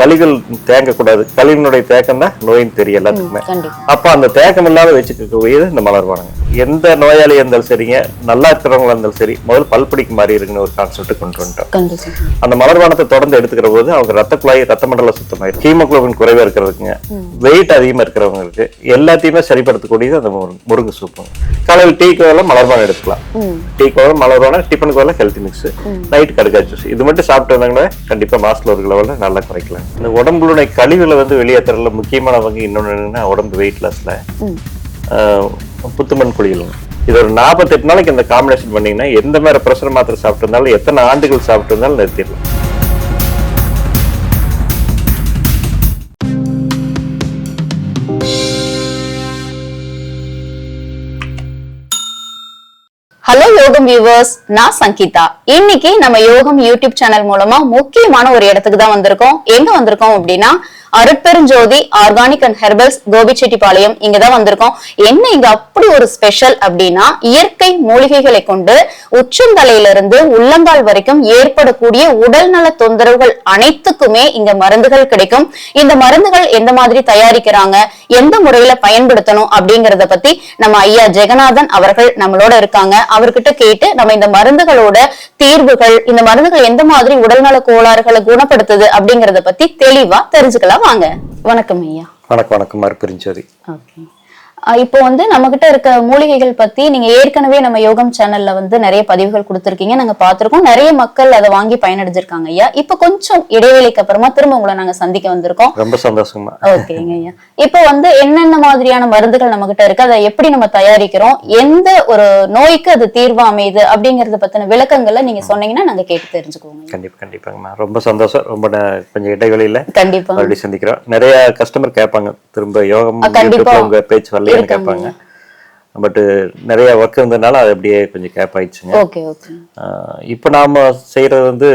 கழிகள் தேங்கக்கூடாது. கழிவினுடைய தேக்கம் தான் நோயின் தெரியும் எல்லாத்துக்குமே. அப்ப அந்த தேக்கம் இல்லாத வச்சுக்கக்கூடியது இந்த மலர்பானங்க. எந்த நோயாளி இருந்தாலும் சரிங்க, நல்லா இருக்கிறவங்களா இருந்தாலும் சரி, முதல் பல்படிக்கு மாறி இருக்குன்னு ஒரு கான்செப்ட் கொண்டு வந்துட்டோம். அந்த மலர்பானத்தை தொடர்ந்து எடுத்துக்கிற போது அவங்க ரத்த குழாய் ரத்த மண்டலம் சுத்தமாயிரும். ஹீமோகுளோபின் குறைவா இருக்கிறதுக்குங்க, வெயிட் அதிகமா இருக்கிறவங்களுக்கு எல்லாத்தையுமே சரிப்படுத்தக்கூடியது அந்த முருங்கை சூப்புங்க. காலையில் டீக்கு வேலை மலர்பானம் எடுத்துக்கலாம். டீக்கு வேலை மலர்பானம், டிஃபனுக்கு வேலை ஹெல்த்தி மிக்ஸ், நைட் கடுக்கா ஜூஸ், இது மட்டும் சாப்பிட்டு வந்தாங்கன்னா கண்டிப்பா மாசத்துல ஒரு கிலோவில் நல்லா குறைக்கலாம். இந்த உடம்புடைய கழிவுகளை வந்து வெளியேற்றுறதுல முக்கியமான வகை இன்னொன்னு என்னன்னா உடம்பு வெயிட் லாஸ்ல புத்துமண் குளியலுங்க. இது ஒரு 48 நாளைக்கு இந்த காம்பினேஷன் பண்ணீங்கன்னா எந்த மாதிரி பிரஷர் மாத்திரை சாப்பிட்டு இருந்தாலும் எத்தனை ஆண்டுகள் சாப்பிட்டு இருந்தாலும் நிறுத்திடலாம். ஹலோ யோகம் வியூவர்ஸ், நான் சங்கீதா. இன்னைக்கு நம்ம யோகம் யூடியூப் சேனல் மூலமா முக்கியமான ஒரு இடத்துக்கு தான் வந்திருக்கோம். எங்க வந்திருக்கோம் அப்படின்னா அருட்பெருஞ்சோதி ஆர்கானிக் அண்ட் ஹெர்பல்ஸ், கோபிச்செட்டிப்பாளையம். இங்கதான் வந்திருக்கோம். என்ன இங்க அப்படி ஒரு ஸ்பெஷல் அப்படின்னா, இயற்கை மூலிகைகளை கொண்டு உச்சந்தலையிலிருந்து உள்ளங்கால் வரைக்கும் ஏற்படக்கூடிய உடல் நல தொந்தரவுகள் அனைத்துக்குமே இங்க மருந்துகள் கிடைக்கும். இந்த மருந்துகள் எந்த மாதிரி தயாரிக்கிறாங்க, எந்த முறையில பயன்படுத்தணும் அப்படிங்கறத பத்தி நம்ம ஐயா ஜெகநாதன் அவர்கள் நம்மளோட இருக்காங்க. அவர்கிட்ட கேட்டு நம்ம இந்த மருந்துகளோட தீர்வுகள், இந்த மருந்துகள் எந்த மாதிரி உடல்நல கோளாறுகளை குணப்படுத்துது அப்படிங்கறத பத்தி தெளிவா தெரிஞ்சுக்கலாம். வாங்க. வணக்கம் ஐயா. வணக்கம் அருட்பெருஞ்சோதி. இப்போ நம்ம கிட்ட இருக்க மூலிகைகள் பத்தி நீங்க ஏற்கனவே நம்ம யோகம் சேனல்ல நிறைய பதிவுகள் கொடுத்திருக்கீங்க, நாங்க பாத்திருக்கோம். நிறைய மக்கள் அதை வாங்கி பயனடைஞ்சிருக்காங்க ஐயா. இப்ப கொஞ்சம் இடைவேளைக்கு அப்புறமா திரும்ப உங்களை நாங்க சந்திக்க வந்திருக்கோம். ரொம்ப சந்தோஷமா. ஓகேங்க ஐயா. இப்போ என்னென்ன மாதிரியான மருந்துகள் நம்ம கிட்ட இருக்கு, அதை எப்படி நம்ம தயாரிக்கிறோம், எந்த ஒரு நோய்க்கு அது தீர்வா அமையுது அப்படிங்கறத பத்தின விளக்கங்களை நீங்க சொன்னீங்கன்னா நாங்க கேட்டு தெரிஞ்சுக்குவோம். கண்டிப்பாங்கம்மா, ரொம்ப சந்தோஷம். ரொம்ப கொஞ்சம் இடைவெளியில கண்டிப்பா மறுபடியும் சந்திக்கிறோம். நிறைய கஸ்டமர் கேட்பாங்க திரும்ப யோகம் உங்க பேச்சு வரல கேட்பாங்க. பட் நிறைய ஒர்க் இருந்ததுனால அது அப்படியே கொஞ்சம் கேப் ஆயிடுச்சுங்க. இப்ப நாம செய்யறது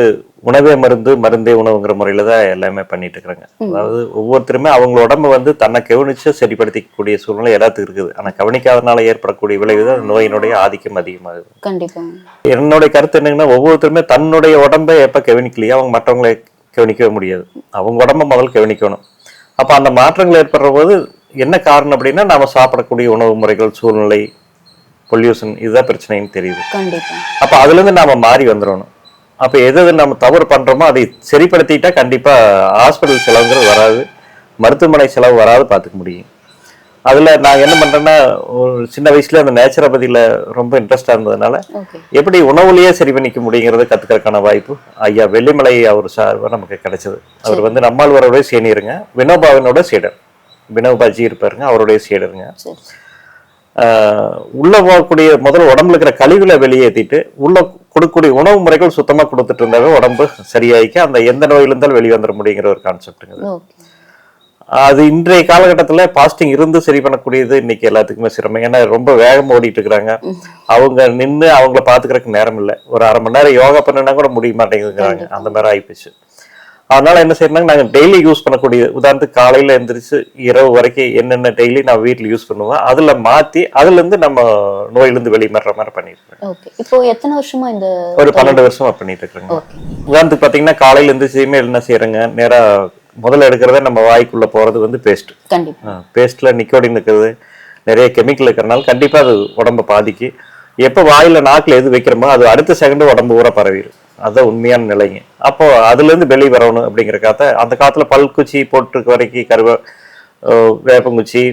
உணவே மருந்து, மருந்தே உணவுங்கிற முறையில தான் எல்லாமே பண்ணிட்டு இருக்கிறாங்க. அதாவது ஒவ்வொருத்தருமே அவங்க உடம்பு தன்னை கவனிச்சு சரிப்படுத்திக்கூடிய சூழ்நிலை எல்லாத்துக்கும் இருக்குது. ஆனா கவனிக்காதனால ஏற்படக்கூடிய விளைவுதான் நோயினுடைய ஆதிக்கம் அதிகமாகுது. என்னுடைய கருத்து என்னங்கன்னா, ஒவ்வொருத்தருமே தன்னுடைய உடம்பை எப்ப கவனிக்கலையோ அவங்க மற்றவங்களை கவனிக்கவே முடியாது. அவங்க உடம்ப முதல் கவனிக்கணும். அப்ப அந்த மாற்றங்கள் ஏற்படுற போது என்ன காரணம் அப்படின்னா, நாம சாப்பிடக்கூடிய உணவு முறைகள், சூழ்நிலை, பொல்யூஷன், இதுதான் பிரச்சனைன்னு தெரியுது. அப்ப அதுல இருந்து நாம மாறி வந்துடணும். அப்ப எது நம்ம தவறு பண்றோமோ அதை சரிப்படுத்திட்டா கண்டிப்பா ஹாஸ்பிட்டல் செலவுங்கிறது வராது, மருத்துவமனை செலவு வராது, பார்த்துக்க முடியும். அதுல நான் என்ன பண்றேன்னா, ஒரு சின்ன வயசுல அந்த நேச்சுரோபதியில ரொம்ப இன்ட்ரெஸ்டா இருந்ததுனால எப்படி உணவுலயே சரி பண்ணிக்க முடியுங்கிறத கத்துக்கிறதுக்கான வாய்ப்பு ஐயா வெள்ளிமலை அவர் சார்பா நமக்கு கிடைச்சது. அவர் நம்மாழ்வாரோட சீனியருங்க, வினோபாவினோட சீடர். வினோபாஜி இருப்பாருங்க, அவருடைய சீடருங்க. உள்ள போகக்கூடிய முதல் உடம்புல இருக்கிற கழிவுகளை வெளியேற்றிட்டு உள்ள கொடுக்கக்கூடிய உணவு முறைகள் சுத்தமா கொடுத்துட்டு இருந்தாவே உடம்பு சரியாயிக்க அந்த எந்த நோயில இருந்தாலும் வெளியே வந்துட முடியுங்கிற ஒரு கான்செப்டுங்க. அது இன்றைய காலகட்டத்துல பாஸ்டிங் இருந்து சரி பண்ணக்கூடியது இன்னைக்கு எல்லாத்துக்குமே சிரமம். ஏன்னா ரொம்ப வேகமா ஓடிட்டு இருக்கிறாங்க. அவங்க நின்று அவங்கள பாத்துக்கிறதுக்கு நேரம் இல்லை. ஒரு அரை மணி நேரம் யோகா பண்ணா கூட முடிய மாட்டேங்குதுங்கிறாங்க. அந்த மாதிரி ஆயிப்போச்சு. அதனால என்ன செய்யறாங்க, நாங்க டெய்லி யூஸ் பண்ணக்கூடிய, உதாரணத்துக்கு காலையில எந்திரிச்சு இரவு வரைக்கும் என்னென்ன டெய்லி நான் வீட்டுல யூஸ் பண்ணுவேன், அதுல மாத்தி அதுல இருந்து நம்ம நோயிலிருந்து வெளியேற மாதிரி பண்ணிட்டு இருக்கேன். இப்போ எத்தனை வருஷமா இந்த ஒரு 12 வருஷமா பண்ணிட்டு இருக்கிறேங்க. உதாரணத்துக்கு பாத்தீங்கன்னா, காலையில எந்திரிச்சுமே என்ன செய்யறேங்க, நேரா முதல்ல எடுக்கிறத நம்ம வாய்க்குள்ள போறது பேஸ்ட். பேஸ்ட்ல நிக்கோடின் இருக்கிறது, நிறைய கெமிக்கல் இருக்கிறனால கண்டிப்பா அது உடம்ப பாதிக்கு. எப்ப வாயில நாக்குல எது வைக்கிறோமோ அது அடுத்த செகண்ட் உடம்பு ஊற பரவிடும். அதுதான் உண்மையான நிலைங்க. அப்போ அதுல இருந்து வெளியே வரணும் அப்படிங்கிற காத்த அந்த காலத்துல பல்குச்சி போட்டிருக்க வரைக்கும் வேப்பங்குச்சி,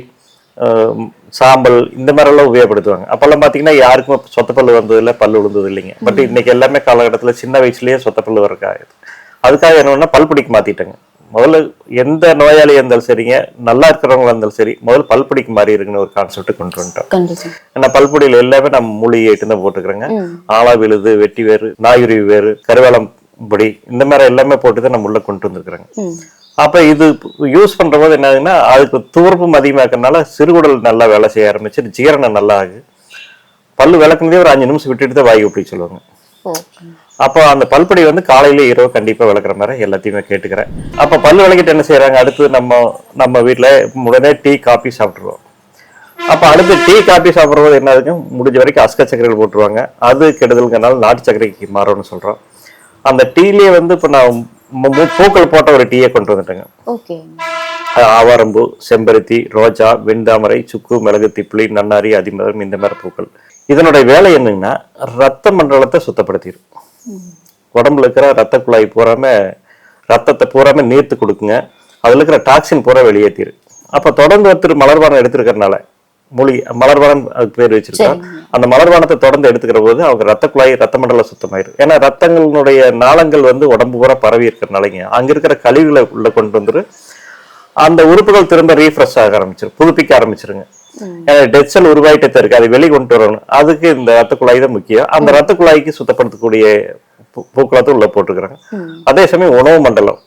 சாம்பல், இந்த மாதிரி எல்லாம் உபயோகப்படுத்துவாங்க. அப்பெல்லாம் பாத்தீங்கன்னா யாருக்கும் சொத்த பல்லு வந்தது இல்லை, பல்லு விழுந்தது இல்லைங்க. பட் இன்னைக்கு எல்லாமே காலகட்டத்துல சின்ன வயசுலயே சொத்த பல்லு வரக்காகுது. அதுக்காக என்னன்னா பல்புடிக்கு மாத்திட்டாங்க. முதல்ல எந்த நோயாளியா இருந்தாலும் சரிங்க, நல்லா இருக்கிறவங்களா இருந்தாலும் சரி, முதல் பல்புடிக்கு மாறி இருக்குன்னு ஒரு கான்செப்ட் கொண்டு வந்துட்டோம். ஏன்னா பல்புடியில எல்லாமே நம்ம மூலிகை ஐட்டம் தான் போட்டுக்கிறோங்க. ஆலா விழுது, வெட்டி வேறு, நாயுருவி வேறு, கருவேலம் பொடி, இந்த மாதிரி எல்லாமே போட்டுதான் நம்ம உள்ள கொண்டு வந்துருக்குறாங்க. அப்ப இது யூஸ் பண்ற போது என்ன ஆகுதுன்னா, அதுக்கு துவர்ப்பும் அதிகமாக்கறதுனால சிறுகுடல் நல்லா வேலை செய்ய ஆரம்பிச்சு, ஜீரணம் நல்லா ஆகுது. பல்லு விளக்குனதே ஒரு 5 நிமிஷம் விட்டுட்டு தான் வாய் அப்படி சொல்லுவாங்க. அப்போ அந்த பல்பொடி காலையில இரவு கண்டிப்பா விளக்குற மாதிரி எல்லாத்தையுமே கேட்டுக்கிறேன். அப்ப பல்லு விளக்கிட்டு என்ன செய்யறாங்க, அடுத்து நம்ம வீட்டுல உடனே டீ காபி சாப்பிட்டுருவோம். அப்ப அடுத்து டீ காபி சாப்பிடுறது என்ன ஆகுது, முடிஞ்ச வரைக்கும் அஸ்க சர்க்கரைகள் போட்டுருவாங்க. அது கெடுதல்ங்கிறனால நாட்டு சர்க்கரைக்கு மாறும்னு சொல்றோம். அந்த டீலயே இப்ப நான் பூக்கள் போட்ட ஒரு டீயை கொண்டு வந்துட்டேங்க. ஓகே. ஆவாரம்பூ, செம்பருத்தி, ரோஜா, வெண்தாமரை, சுக்கு, மிளகு, திப்பிலி, நன்னாரி, அதிமரம், இந்த மாதிரி பூக்கள். இதனுடைய வேலை என்னங்கன்னா ரத்த மண்டலத்தை சுத்தப்படுத்திடும். உடம்புல இருக்கிற ரத்த குழாய் பூராம ரத்தத்தை பூராம நீர்த்து கொடுக்குங்க. அதுல இருக்கிற டாக்ஸின் பூரா வெளியேற்றிரு. அப்ப தொடர்ந்து ஒருத்தர் மலர்பானம் எடுத்துருக்கிறதுனால மூலிகை மலர்பானம் அதுக்கு பேர் வச்சிருக்கோம். அந்த மலர்பானத்தை தொடர்ந்து எடுத்துக்கிற போது அவங்க ரத்த குழாய் ரத்த மண்டலம் சுத்தமாயிரும். ஏன்னா ரத்தங்களுடைய நாளங்கள் வந்து உடம்பு பூரா பரவி இருக்கிறனாலங்க அங்க இருக்கிற கழிவுகளை உள்ள கொண்டு வந்துரு அந்த உறுப்புகள் திரும்ப ரீஃப்ரெஷ் ஆக ஆரம்பிச்சிடும், புதுப்பிக்க ஆரம்பிச்சிருங்க. டெட் செல் உருவாயிட்டே இருக்கு, அதை வெளி கொண்டு வரணும். அதுக்கு இந்த ரத்த குழாய் தான் முக்கியம். அந்த ரத்த குழாய்க்கு சுத்தப்படுத்தக்கூடிய பூக்களத்தை உள்ள போட்டுக்கிறாங்க. அதே சமயம் உணவு மண்டலம்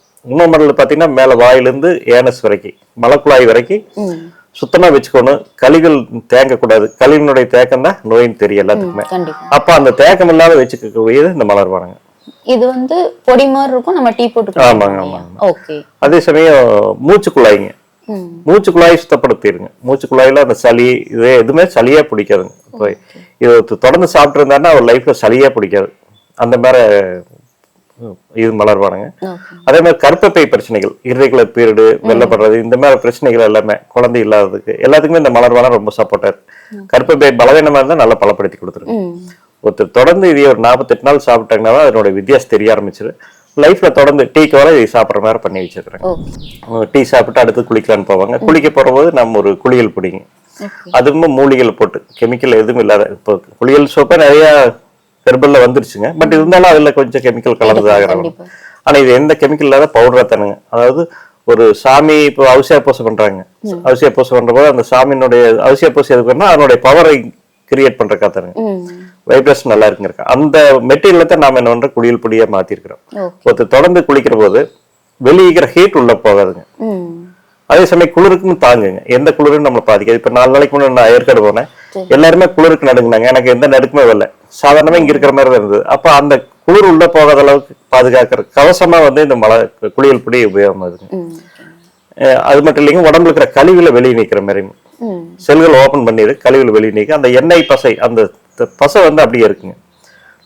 பாத்தீங்கன்னா மேல வாயிலிருந்து ஏனஸ் வரைக்கும் மலக்குழாய் வரைக்கும் சுத்தமா வச்சுக்கணும். கழிவுகள் தேங்கக்கூடாது. கழிவினுடைய தேக்கம் தான் நோயின்னு தெரியும் எல்லாத்துக்குமே. அப்ப அந்த தேக்கம் இல்லாத வச்சுக்கக்கூடியது இந்த மலர்பானங்க. இது வந்து பொடி மாதிரி இருக்கும், நம்ம டீ போட்டு. ஆமாங்க ஆமாங்க. ஓகே. அதே சமயம் மூச்சுக்குழாய்ங்க, மூச்சுக்குழாய் சுத்தப்படுத்திடுங்க. மூச்சுக்குழாயில அந்த சளி இது எதுவுமே சளியே பிடிக்காதுங்க. இது தொடர்ந்து சாப்பிட்டு இருந்தாருன்னா அவர் லைஃப்ல சளியே பிடிக்காது. அந்த மாதிரி இது மலர்பானங்க. அதே மாதிரி கர்ப்பப்பை பிரச்சனைகள், இர்ரெகுலர் பீரியடு, வெள்ளப்படுறது, இந்த மாதிரி பிரச்சனைகள் எல்லாமே குழந்தை இல்லாததுக்கு எல்லாத்துக்குமே இந்த மலர்பானம் ரொம்ப சப்போர்ட்டா இருக்கு. கர்ப்பப்பை பலவீனமா இருந்தா நல்லா பலப்படுத்தி கொடுத்துருங்க. ஒருத்தர் தொடர்ந்து இதை ஒரு 48 நாள் சாப்பிட்டாங்கன்னா அதனோட வித்தியாசம் தெரிய ஆரம்பிச்சிரு. லைஃப்ல தொடர்ந்து டீக்கு வர இதை சாப்பிட்ற மாதிரி பண்ணி வச்சிருக்கிறேன். டீ சாப்பிட்டு அடுத்து குளிக்கலான்னு போவாங்க. குளிக்க போற போது நம்ம ஒரு குளியல் பிடிங்க. அதுவும் மூலிகைகள் போட்டு கெமிக்கல் எதுவும் இல்லாத. இப்போ குளியல் சோப்பே நிறைய ஹெர்பல்ல வந்துருச்சுங்க. பட் இருந்தாலும் அதுல கொஞ்சம் கெமிக்கல் கலந்துதாகிறாங்க. ஆனா இது எந்த கெமிக்கல் இல்லாத பவுடரா தானுங்க. அதாவது ஒரு சாமி இப்போ அவசிய பூசை பண்றாங்க. அவசிய பூசை பண்ற போது அந்த சாமியினுடைய அவசிய பூசை எதுக்குன்னா அதனுடைய பவரை கிரியேட் பண்ற காத்தாருங்க. வைப்ரேஷன் நல்லா இருக்குங்க. அந்த மெட்டீரியலை தான் நாம என்ன பண்ற குளியல் பொடியா மாத்திருக்கிறோம். ஒருத்தர் தொடர்ந்து குளிக்கிற போது வெளியிற ஹீட் உள்ள போகாதுங்க. அதே சமயம் குளிருக்கும் தாங்குங்க. எந்த குளிரும் நம்மளை பாதிக்காது. இப்ப 4 நாளைக்கு முன்னாடி நான் ஏற்காடு போனேன். எல்லாருமே குளிருக்கு நடுங்கினாங்க. எனக்கு எந்த நடுக்குமே வரல. சாதாரணமா இங்க இருக்கிற மாதிரி தான் இருந்தது. அப்ப அந்த குளிர் உள்ள போகாத அளவுக்கு பாதுகாக்கிற கவசமா வந்து இந்த குளியல் பொடி உபயோகமாகுதுங்க. அது மட்டும் இல்லைங்க, உடம்புல இருக்கிற கழிவுல வெளியே நிக்கிற மாதிரி செல்கள் ஓபன் பண்ணிடு, கழிவுல வெளியே நீக்க அந்த எண்ணெய் பசை, அந்த பசை வந்து அப்படியே இருக்குங்க.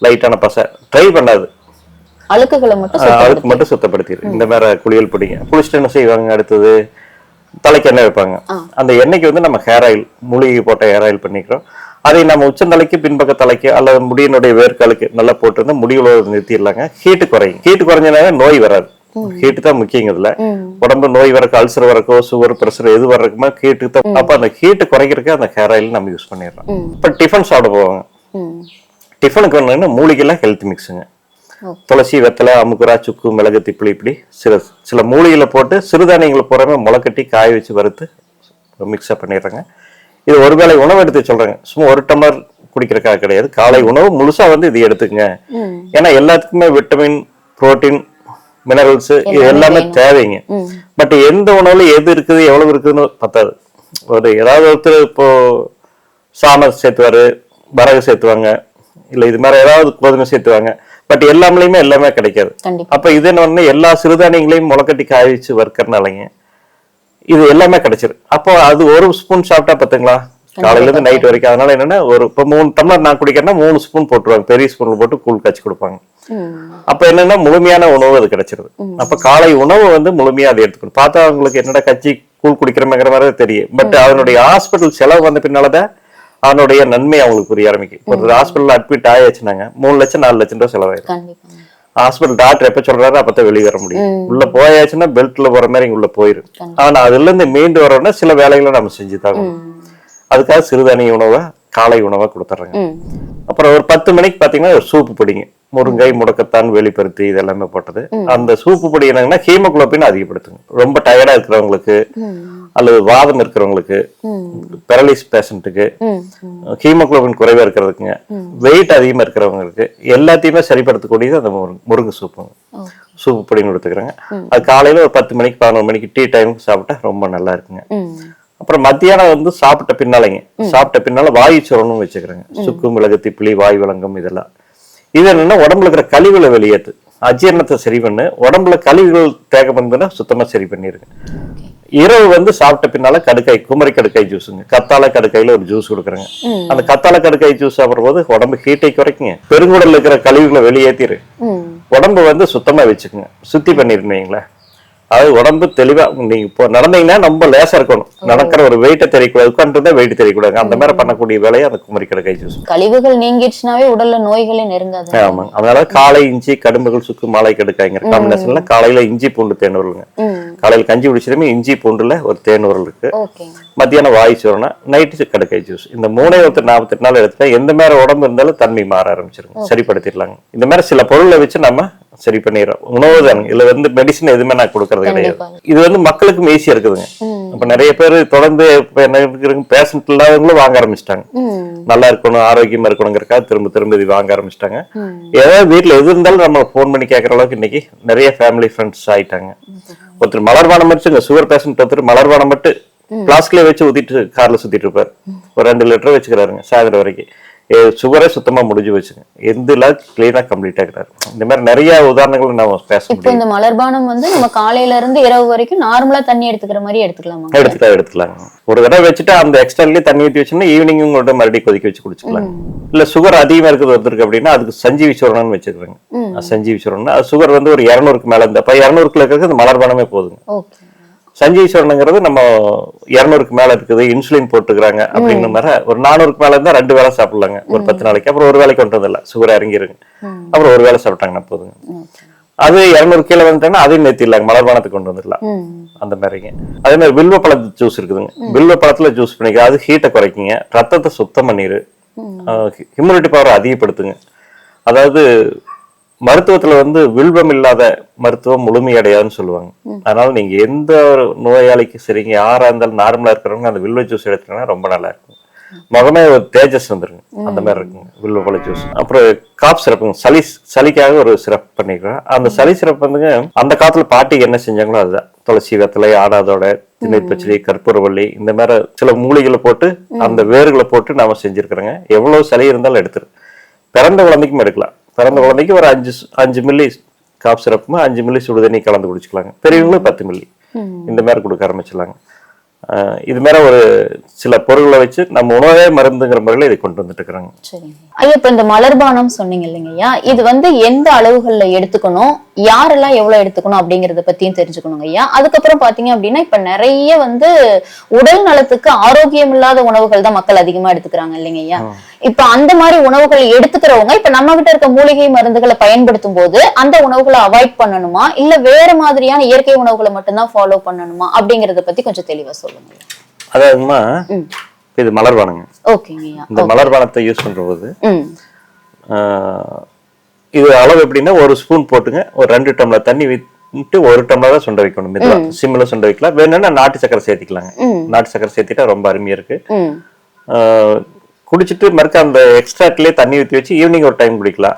லைட்டான பசை ட்ரை பண்ணாது, அழுக்குகளை மட்டும் சுத்தப்படுத்திடு. இந்த மாதிரி குளியல் பொடிங்க. குளிச்சுட்டு என்ன செய்வாங்க, அடுத்தது தலைக்கு எண்ணெய் வைப்பாங்க. அந்த எண்ணெய்க்கு வந்து நம்ம ஹேர் ஆயில், மூலிகை போட்ட ஹேர் ஆயில் பண்ணிக்கிறோம். அதை நம்ம உச்சந்தலைக்கு பின்பக்க தலைக்கு அல்லது முடியினுடைய வேர்க்காலுக்கு நல்லா போட்டு வந்து முடிவுல நிறுத்திடலாங்க. ஹீட்டு குறையும். ஹீட்டு குறைஞ்சனால நோய் வராது. ஹீட்டு தான் முக்கியங்க. இதுல உடம்பு நோய் வரக்கு, அல்சர் வரக்கோ, சுகர், பிரஷர் எது வர்றதுக்குமா ஹீட்டு தான். அப்ப அந்த ஹீட்டு குறைக்கிறதுக்கு அந்த ஹேர் ஆயில் நம்ம யூஸ் பண்ணிடுறோம். இப்ப டிஃபன் சாப்பிட போவாங்க. டிஃபனுக்கு வந்து மூலிகைலாம் ஹெல்த் மிக்ஸுங்க. துளசி, வெத்தலை, அமுக்குரா, சுக்கு, மிளகு, திப்பிலி, இப்படி சில மூலிகைகளை போட்டு சிறுதானியங்களை போறாம முளைக்கட்டி காய வச்சு வறுத்து மிக்ஸ்அப் பண்ணிடுறாங்க. இது ஒருவேளை உணவு எடுத்து சொல்றாங்க. சும்மா 1 டம்ளர் குடிக்கிறக்காக கிடையாது. காலை உணவு முழுசா வந்து இது எடுத்துக்கங்க. ஏன்னா எல்லாத்துக்குமே விட்டமின், புரோட்டீன், மினரல்ஸ் இது எல்லாமே தேவைங்க. பட் எந்த உணவுல எது இருக்குது எவ்வளவு இருக்குதுன்னு பத்தாது. ஏதாவது ஒருத்தர் இப்போ சாணம் சேர்த்துவாரு, வரகு சேர்த்துவாங்க, இல்ல இது மாதிரி ஏதாவது கோதுமை சேர்த்துவாங்க. பட் எல்லாமே கிடைக்காது. அப்ப இது என்ன, எல்லா சிறுதானியங்களையும் முளைக்கட்டி காய வச்சு வறுக்கிறனாலங்க இது எல்லாமே கிடைச்சிரு. அப்போ அது 1 ஸ்பூன் சாப்பிட்டா பாத்தீங்களா, காலையில இருந்து நைட் வரைக்கும். அதனால என்னன்னா இப்ப 3 டம்ளர் நான் குடிக்கிறேன்னா 3 ஸ்பூன் போட்டுருவாங்க. பெரிய ஸ்பூன்ல போட்டு கூழ் காய்ச்சி கொடுப்பாங்க. அப்ப என்னன்னா முழுமையான உணவு அது கிடைச்சிருது. அப்ப காலை உணவு வந்து முழுமையா அதை எடுத்துக்கணும். பார்த்தா அவங்களுக்கு என்னடா கட்சி கூழ் குடிக்கிறோங்கிற மாதிரி தெரியும். பட் அதனுடைய ஹாஸ்பிட்டல் செலவு வந்த பின்னாலதான் அதனுடைய நன்மை அவங்களுக்கு புரிய ஆரம்பிக்கும். ஒரு ஹாஸ்பிட்டல் அட்மிட் ஆயாச்சுனாங்க 3 லட்சம் 4 லட்சம் ரூபாய் செலவாயிடும். ஹாஸ்பிட்டல் டாக்டர் எப்ப சொல்றாரு அப்பதான் வெளியே வர முடியும். உள்ள போயாச்சுன்னா பெல்ட்ல போற மாதிரி உள்ள போயிரும். ஆனா அதுல இருந்து மீண்டு வரோம்னா சில வேலைகளை நம்ம செஞ்சுதாங்க. அதுக்காக சிறுதானிய உணவை காலை உணவா கொடுத்துட்றாங்க. அப்புறம் ஒரு 10 மணிக்கு பாத்தீங்கன்னா ஒரு சூப்பு பொடிங்க. முருங்கை, முடக்கத்தான், வெளிப்பருத்தி இது எல்லாமே போட்டது. அந்த சூப்பு பொடி என்னங்கன்னா ஹீமோகுளோபின் அதிகப்படுத்துங்க. ரொம்ப டயர்டா இருக்கிறவங்களுக்கு அல்லது வாதம் இருக்கிறவங்களுக்கு, பெரலிஸ் பேஷண்ட்டுக்கு, ஹீமோகுளோபின் குறைவா இருக்கிறதுக்குங்க, வெயிட் அதிகமா இருக்கிறவங்களுக்கு எல்லாத்தையுமே சரிப்படுத்தக்கூடியது அந்த முருங்கை சூப்புங்க. சூப்பு பொடின்னு கொடுத்துக்கிறாங்க. அது காலையில ஒரு 10 மணிக்கு 11 மணிக்கு டீ டைமுக்கு சாப்பிட்டா ரொம்ப நல்லா இருக்குங்க. அப்புறம் மத்தியானம் வந்து சாப்பிட்ட பின்னால வாயு சோரணும் வச்சுக்கிறாங்க. சுக்கு, மிளகு, திப்பிலி, வாயு வழங்கம் இதெல்லாம். இது என்னன்னா உடம்புல இருக்கிற கழிவுகளை வெளியேற்று, அஜீரணத்தை சரி பண்ணு, உடம்புல கழிவுகள் தேக்கம் வந்துன்னா சுத்தமா சரி பண்ணிருங்க. இரவு வந்து சாப்பிட்ட பின்னால கடுக்காய், குமரி கடுக்காய் ஜூஸுங்க. கத்தாழை கடுக்காயில ஒரு ஜூஸ் கொடுக்குறாங்க. அந்த கத்தாழை கடுக்காய் ஜூஸ் சாப்பிடும் போது உடம்பு ஹீட்டை குறைக்குங்க. பெருங்குடல்ல இருக்கிற கழிவுகளை வெளியேற்றிரு. உடம்பு வந்து சுத்தமா வச்சுக்கோங்க. சுத்தி பண்ணிருந்தீங்களா, அதாவது உடம்பு தெளிவா நீங்க இப்போ நடந்தீங்கன்னா ரொம்ப லேசா இருக்கணும். நடக்கிற ஒரு வெயிட்ட தெரியக்கூடாது, உட்காந்துருந்தா வெயிட் தெரியக்கூடாது. அந்த மாதிரி பண்ணக்கூடிய வேலையை அந்த குமரிக்கடை கை ஜூஸ். கழிவுகள் நீங்கிடுச்சுனாவே உடல்ல நோய்களே நெருங்காது. ஆமாங்க. அதனால காலை இஞ்சி கடும்புகள் சுக்கு மாலை கடுக்காய்ங்கிற காம்பினேஷன்ல காலையில இஞ்சி பூண்டு தேன் உருளுங்க. காலையில கஞ்சி குடிச்சதுமே இஞ்சி பூண்டுல ஒரு தேன் உருள் இருக்கு. மத்தியானம் வாய் சோறுனா நைட்டு கடுக்காய் ஜூஸ். இந்த 348 நாள் எடுத்துட்டா எந்த மாதிரி உடம்பு இருந்தாலும் தன்மை மாற ஆரம்பிச்சிருங்க, சரிப்படுத்திடலாங்க. இந்த மாதிரி சில பொருளை வச்சு நம்ம சரி பண்ணிடுறோம். உணவு தானுங்க, இதுல வந்து மெடிசன் எதுவுமே நான் கொடுக்கறது கிடையாது. இது வந்து மக்களுக்கும் ஈஸியா இருக்குதுங்க. இப்ப நிறைய பேர் தொடர்ந்து பேஷண்ட் இல்லாதவங்களும் வாங்க ஆரம்பிச்சிட்டாங்க. நல்லா இருக்கணும், ஆரோக்கியமா இருக்கணுங்கிறக்காக திரும்ப திரும்ப இது வாங்க ஆரம்பிச்சிட்டாங்க. ஏதாவது வீட்டுல எது இருந்தாலும் நம்ம போன் பண்ணி கேட்கற அளவுக்கு இன்னைக்கு நிறைய ஃபேமிலி ஃப்ரெண்ட்ஸ் ஆயிட்டாங்க. ஒருத்தர் மலர்வானம் மட்டும் சுகர் பேஷண்ட் ஒருத்தர் மலர்வானம் மட்டும் பிளாஸ்க்லயே வச்சு ஊத்திட்டு கார்ல சுத்திட்டு இருப்பாரு. ஒரு 2 லிட்டர் வச்சுக்கிறாருங்க சாயந்தரம் வரைக்கும். சுகரே சுத்தமா முடிஞ்சு வச்சுங்க, எந்த கிளீனா கம்ப்ளீட் ஆகிறாரு. இந்த மாதிரி நிறைய உதாரணங்கள் நம்ம பேச முடியும். இந்த மலர்பானம் வந்து நம்ம காலையில இருந்து இரவு வரைக்கும் நார்மலா தண்ணி எடுத்துக்கிற மாதிரி எடுத்துக்கலாமா? எடுத்துக்கலாங்க. ஒரு தடவை வச்சுட்டு அந்த எக்ஸ்ட்ராலயே தண்ணி ஊற்றி வச்சுன்னா ஈவினிங் உங்களோட மறுபடியும் கொதிக்க வச்சு குடிச்சுக்கலாம். இல்ல சுகர் அதிகமா இருக்குது ஒருத்தருக்கு அப்படின்னா அதுக்கு சஞ்சீவி சூரணம்னு வச்சுக்கிறாங்க. சஞ்சீவி சூரணம் அது சுகர் வந்து ஒரு 200க்கு மேல இருந்தப்ப 200க்குள்ள இருக்கிறது மலர்பானமே போதுங்க. சஞ்சீவிசவரனுங்கிறது நம்ம 200க்கு மேல இருக்குது, இன்சுலின் போட்டுக்கிறாங்க அப்படிங்கிற மாதிரி ஒரு 400க்கு மேல இருந்தா 2 வேளை சாப்பிடலாங்க ஒரு 10 நாளைக்கு. அப்புறம் ஒரு வேலைக்கு கொண்டு வரல, சுகர் இறங்கிருங்க. அப்புறம் ஒரு வேளை சாப்பிட்டாங்கன்னா போதுங்க. அது 200 கீழே வந்துட்டாங்கன்னா அதையும் நிறுத்திடலாங்க, மலர்பானத்துக்கு கொண்டு வந்துடலாம். அந்த மாதிரிங்க. அதே மாதிரி வில்வ பழத்து ஜூஸ் இருக்குதுங்க. வில்வ பழத்துல ஜூஸ் பண்ணிக்க, அது ஹீட்டை குறைக்குங்க, ரத்தத்தை சுத்தம் பண்ணிரு, இம்யூனிட்டி பவரை அதிகப்படுத்துங்க. அதாவது மருத்துவத்துல வந்து வில்வம் இல்லாத மருத்துவம் முழுமையடையாதுன்னு சொல்லுவாங்க. அதனால நீங்க எந்த ஒரு நோயாளிக்கு சரிங்க, யாரா இருந்தாலும் நார்மலா இருக்கிறவங்க அந்த வில்வ ஜூஸ் எடுத்துட்டீங்கன்னா ரொம்ப நல்லா இருக்கும். முகமே ஒரு தேஜஸ் வந்துருங்க, அந்த மாதிரி இருக்குங்க வில்வ பழ ஜூஸ். அப்புறம் காப் சிறப்புங்க, சளிக்காக ஒரு சிறப்பு பண்ணிக்கிறேன். அந்த சளி சிறப்பு வந்துங்க அந்த காலத்துல பாட்டி என்ன செஞ்சாங்களோ அதுதான். துளசி, வெத்தலை, ஆடாதோட, திணை பச்சடி, கற்பூரவள்ளி, இந்த மாதிரி சில மூலிகளை போட்டு அந்த வேர்களை போட்டு நாம செஞ்சிருக்கிறோங்க. எவ்வளவு சளி இருந்தாலும் எடுத்துரு. பிறந்த குழந்தைக்கும் எடுக்கலாம். பிறந்த குழந்தைக்கு ஒரு 5 மில்லி காப் சிறப்புமா 5 மில்லி சுடுதண்ணி கலந்து குடிச்சுக்கலாங்க. பெரியவங்களும் 10 மில்லி இந்த மாதிரி கொடுக்க ஆரம்பிச்சிடலாங்க. இது மேல ஒரு சில பொருட்களை வச்சு நம்ம உணவே மருந்துங்கிற முறையில இதை கொண்டு வந்துட்டு இருக்கிறாங்க. ஐயா, இப்ப இந்த மலர்பானம் சொன்னீங்க இல்லைங்கய்யா, இது வந்து எந்த அளவுகள்ல எடுத்துக்கணும், யாரெல்லாம் எவ்வளவு எடுத்துக்கணும் அப்படிங்கறத பத்தியும் தெரிஞ்சுக்கணுங்க ஐயா. அதுக்கப்புறம் பாத்தீங்க அப்படின்னா இப்ப நிறைய வந்து உடல் நலத்துக்கு ஆரோக்கியம் இல்லாத உணவுகள் தான் மக்கள் அதிகமா எடுத்துக்கிறாங்க இல்லைங்க ஐயா. இப்ப அந்த மாதிரி உணவுகள் எடுத்துக்கிறவங்க இப்ப நம்ம கிட்ட இருக்க மூலிகை மருந்துகளை பயன்படுத்தும் போது அந்த உணவுகளை அவாய்ட் பண்ணணுமா, இல்ல வேற மாதிரியான இயற்கை உணவுகளை மட்டும்தான் ஃபாலோ பண்ணணுமா அப்படிங்கறத பத்தி கொஞ்சம் தெளிவா சொல்லுங்க. அதாவதுமா இது மலர்பானங்க. இந்த மலர்பானத்தை யூஸ் பண்ற போது இது அளவு எப்படின்னா ஒரு ஸ்பூன் போட்டுங்க, ஒரு 2 டம்ளர் தண்ணி விட்டு 1 டம்ளர் தான் சுண்ட வைக்கணும். மெதுவா சிம்ல சுண்ட வைக்கலாம். வேணும்னா நாட்டு சக்கரை சேர்த்திக்கலாங்க. நாட்டு சக்கரை சேர்த்திட்டா ரொம்ப அருமையா இருக்கு. குடிச்சிட்டு மறுக்க அந்த எக்ஸ்ட்ராக்ட்லயே தண்ணி ஊற்றி வச்சு ஈவினிங் ஒரு டைம் குடிக்கலாம்.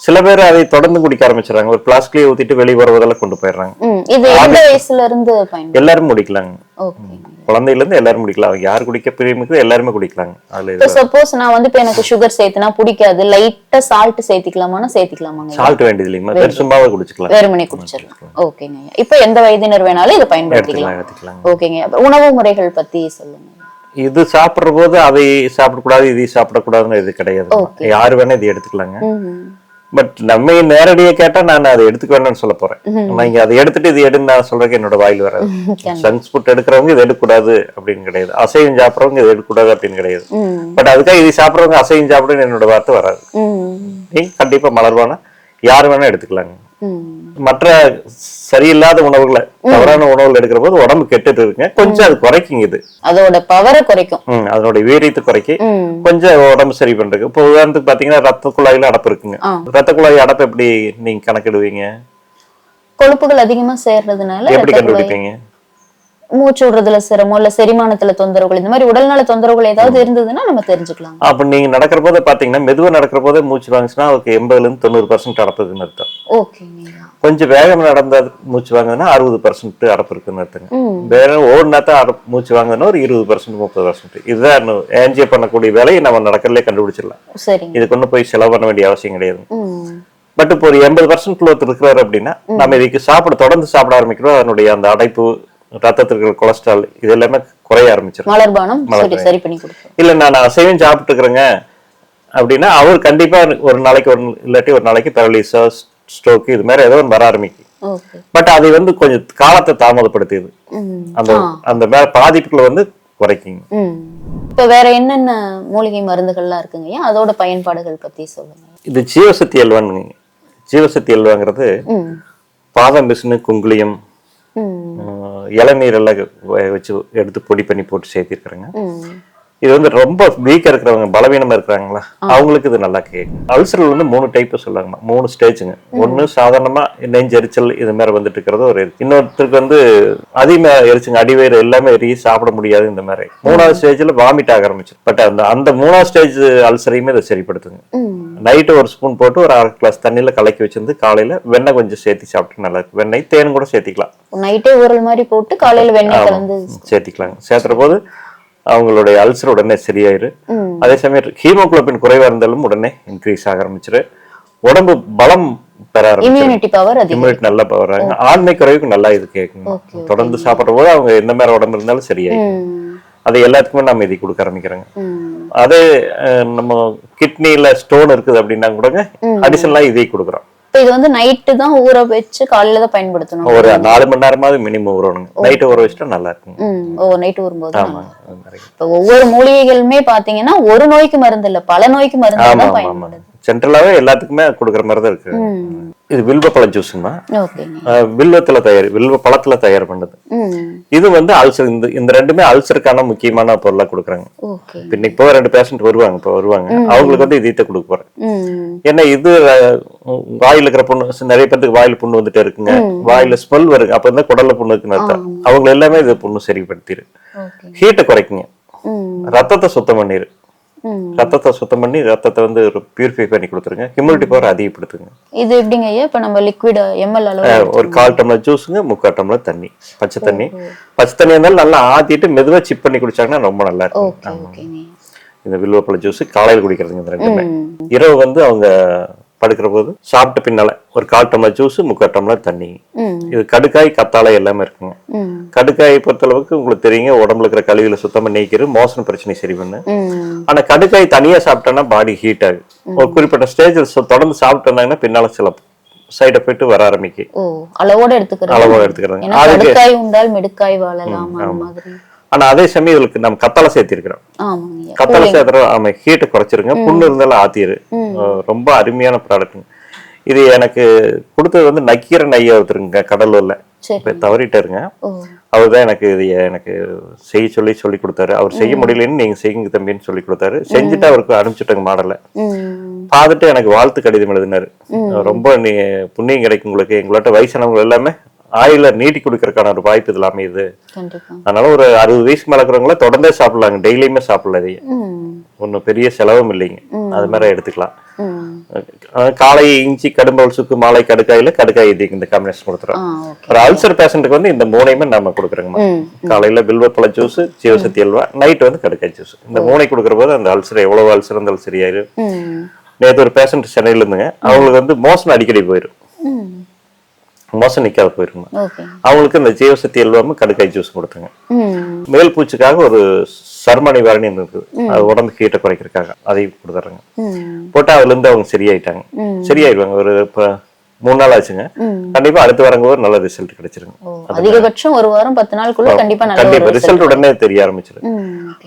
சில பேர் அதை தொடர்ந்து குடிக்க ஆரம்பிச்சிடறாங்க. ஒரு பிளாஸ்க்லயே ஊத்திட்டு வெளியே வருவதெல்லாம் கொண்டு போயிடுறாங்க. இது எந்த வயசுல இருந்து எல்லாரும் குடிக்கலாங்க. குழந்தையில இருந்து எல்லாரும் குடிக்கலாம். யார் குடிக்க பிரியமிக்குதோ எல்லாருமே குடிக்கலாங்க. அதுல சப்போஸ் நான் வந்து இப்ப எனக்கு சுகர் சேர்த்துனா பிடிக்காது, லைட்டா சால்ட் சேர்த்திக்கலாமா? சேர்த்திக்கலாமாங்க? சால்ட் வேண்டியது இல்லைங்க, வெறும் சும்மாவே குடிச்சுக்கலாம், வெறுமனே குடிச்சிடலாம். ஓகேங்க. இப்ப எந்த வயதினர் வேணாலும் இதை பயன்படுத்திக்கலாம். ஓகேங்க. உணவு முறைகள் பத்தி சொல்லுங்க. இது சாப்பிடுற போது அதை சாப்பிடக்கூடாது, இதை சாப்பிடக்கூடாதுன்னு இது கிடையாது. யாரு வேணா இது எடுத்துக்கலாங்க. பட் நம்ம நேரடியா கேட்டா நான் அதை எடுத்துக்க வேண்டாம்னு சொல்ல போறேன். நீங்க அதை எடுத்துட்டு இது எடுன்னு நான் சொல்றதுக்கு என்னோட வாயில் வராது. ஜங்க் ஃபுட் எடுக்கிறவங்க இது எடுக்கக்கூடாது அப்படின்னு கிடையாது, அசைவம் சாப்பிட்றவங்க இது எடுக்கக்கூடாது அப்படின்னு கிடையாது. பட் அதுக்காக இது சாப்பிட்றவங்க அசைவம் சாப்பிடுன்னு என்னோட வார்த்தை வராது. நீங்க கண்டிப்பா மலர்வான யாரு வேணா எடுத்துக்கலாங்க. மற்ற சரியில்லாத உணவுகளை, தவறான உணவுகள் எடுக்கிற போது உடம்பு கெட்டுட்டு இருக்குங்க. கொஞ்சம் அது குறைக்குங்க, இது அதோட பவரை குறைக்கும், அதோட வீரியத்தை குறைக்கி கொஞ்சம் உடம்பு சரி பண்றதுக்கு. இப்போ உதாரணத்துக்கு பாத்தீங்கன்னா ரத்த குழாயில அடப்பு இருக்குங்க. ரத்த குழாய் அடப்பு எப்படி நீங்க கணக்கிடுவீங்க? கொழுப்புகள் அதிகமா சேர்றதுனால எப்படி கண்டுபிடிப்பீங்க? மூச்சு விடுறதுல சிரமம், இல்ல செரிமானத்துல தொந்தரவுகள், இந்த மாதிரி உடல்நல தொந்தரவுகள் ஏதாவது இருந்ததுன்னா நம்ம தெரிஞ்சுக்கலாம். அப்ப நீங்க நடக்கிற போது பாத்தீங்கன்னா மெதுவா நடக்கிற போதே மூச்சு வாங்குச்சுன்னா அதுக்கு 80-90% அடப்பு இருக்குன்னு அர்த்தம். கொஞ்சம் வேகம் நடந்த மூச்சு வாங்குதுன்னா 60% அடப்பு இருக்குன்னு அர்த்தங்க. வேற ஓடுனாத்தான் மூச்சு வாங்குதுன்னா ஒரு 20%-30%. இதுதான் ஏஞ்சியோ பண்ணக்கூடிய வேலையை நம்ம நடக்கிறதுலே கண்டுபிடிச்சிடலாம். இதுக்கு ஒண்ணு போய் செலவு பண்ண வேண்டிய அவசியம் கிடையாது. பட் இப்போ ஒரு 80% ஒருத்தர் இருக்கிறாரு அப்படின்னா நம்ம இதுக்கு தொடர்ந்து சாப்பிட ஆரம்பிக்கிறோம். அதனுடைய அந்த அடைப்பு, ரத்தத்திற்கு கொலஸ்ட்ரால், இது எல்லாமே குறைய ஆரம்பிச்சிடும். இல்ல நான் அசைவம் சாப்பிட்டு இருக்கிறேங்க அப்படின்னா அவர் கண்டிப்பா ஒரு நாளைக்கு இல்லாட்டி ஒரு நாளைக்கு பெரலிசஸ், ஸ்ட்ரோக் இது மாதிரி ஏதோ ஒன்று வர ஆரம்பிக்கும். ஓகே. பட் அது வந்து கொஞ்சம் காலத்தை தாமதப்படுத்தியது. அந்த அந்த பாதிப்புகளை வந்து குறைக்குங்க. இப்ப வேற என்னென்ன மூலிகை மருந்துகள்லாம் இருக்குங்க, அதோட பயன்பாடுகள் பத்தி சொல்லுங்க. இது ஜீவசக்தி அல்வான்னு. ஜீவசக்தி அல்வாங்கிறது பாதாம் பிசினு, குங்குளியம், இளநீர் எல்லாம் வச்சு எடுத்து பொடி பண்ணி போட்டு சேர்த்திருக்கிறேங்க. இது வந்து ரொம்ப வீக்கா இருக்கிறவங்க, பலவீனமா இருக்கிறாங்களா, அவங்களுக்கு இது நல்லா கேட்கும். அல்சர் வந்து 3 டைப் சொல்லுவாங்க, 3 ஸ்டேஜுங்க. ஒண்ணு சாதாரணமா நெஞ்செரிச்சல் இது மாதிரி வந்துட்டு இருக்கிறது ஒரு. இன்னொருத்தருக்கு வந்து அதிகமா எரிச்சுங்க, அடிவயிறு எல்லாமே எரி, சாப்பிட முடியாது இந்த மாதிரி. 3வது ஸ்டேஜ்ல வாமிட் ஆக ஆரம்பிச்சு. பட் அந்த 3வது ஸ்டேஜ் அல்சரையுமே இதை சரிப்படுத்துங்க. நைட்டு 1 ஸ்பூன் போட்டு ஒரு 1/2 கிளாஸ் தண்ணியில கலக்கி வச்சிருந்து காலையில வெண்ணெய் கொஞ்சம் சேர்த்து சாப்பிட்டு நல்லா இருக்கு. வெண்ணெய் தேன் கூட சேர்த்திக்கலாம். நைட்டே ஊறல் மாதிரி போட்டு காலையில வெண்ணெய் கலந்து சேர்த்திக்கலாங்க. சேர்த்துற போது அவங்களுடைய அல்சர் உடனே சரியாயிரு. அதே சமயம் ஹீமோகுளோபின் குறைவா இருந்தாலும் உடனே இன்க்ரீஸ் ஆக ஆரம்பிச்சிரு. உடம்பு பலம் பெற ஆரம்பிச்சு, இம்யூனிட்டி நல்லா பவர் ஆகும். ஆண்மை குறைவுக்கு நல்லா இது கேட்கும். தொடர்ந்து சாப்பிடுற போது அவங்க எந்த மாதிரி உடம்பு இருந்தாலும் சரியாயிடும். அது எல்லாத்துக்குமே நம்ம இதை கொடுக்க ஆரம்பிக்கிறோங்க. அதே நம்ம கிட்னில ஸ்டோன் இருக்குது அப்படின்னா கூட அடிஷனலா இதை கொடுக்குறோம். இது வந்து நைட்டு தான் ஊற வச்சு காலையில தான் பயன்படுத்தணும். ஒரு 4 மணி நேரமாவது மினிமம் ஊறணுங்க. நைட்டு ஊற வச்சுட்டா நல்லா இருக்கும். நைட்டு ஊறும்போது. இப்ப ஒவ்வொரு மூலிகைகளுமே பாத்தீங்கன்னா ஒரு நோய்க்கு மருந்து இல்ல, பல நோய்க்கு மருந்து தான் பயன்படுது. சென்ட்ரலாவே எல்லாத்துக்குமே கொடுக்குற மாதிரி தான் இருக்கு. இது வில்வ பழ ஜூஸ்மா, வில்வ பழத்துல தயார் பண்ணது. இது வந்து அல்சர், இந்த ரெண்டுமே அல்சருக்கான முக்கியமான பொருளா கொடுக்குறாங்க. இன்னைக்கு போக 2 பேஷண்ட் வருவாங்க, அவங்களுக்கு வந்து இதை கொடுக்க போறேன். ஏன்னா இது வாயில இருக்கிற புண்ணு, நிறைய பேருக்கு வாயில புண்ணு வந்துட்டே இருக்குங்க, வாயில ஸ்மெல் வருங்க, அப்ப இருந்தா குடல்ல புண்ணு இருக்குன்னு அர்த்தம். அவங்க எல்லாமே இது புண்ணு சரிப்படுத்திரு, ஹீட்டை குறைக்குங்க, ரத்தத்தை சுத்தம் பண்ணிரு. ரத்தத்தை சுத்தம் பண்ணி ரத்தத்தை வந்து பியூரிஃபை பண்ணி கொடுத்துருங்க. இம்யூனிட்டி பவர் அதிகப்படுத்துங்க. இது எப்படிங்க ஐயா? இப்ப நம்ம லிக்விட் ml அளவு ஒரு 1/4 டம்ளர் ஜூஸுங்க, 3/4 டம்ளர் தண்ணி, பச்சை தண்ணி இருந்தாலும் நல்லா ஆத்திட்டு மெதுவா சிப் பண்ணி குடிச்சாங்கன்னா ரொம்ப நல்லா இருக்கும். இந்த வில்வப்பழ ஜூஸ் காலையில் குடிக்கிறதுங்க. இந்த ரெண்டுமே இரவு வந்து அவங்க படுக்கிற போது சாப்பிட்ட பின்னால ஒரு 1/4 டம்ளர் ஜூஸ், 3/4 டம்ளர் தண்ணி. இது கடுக்காய், கத்தாழை எல்லாமே இருக்குங்க. கடுக்காயை பொறுத்த அளவுக்கு உங்களுக்கு தெரியுங்க, உடம்புல இருக்கிற கழிவுகளை சுத்தமா நீக்கிற, மோசன பிரச்சனை சரி பண்ணு. ஆனா கடுக்காய் தனியா சாப்பிட்டோம்னா பாடி ஹீட் ஆகும். ஒரு குறிப்பிட்ட ஸ்டேஜில் தொடர்ந்து சாப்பிட்டோம்னா பின்னால சில சைடு எஃபெக்ட் வர ஆரம்பிக்கும். அளவோட எடுத்துக்கிறாங்க. ஆனா அதே சமயம் இதுக்கு நம்ம கத்தாழை சேர்த்திருக்கிறோம். கத்தாழை சேர்த்துறோம், ஹீட்டை குறைச்சிருங்க, புண்ணு இருந்தாலும் ஆத்திரு. ரொம்ப அருமையான ப்ராடக்ட். இது எனக்கு கொடுத்தது வந்து நக்கீர நையா ஒருத்தருங்க கடலூர்ல, தவறிட்டாருங்க. அவர்தான் எனக்கு சொல்லி கொடுத்தாரு. அவர் செய்ய முடியலன்னு நீங்க செய்யுங்க தம்பின்னு சொல்லி கொடுத்தாரு. செஞ்சுட்டு அவருக்கு அனுப்பிச்சுட்டாங்க மாடல. பார்த்துட்டு எனக்கு வாழ்த்து கடிதம் எழுதினாரு. ரொம்ப புண்ணியம் கிடைக்கும் உங்களுக்கு, எங்களோட வயசானவங்க எல்லாமே ஆயில நீட்டி கொடுக்கறதுக்கான ஒரு வாய்ப்பு இது அமையுது. அதனால ஒரு 60 வயசுக்கு மேல இருக்கிறவங்கள தொடர்ந்தே சாப்பிடலாங்க, டெய்லியுமே சாப்பிடலாம். இதையே ஒன்னும் பெரிய செலவும் இல்லைங்க, அது மாதிரி எடுத்துக்கலாம். காலை இஞ்சி, கடும்பல் சுக்கு, மாலை கடுக்காயில கடுக்காய் இதுக்கு இந்த காம்பினேஷன் கொடுத்துறோம். ஒரு அல்சர் பேஷண்ட்டுக்கு வந்து இந்த 3ஐயுமே நம்ம கொடுக்குறோங்க. காலையில வில்வப்பழ ஜூஸ், ஜீவசக்தி அல்வா, நைட் வந்து கடுக்காய் ஜூஸ். இந்த 3ஐ கொடுக்குற போது அந்த அல்சர் எவ்வளவு அல்சர் இருந்தாலும் சரியாயிரும். நேற்று ஒரு பேஷண்ட் சென்னையில இருந்துங்க, அவங்களுக்கு வந்து மோசம் அடிக்கடி போயிடும், மோசம் நிக்காத போயிருங்க. அவங்களுக்கு இந்த ஜீவசக்தி அல்வாம கடுக்காய் ஜூஸ் கொடுத்துங்க. மேல் பூச்சிக்காக ஒரு சர்ம நிவாரணி இருக்குது, அது உடம்பு ஹீட்டை குறைக்கிறதுக்காக அதையும் கொடுத்துறாங்க. போட்டா அதுல இருந்து அவங்க சரியாயிடுவாங்க. ஒரு 3 நாள் ஆச்சுங்க, கண்டிப்பா அடுத்து வரங்க நல்ல ரிசல்ட் கிடைச்சிருங்க. அதிகபட்சம் 1 வாரம் 10 நாளுக்குள்ள கண்டிப்பா ரிசல்ட் உடனே தெரிய ஆரம்பிச்சிடும்.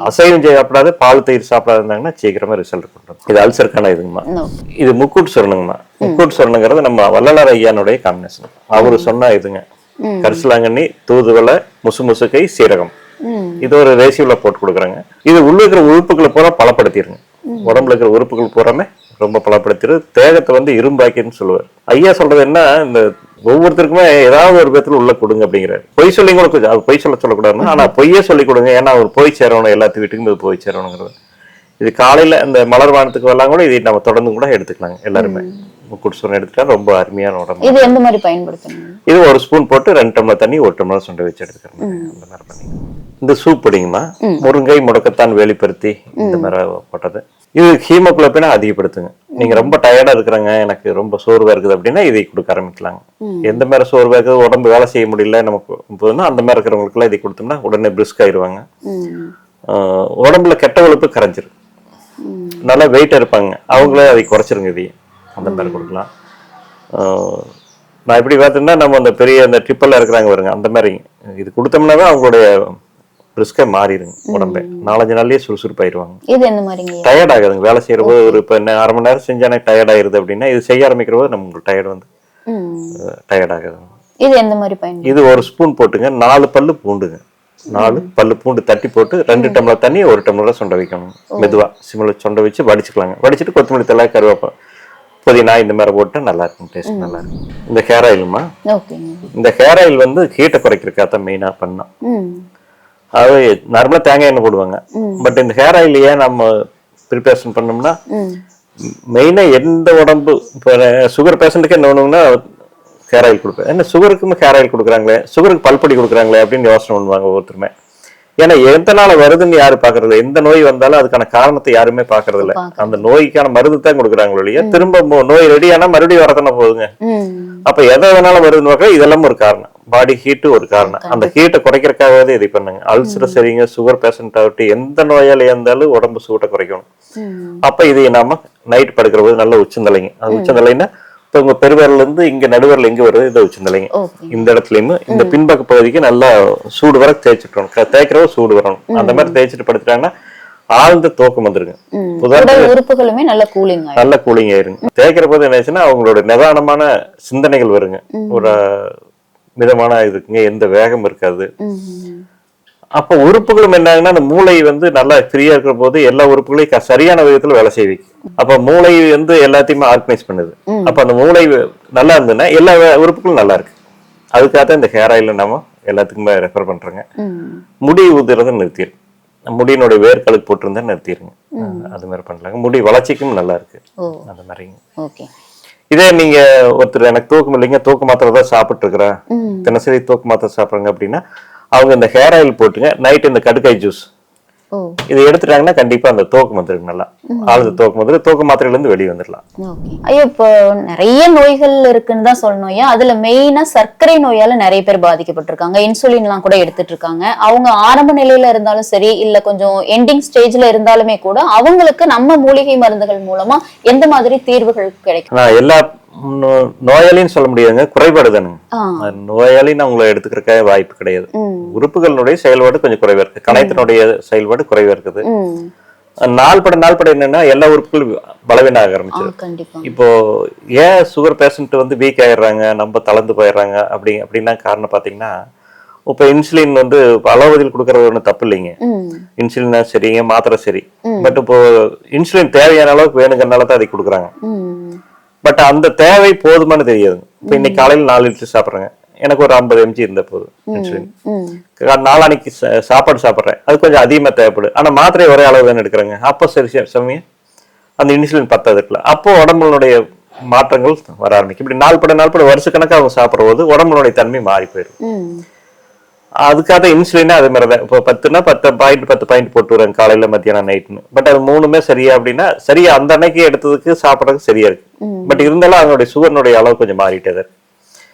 அசைவம் சாப்பிடாது, பால் தயிர் சாப்பிடாது இருந்தாங்கன்னா சீக்கிரமா ரிசல்ட் கொடுக்கும். இது அல்சருக்கான இதுங்கம்மா. இது முக்கூட்டு சொரணுங்கம்மா. முக்கூட்டு சொரணுங்கிறது நம்ம வள்ளலார் ஐயானுடைய காம்பினேஷன். அவரு சொன்னா இதுங்க, கரிசலாங்கண்ணி, தூதுவளை, முசுமுசுக்கை, சீரகம், இது ஒரு ரேசியோல போட்டு கொடுக்குறாங்க. இது உள்ள இருக்கிற உறுப்புகளை பூரா பலப்படுத்திடுங்க. உடம்புல இருக்கிற உறுப்புகள் பூராமே ரொம்ப பலப்படுத்திடு. தேகத்தை வந்து இரும்பாக்கின்னு சொல்லுவார் ஐயா. சொல்றது என்ன, இந்த ஒவ்வொருத்தருக்குமே ஏதாவது ஒரு விதத்துல உள்ள கொடுங்க அப்படிங்கிறாரு. பொய் சொல்லி கூட பொய் சொல்லக்கூடாதுன்னு, ஆனா பொய்யே சொல்லி கொடுங்க. ஏன்னா அவர் போய் சேரணும், எல்லாத்து வீட்டுக்கும் இது போய் சேரணுங்கிறது. இது காலையில இந்த மலர் வானத்துக்கு வரலாம் கூட இதை நம்ம தொடர்ந்து கூட எடுத்துக்கலாங்க. எல்லாருமே முக்கூட்டு சொன்ன எடுத்துட்டா ரொம்ப அருமையான உடம்பு. இது எந்த மாதிரி பயன்படுத்தணும்? இது 1 ஸ்பூன் போட்டு 2 டம்ளர் தண்ணி, 1 டம்ளர் சுண்ட வச்சு எடுத்துக்கிறேன். அந்த மாதிரி பண்ணி இந்த சூப் பிடிங்குமா, முருங்கை, முடக்கத்தான், வேலிப்பருத்தி இந்த மாதிரி போட்டது. இது ஹீமோகுளோபினை அதிகப்படுத்துங்க. நீங்க ரொம்ப டயர்டா இருக்கிறாங்க, எனக்கு ரொம்ப சோர்வா இருக்குது அப்படின்னா இதை கொடுக்க ஆரம்பிக்கலாங்க. எந்த மாதிரி சோர்வா இருக்குது, உடம்பு வேலை செய்ய முடியல நமக்கு, அந்த மாதிரி இருக்கிறவங்களுக்கு எல்லாம் இதை கொடுத்தோம்னா உடனே பிரிஸ்க் ஆயிடுவாங்க. உடம்புல கெட்ட கொழுப்பு கரைஞ்சிரும். நல்லா வெயிட்டா இருப்பாங்க, அவங்களே அதை குறைச்சிருங்க. இதையும் அந்த மாதிரி கொடுக்கலாம். நான் எப்படி பார்த்தோம்னா நம்ம அந்த பெரிய அந்த ட்ரிப்பில் இருக்கிறாங்க பாருங்க, அந்த மாதிரி இது கொடுத்தோம்னாவே அவங்களுடைய ரிஸ்கே மாறிடுங்க. உடம்பே 4-5 நாள்லயே சுறுசுறுப்பாயிருவாங்க. இது என்ன மாதிரிங்க? டயர்ட் ஆகாதுங்க. வேலை செய்யற போது ஒரு இப்போ 1/2 மணி நேரம் செஞ்சானே டயர்ட் ஆயிருது அப்படின்னா, இது செய்ய ஆரம்பிக்கிற போது நமக்கு டயர்ட் வந்து டயர்ட் ஆகாது. இது எந்த மாதிரி பயன்? இது 1 ஸ்பூன் போட்டுங்க, 4 பல்லு பூண்டுங்க, 4 பல்லு பூண்டு தட்டி போட்டு 2 டம்ளர் தண்ணி 1 டம்ளர் சொண்ட வைக்கணும். மெதுவா சிம்ல சொண்ட வச்சு வடிச்சுக்கலாங்க. வடிச்சிட்டு கொத்தமல்லி தழை, கருவேப்பிலை, புதினா இந்த மாதிரி போட்டு நல்லா இருக்கும். டேஸ்ட் நல்லா இருக்கும். இந்த ஹேர் ஆயிலுமா, இந்த ஹேர் ஆயில் வந்து ஹீட்டை குறைக்கிறதுக்காக மெயினா பண்ணோம். அது நார்மலா தேங்காய் எண்ணெய் போடுவாங்க. பட் இந்த ஹேர் ஆயில் ஏன் நம்ம ப்ரிப்பரேஷன் பண்ணோம்னா, மெயினா எந்த உடம்பு இப்போ சுகர் பேஷண்ட்டுக்கு என்ன பண்ணுவாங்கன்னா ஹேர் ஆயில் கொடுப்பேன். ஏன்னா சுகருக்குமே ஹேர் ஆயில் கொடுக்குறாங்களே, சுகருக்கு பல்பொடி கொடுக்குறாங்களே அப்படின்னு யோசனை பண்ணுவாங்க ஒவ்வொருத்தருமே. ஏன்னா எதனால வருதுன்னு யாரும் பாக்குறது, எந்த நோய் வந்தாலும் அதுக்கான காரணத்தை யாருமே பாக்குறது இல்ல. அந்த நோய்க்கான மருந்து தான் கொடுக்குறாங்களோ இல்லையா, திரும்ப நோய் ரெடி ஆனா மறுபடியும் வரதானே போகுதுங்க. அப்ப எதனால வருதுன்னு பார்க்க இதெல்லாம் ஒரு காரணம். பாடி ஹீட்டு ஒரு காரணம். அந்த ஹீட்டை குறைக்கிறதுக்காகவே இது பண்ணுங்க. அல்சர் சரிங்க, சுகர் பேஷண்ட் ஆகட்டும், எந்த நோயால இருந்தாலும் உடம்பு சூட்டை குறைக்கணும். அப்ப இது நாம நைட் படுக்கிற போது நல்ல உச்சந்தலைங்க. அது உச்சந்தலைன்னா இப்ப உங்க பெருவிரல்ல இருந்து இங்க நடுவரில் எங்க வருது, இதை உச்சந்தலைங்க. இந்த இடத்துலயும் இந்த பின்பக்க பகுதிக்கு நல்லா சூடு வர தேய்ச்சிட்டோம். தேய்க்கிறவங்க சூடு வரணும். அந்த மாதிரி தேய்ச்சிட்டு படுத்துட்டாங்கன்னா ஆழ்ந்த தூக்கம் வந்துருங்க. உறுப்புகளுமே நல்ல கூலிங் ஆயிருங்க. தேய்க்கிற போது என்னாச்சுன்னா அவங்களோட நிதானமான சிந்தனைகள் வருங்க. ஒரு மிதமான இருக்குங்க, எந்த வேகம் இருக்காது. அப்ப உறுப்புகளும் என்னாங்கன்னா அந்த மூளை வந்து நல்லா ஃப்ரீயா இருக்கிற போது எல்லா உறுப்புகளையும் சரியான விதத்துல வேலை செய்ய வைக்கும். அப்ப மூளை வந்து எல்லாத்தையுமே ஆர்கனைஸ் பண்ணுது. அப்ப அந்த மூளை நல்லா இருந்ததுன்னா எல்லா உறுப்புகளும் நல்லா இருக்கு. அதுக்காக இந்த ஹேர் ஆயில நம்ம எல்லாத்துக்குமே ரெஃபர் பண்றோங்க. முடி ஊதுறதை நிறுத்திடும். முடியினுடைய வேர்க்கழுக்கு போட்டிருந்தா நிறுத்திடுங்க. அது மாதிரி பண்ணலாங்க. முடி வளர்ச்சிக்கும் நல்லா இருக்கு. அந்த மாதிரிங்க. இதே நீங்க ஒருத்தர் எனக்கு தூக்கம் இல்லைங்க, தூக்க மாத்திரை தான் சாப்பிட்டு இருக்கிறேன், தினசரி தூக்க மாத்திரை சாப்பிடுறாங்க அப்படின்னா அவங்க இந்த ஹேர் ஆயில் போட்டுங்க, நைட் இந்த கடுக்காய் ஜூஸ் இது எடுத்துட்டாங்கன்னா கண்டிப்பா அந்த தூக்கம் வந்துருக்கு. நல்லா ஆழ்ந்த தூக்கம் வந்து தூக்க மாத்திரையில இருந்து வெளியே வந்துடலாம். ஐயோ, இப்போ நிறைய நோய்கள் இருக்குன்னு தான் சொல்லணும். அதுல மெயினா சர்க்கரை நோயால நிறைய பேர் பாதிக்கப்பட்டிருக்காங்க. இன்சுலின் எல்லாம் கூட எடுத்துட்டு இருக்காங்க. அவங்க ஆரம்ப நிலையில இருந்தாலும் சரி, இல்ல கொஞ்சம் எண்டிங் ஸ்டேஜ்ல இருந்தாலுமே கூட அவங்களுக்கு நம்ம மூலிகை மருந்துகள் மூலமா எந்த மாதிரி தீர்வுகள் கிடைக்கும்? எல்லா நோயாளின்னு சொல்ல முடியாதுங்க, குறைபாடு தானுங்க. நோயாளின்னு அவங்களை எடுத்துக்கிறக்க வாய்ப்பு கிடையாது. உறுப்புகளுடைய செயல்பாடு கொஞ்சம் குறைவா இருக்கு, கணையத்தினுடைய செயல்பாடு குறைவா இருக்குது. நாள்பட என்னன்னா எல்லா உறுப்புகளும் பலவீனம் ஆக ஆரம்பிச்சது. இப்போ ஏன் சுகர் பேஷண்ட் வந்து வீக் ஆயிடுறாங்க, நம்ம தளர்ந்து போயிடுறாங்க அப்படின்னா காரணம் பாத்தீங்கன்னா, இப்ப இன்சுலின் வந்து அளவதில் கொடுக்கறது ஒண்ணு தப்பு இல்லைங்க. இன்சுலின் சரிங்க, மாத்திரை சரி. பட் இப்போ இன்சுலின் தேவையான அளவுக்கு வேணுங்கிறனால தான் அதை கொடுக்குறாங்க. பட் அந்த தேவை போதுமானு தெரியாது. இப்ப இன்னைக்கு காலையில 4 லிட்டர் சாப்பிடுறேங்க, எனக்கு ஒரு 50 mg இருந்த போதும் இன்சுலின். நாளானைக்கு சாப்பாடு சாப்பிடுறேன், அது கொஞ்சம் அதிகமா தேவைப்படுது. ஆனா மாத்திரை ஒரே அளவு தானே எடுக்கிறாங்க. அப்போ சரி சமயம் அந்த இன்சுலின் பத்தாது இருக்குல்ல, அப்போ உடம்புடைய மாற்றங்கள் வர ஆரம்பிக்கும். இப்படி நாள்பட வருஷக்கணக்காக அவங்க சாப்பிடுற போது உடம்புடைய தன்மை மாறி போயிடும். அதுக்காக இன்சுலினா அது மாதிரிதான். இப்போ 10னா 10 பாயிண்ட் போட்டு வரேன் காலையில, மத்தியானம், நைட்னு. பட் அது 3மே சரியா அப்படின்னா சரியா அந்த அன்னைக்கு எடுத்ததுக்கு சாப்பிட்றதுக்கு சரியா இருக்கு. பட் இருந்தாலும் அவங்களுடைய சுகர்னுடைய அளவு கொஞ்சம் மாறிட்டே இருக்கு.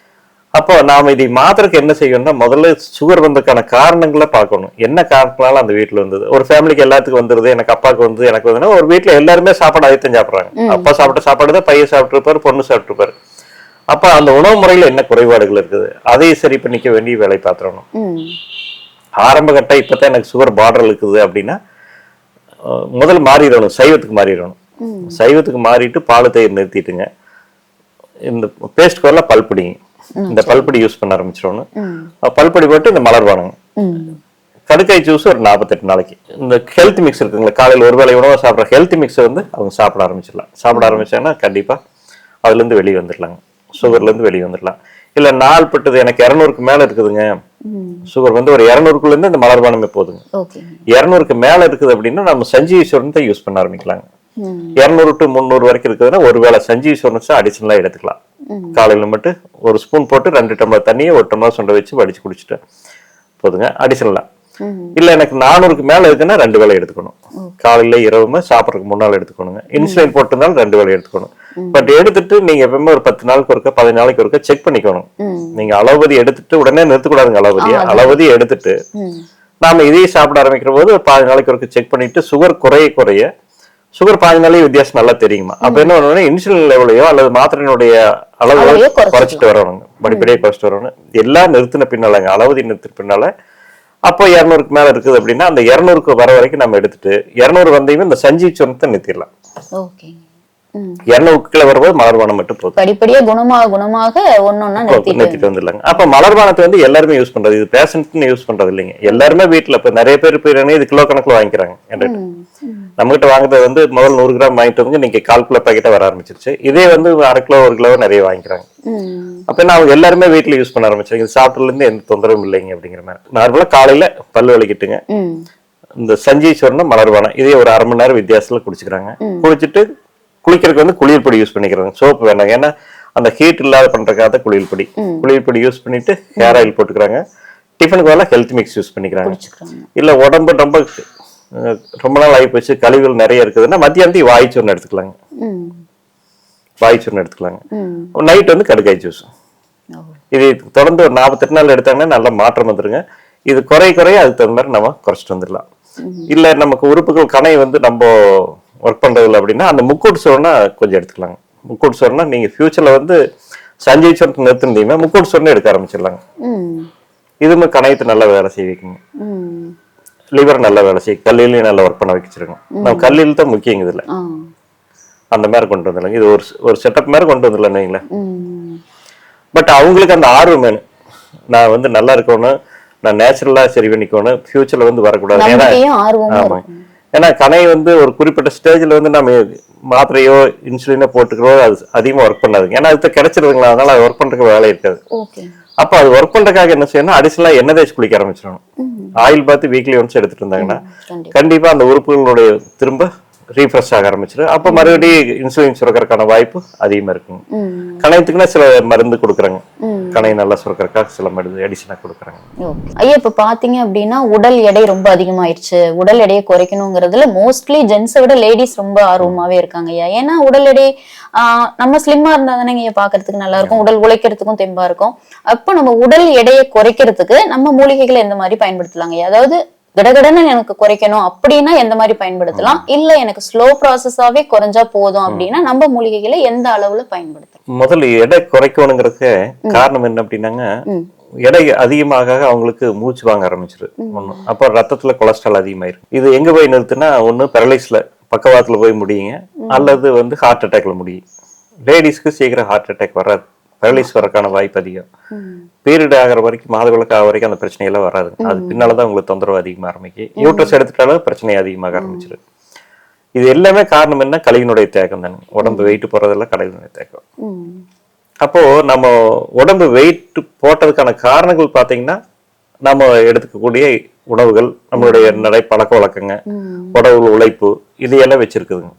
அப்போ நாம இதை மாத்திரக்கு என்ன செய்யணும்னா, முதல்ல சுகர் வந்ததுக்கான காரணங்களை பார்க்கணும். என்ன காரணத்தினால அந்த வீட்டுல வந்தது. ஒரு ஃபேமிலிக்கு எல்லாத்துக்கும் வந்துருது, எனக்கு அப்பாவுக்கு வந்து எனக்கு வந்து, ஒரு வீட்டுல எல்லாருமே சாப்பாடு அதைத்தான் சாப்பிடுறாங்க. அப்பா சாப்பிட்ட சாப்பாடு தான் பையன் சாப்பிட்டு இருப்பாரு, பொண்ணு சாப்பிட்டு இருப்பாரு. அப்ப அந்த உணவு முறையில என்ன குறைபாடுகள் இருக்குது, அதையும் சரி பண்ணிக்க வேண்டிய வேலை பார்த்துடணும். ஆரம்ப கட்ட இப்பதான் எனக்கு சுகர் பார்டர் இருக்குது அப்படின்னா முதல் மாறிடணும், சைவத்துக்கு மாறிடணும். சைவத்துக்கு மாறிட்டு பால் தயிர் நிறுத்திட்டுங்க, இந்த பேஸ்ட் வரல பல்பொடிங்க, இந்த பல்பொடி யூஸ் பண்ண ஆரம்பிச்சிடணும். பல்பொடி போட்டு இந்த மலர்வானுங்க, கடுக்காய் ஜூஸ் ஒரு 48 நாளைக்கு. இந்த ஹெல்த் மிக்ஸ் இருக்குங்களா, காலையில் ஒரு வேளை உணவை சாப்பிட்ற ஹெல்த் மிக்ஸை வந்து அவங்க சாப்பிட ஆரம்பிச்சிடலாம். சாப்பிட ஆரம்பிச்சாங்கன்னா கண்டிப்பா அதுல இருந்து வெளியே வந்துடலாங்க, சுகர்ல இருந்து வெளியே வந்துடலாம். இல்ல நாள்பட்டது எனக்கு 200க்கு மேல இருக்குதுங்க சுகர், வந்து ஒரு 200க்குள்ள இருந்து இந்த மலர்பானமே போதுங்க. 200க்கு மேல இருக்குது அப்படின்னா நம்ம சஞ்சீவீஸ்வரன் தான் யூஸ் பண்ண ஆரம்பிக்கலாங்க. 200 to 300 வரைக்கும் இருக்குதுன்னா ஒருவேளை சஞ்சீவீஸ்வரன் அடிஷனலா எடுத்துக்கலாம். காலையில மட்டும் 1 ஸ்பூன் போட்டு 2 டம்ளர் தண்ணியை 1 டம்ளர் சொண்ட வச்சு வடிச்சு குடிச்சிட்டு போதுங்க, அடிஷனலா. இல்ல எனக்கு 400க்கு மேல இருக்குன்னா 2 வேளை எடுத்துக்கணும். காலையில இரவுமே சாப்பிடறதுக்கு முன்னாள் எடுத்துக்கணுங்க. இன்சுலின் போட்டிருந்தாலும் 2 வேளை எடுத்துக்கணும். பட் எடுத்துட்டு நீங்க எப்பவுமே ஒரு 10 நாளுக்கு ஒருக்க 15 நாளைக்கு ஒருக்க செக் பண்ணிக்கணும். நீங்க அளவதி எடுத்துட்டு உடனே நிறுத்தக்கூடாதுங்க. அளவதி எடுத்துட்டு நாம இதையும் சாப்பிட ஆரம்பிக்கிற போது ஒரு 15 நாளைக்கு ஒருக்க செக் பண்ணிட்டு சுகர் குறைய சுகர் பாதினாலே வித்தியாசம் நல்லா தெரியுமா. அப்ப என்ன பண்ணுவோம்னா இன்சுலின் லெவலையோ அல்லது மாத்திரையினுடைய அளவு குறைச்சிட்டு வரணுங்க, படிப்படியே குறைச்சிட்டு வரணும். எல்லாம் நிறுத்தின பின்னாலங்க, அளவதி நிறுத்தின பின்னால அப்போ 200க்கு மேல இருக்குது அப்படின்னா அந்த 200க்கு வர வரைக்கும் நம்ம எடுத்துட்டு 200 வந்தையுமே இந்த சஞ்சீவி சூர்ணத்தை நிறுத்திடலாம். 200க்கு கீழே வரும்போது மலர்பானம் மட்டும் போதும். படிப்படியா குணமாக ஒன்னொன்னா நிறுத்திட்டு வந்துடலாங்க. அப்ப மலர்பானத்தை வந்து எல்லாருமே யூஸ் பண்றது, இது பேஷண்ட்னு யூஸ் பண்றது இல்லைங்க, எல்லாருமே வீட்டுல இப்ப நிறைய பேர் இது கிலோ கணக்குல வாங்கிக்கிறாங்க. நம்ம கிட்ட வாங்குறது வந்து முதல் 100 கிராம் வாங்கிட்டு வந்து நீங்க 1/4 கிலோ பாக்கெட்டா வர ஆரம்பிச்சிருச்சு. இதே வந்து 1/2 கிலோ 1 கிலோ நிறைய வாங்கிக்கிறாங்க. அப்ப என்ன அவங்க எல்லாருமே வீட்டுல யூஸ் பண்ண ஆரம்பிச்சாங்க. இது சாப்பிட்டதுல இருந்து எந்த தொந்தரவும் இல்லைங்க அப்படிங்கிற மாதிரி. நார்மலா காலையில பல்லு வலிக்கிட்டுங்க இந்த சஞ்சீவி சூர்ணம் மலர்பானம் இதே ஒரு 1/2 மணி நேரம் வித்தியாசத்துல குடிச்சுக்கிறாங்க. குடிச்சிட்டு குளிக்கிறதுக்கு வந்து குளியல் பொடி யூஸ் பண்ணிக்கிறாங்க, சோப்பு வேண்டாம். ஏன்னா அந்த ஹீட் இல்லாத பண்றதுக்காக குளியல் பொடி யூஸ் பண்ணிட்டு ஹேர் ஆயில் போட்டுக்கிறாங்க. டிஃபனுக்கு வேலை ஹெல்த் மிக்ஸ் யூஸ் பண்ணிக்கிறாங்க. இல்ல உடம்பு ரொம்ப நாள் ஆகி போச்சு, கழிவுகள் நிறைய இருக்குதுன்னா மத்தியானத்துக்கு வாய்ச்சூர்ணம் எடுத்துக்கலாங்க. நைட் வந்து கடுக்காய் ஜூஸ். இது தொடர்ந்து ஒரு 48 நாள் எடுத்தாங்கன்னா நல்ல மாற்றம் வந்துருங்க. இது குறைய அதுக்கு தகுந்த மாதிரி நம்ம குறைச்சிட்டு வந்துடலாம். இல்ல நமக்கு உறுப்புகள் கணை வந்து நம்ம ஒர்க் பண்றதில்ல அப்படின்னா அந்த முக்கூட்டு சோறுனா கொஞ்சம் எடுத்துக்கலாங்க. முக்கூட்டு சோறுனா நீங்க ஃபியூச்சர்ல வந்து சஞ்சீவி சூர்ணத்தை நிறுத்தினீங்கன்னா முக்கூட்டு சோறுனே எடுக்க ஆரம்பிச்சிடலாங்க. இதுமே கணையத்தை நல்லா வேலை செய்ய வைக்குங்க, லிவர் நல்லா வேலை செய்யும், கல்லிலையும் நல்லா ஒர்க் பண்ண வச்சிருக்கோம். நம்ம கல்லில் தான் முக்கியங்க இதுல. அந்த மாதிரி கொண்டு வந்துடலாங்க. இது ஒரு செட்டப் மாதிரி கொண்டு வந்துடலாம் வைங்களேன். பட் அவங்களுக்கு அந்த ஆர்வம் வேணும், நான் வந்து நல்லா இருக்கணும், நான் நேச்சுரலா சரி பண்ணிக்கணும், ஃபியூச்சர்ல வந்து வரக்கூடாது. ஆமா, ஏன்னா கணை வந்து ஒரு குறிப்பிட்ட ஸ்டேஜ்ல வந்து நம்ம மாத்திரையோ இன்சுலினோ போட்டுக்கிறோம், அது அதிகமா ஒர்க் பண்ணாதுங்க. ஏன்னா அது கிடைச்சிருதுங்களா, அதனால அது ஒர்க் பண்றதுக்கு வேலை இருக்காது. அப்ப அது ஒர்க் பண்றதுக்காக என்ன செய்யணும், அடிஷனலா எண்ணெய் தேய்ச்சி குளிக்க ஆரம்பிச்சிடணும். ஆயில் பார்த்து வீக்லி ஒன்ஸ் எடுத்துட்டு இருந்தாங்கன்னா கண்டிப்பா அந்த உறுப்புகளுடைய திரும்ப ரீஃப்ரெஷ் ஆக ஆரம்பிச்சிடும். அப்ப மறுபடியும் இன்சுலின் சுரக்கிறதுக்கான வாய்ப்பு அதிகமா இருக்குங்க. கணையத்துக்குன்னா சில மருந்து கொடுக்குறாங்க, கணை நல்லா சுரக்கிறதுக்காக சில மருந்து அடிஷனா கொடுக்குறாங்க. ஐயா இப்ப பாத்தீங்க அப்படின்னா உடல் எடை ரொம்ப அதிகமாயிருச்சு, உடல் எடையை குறைக்கணுங்கிறதுல மோஸ்ட்லி ஜென்ஸை விட லேடிஸ் ரொம்ப ஆர்வமாவே இருக்காங்க ஐயா. ஏன்னா உடல் எடை நம்ம ஸ்லிம்மா இருந்தா தானே ஐயா பாக்குறதுக்கு நல்லா இருக்கும், உடல் உழைக்கிறதுக்கும் தெம்பா இருக்கும். அப்ப நம்ம உடல் எடையை குறைக்கிறதுக்கு நம்ம மூலிகைகளை எந்த மாதிரி பயன்படுத்தலாங்க ஐயா? அதாவது கடகடன்னு எனக்கு குறைக்கணும் அப்படின்னா எந்த மாதிரி பயன்படுத்தலாம், இல்ல எனக்கு ஸ்லோ ப்ராசஸாவே குறைஞ்சா போதும் அப்படின்னா நம்ம மூலிகைகளை எந்த அளவுல பயன்படுத்தலாம்? முதல்ல எடை குறைக்கணுங்கிறதுக்கு காரணம் என்ன அப்படின்னாங்க, எடை அதிகமாக அவங்களுக்கு மூச்சு வாங்க ஆரம்பிச்சிரு ஒண்ணு, அப்ப ரத்தத்துல கொலஸ்ட்ரால் அதிகமாயிருக்கு. இது எங்க போய் நிறுத்துனா ஒண்ணு பெரலைஸ்ல பக்கவாத்துல போய் முடியுங்க, அல்லது வந்து ஹார்ட் அட்டாக்ல முடியும். லேடிஸ்க்கு சீக்கிரம் ஹார்ட் அட்டாக் வராது, பெரலைஸ் வரக்கான வாய்ப்பு அதிகம். பீரியட் ஆகிற வரைக்கும், மாதவிலக்கு ஆகிற வரைக்கும் அந்த பிரச்சனையெல்லாம் வராது. அது பின்னாலதான் உங்களுக்கு தொந்தரவு அதிகமாக ஆரம்பிக்கும். யூட்ரஸ் எடுத்துட்டாலும் பிரச்சனை அதிகமாக ஆரம்பிச்சிரு. இது எல்லாமே காரணம் என்ன, கழிவினுடைய தேக்கம் தானே. உடம்பு வெயிட் போறதெல்லாம் கழிவினுடைய தேக்கம். அப்போ நம்ம உடம்பு வெயிட் போட்டதுக்கான காரணங்கள் பாத்தீங்கன்னா நம்ம எடுத்துக்கக்கூடிய உணவுகள், நம்மளுடைய நடை பழக்க வழக்கங்க, உடவு உழைப்பு, இது எல்லாம் வச்சிருக்குதுங்க.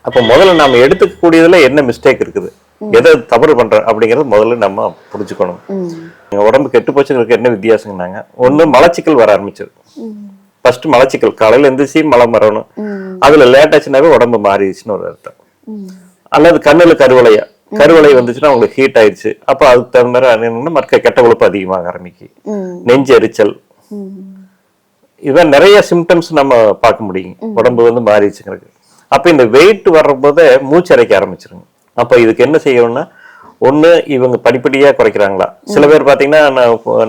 அப்ப முதல்ல நம்ம எடுத்துக்கக்கூடியதுல என்ன மிஸ்டேக் இருக்குது, எதை தவறு பண்ற அப்படிங்கறது முதல்ல நம்ம புரிஞ்சுக்கணும். உடம்பு கெட்டு போச்சுங்களுக்கு என்ன வித்தியாசம்னாங்க, ஒண்ணு மலச்சிக்கல் வர ஆரம்பிச்சிரு. ஃபர்ஸ்ட் மலச்சிக்கல், காலையில எந்திரிச்சு மலம் வரணும், அதுல லேட் ஆச்சுனாவே உடம்பு மாறிடுச்சுன்னு ஒரு அர்த்தம். அல்லது கண்ணுல கருவளை வந்துச்சுன்னா உங்களுக்கு ஹீட் ஆயிடுச்சு, அப்ப அதுக்கு தகுந்த மாதிரி மற்ற கெட்ட உழைப்பு அதிகமாக ஆரம்பிக்கும். நெஞ்சு எரிச்சல், இதுதான் நிறைய சிம்டம்ஸ் நம்ம பார்க்க முடியும் உடம்பு வந்து மாறிடுச்சுங்கிறது. அப்ப இந்த வெயிட் வர்றபோதே மூச்சு அடைக்க ஆரம்பிச்சிருங்க. அப்ப இதுக்கு என்ன செய்யணும்னா, ஒண்ணு இவங்க படிப்படியா குறைக்கிறாங்களா. சில பேர் பாத்தீங்கன்னா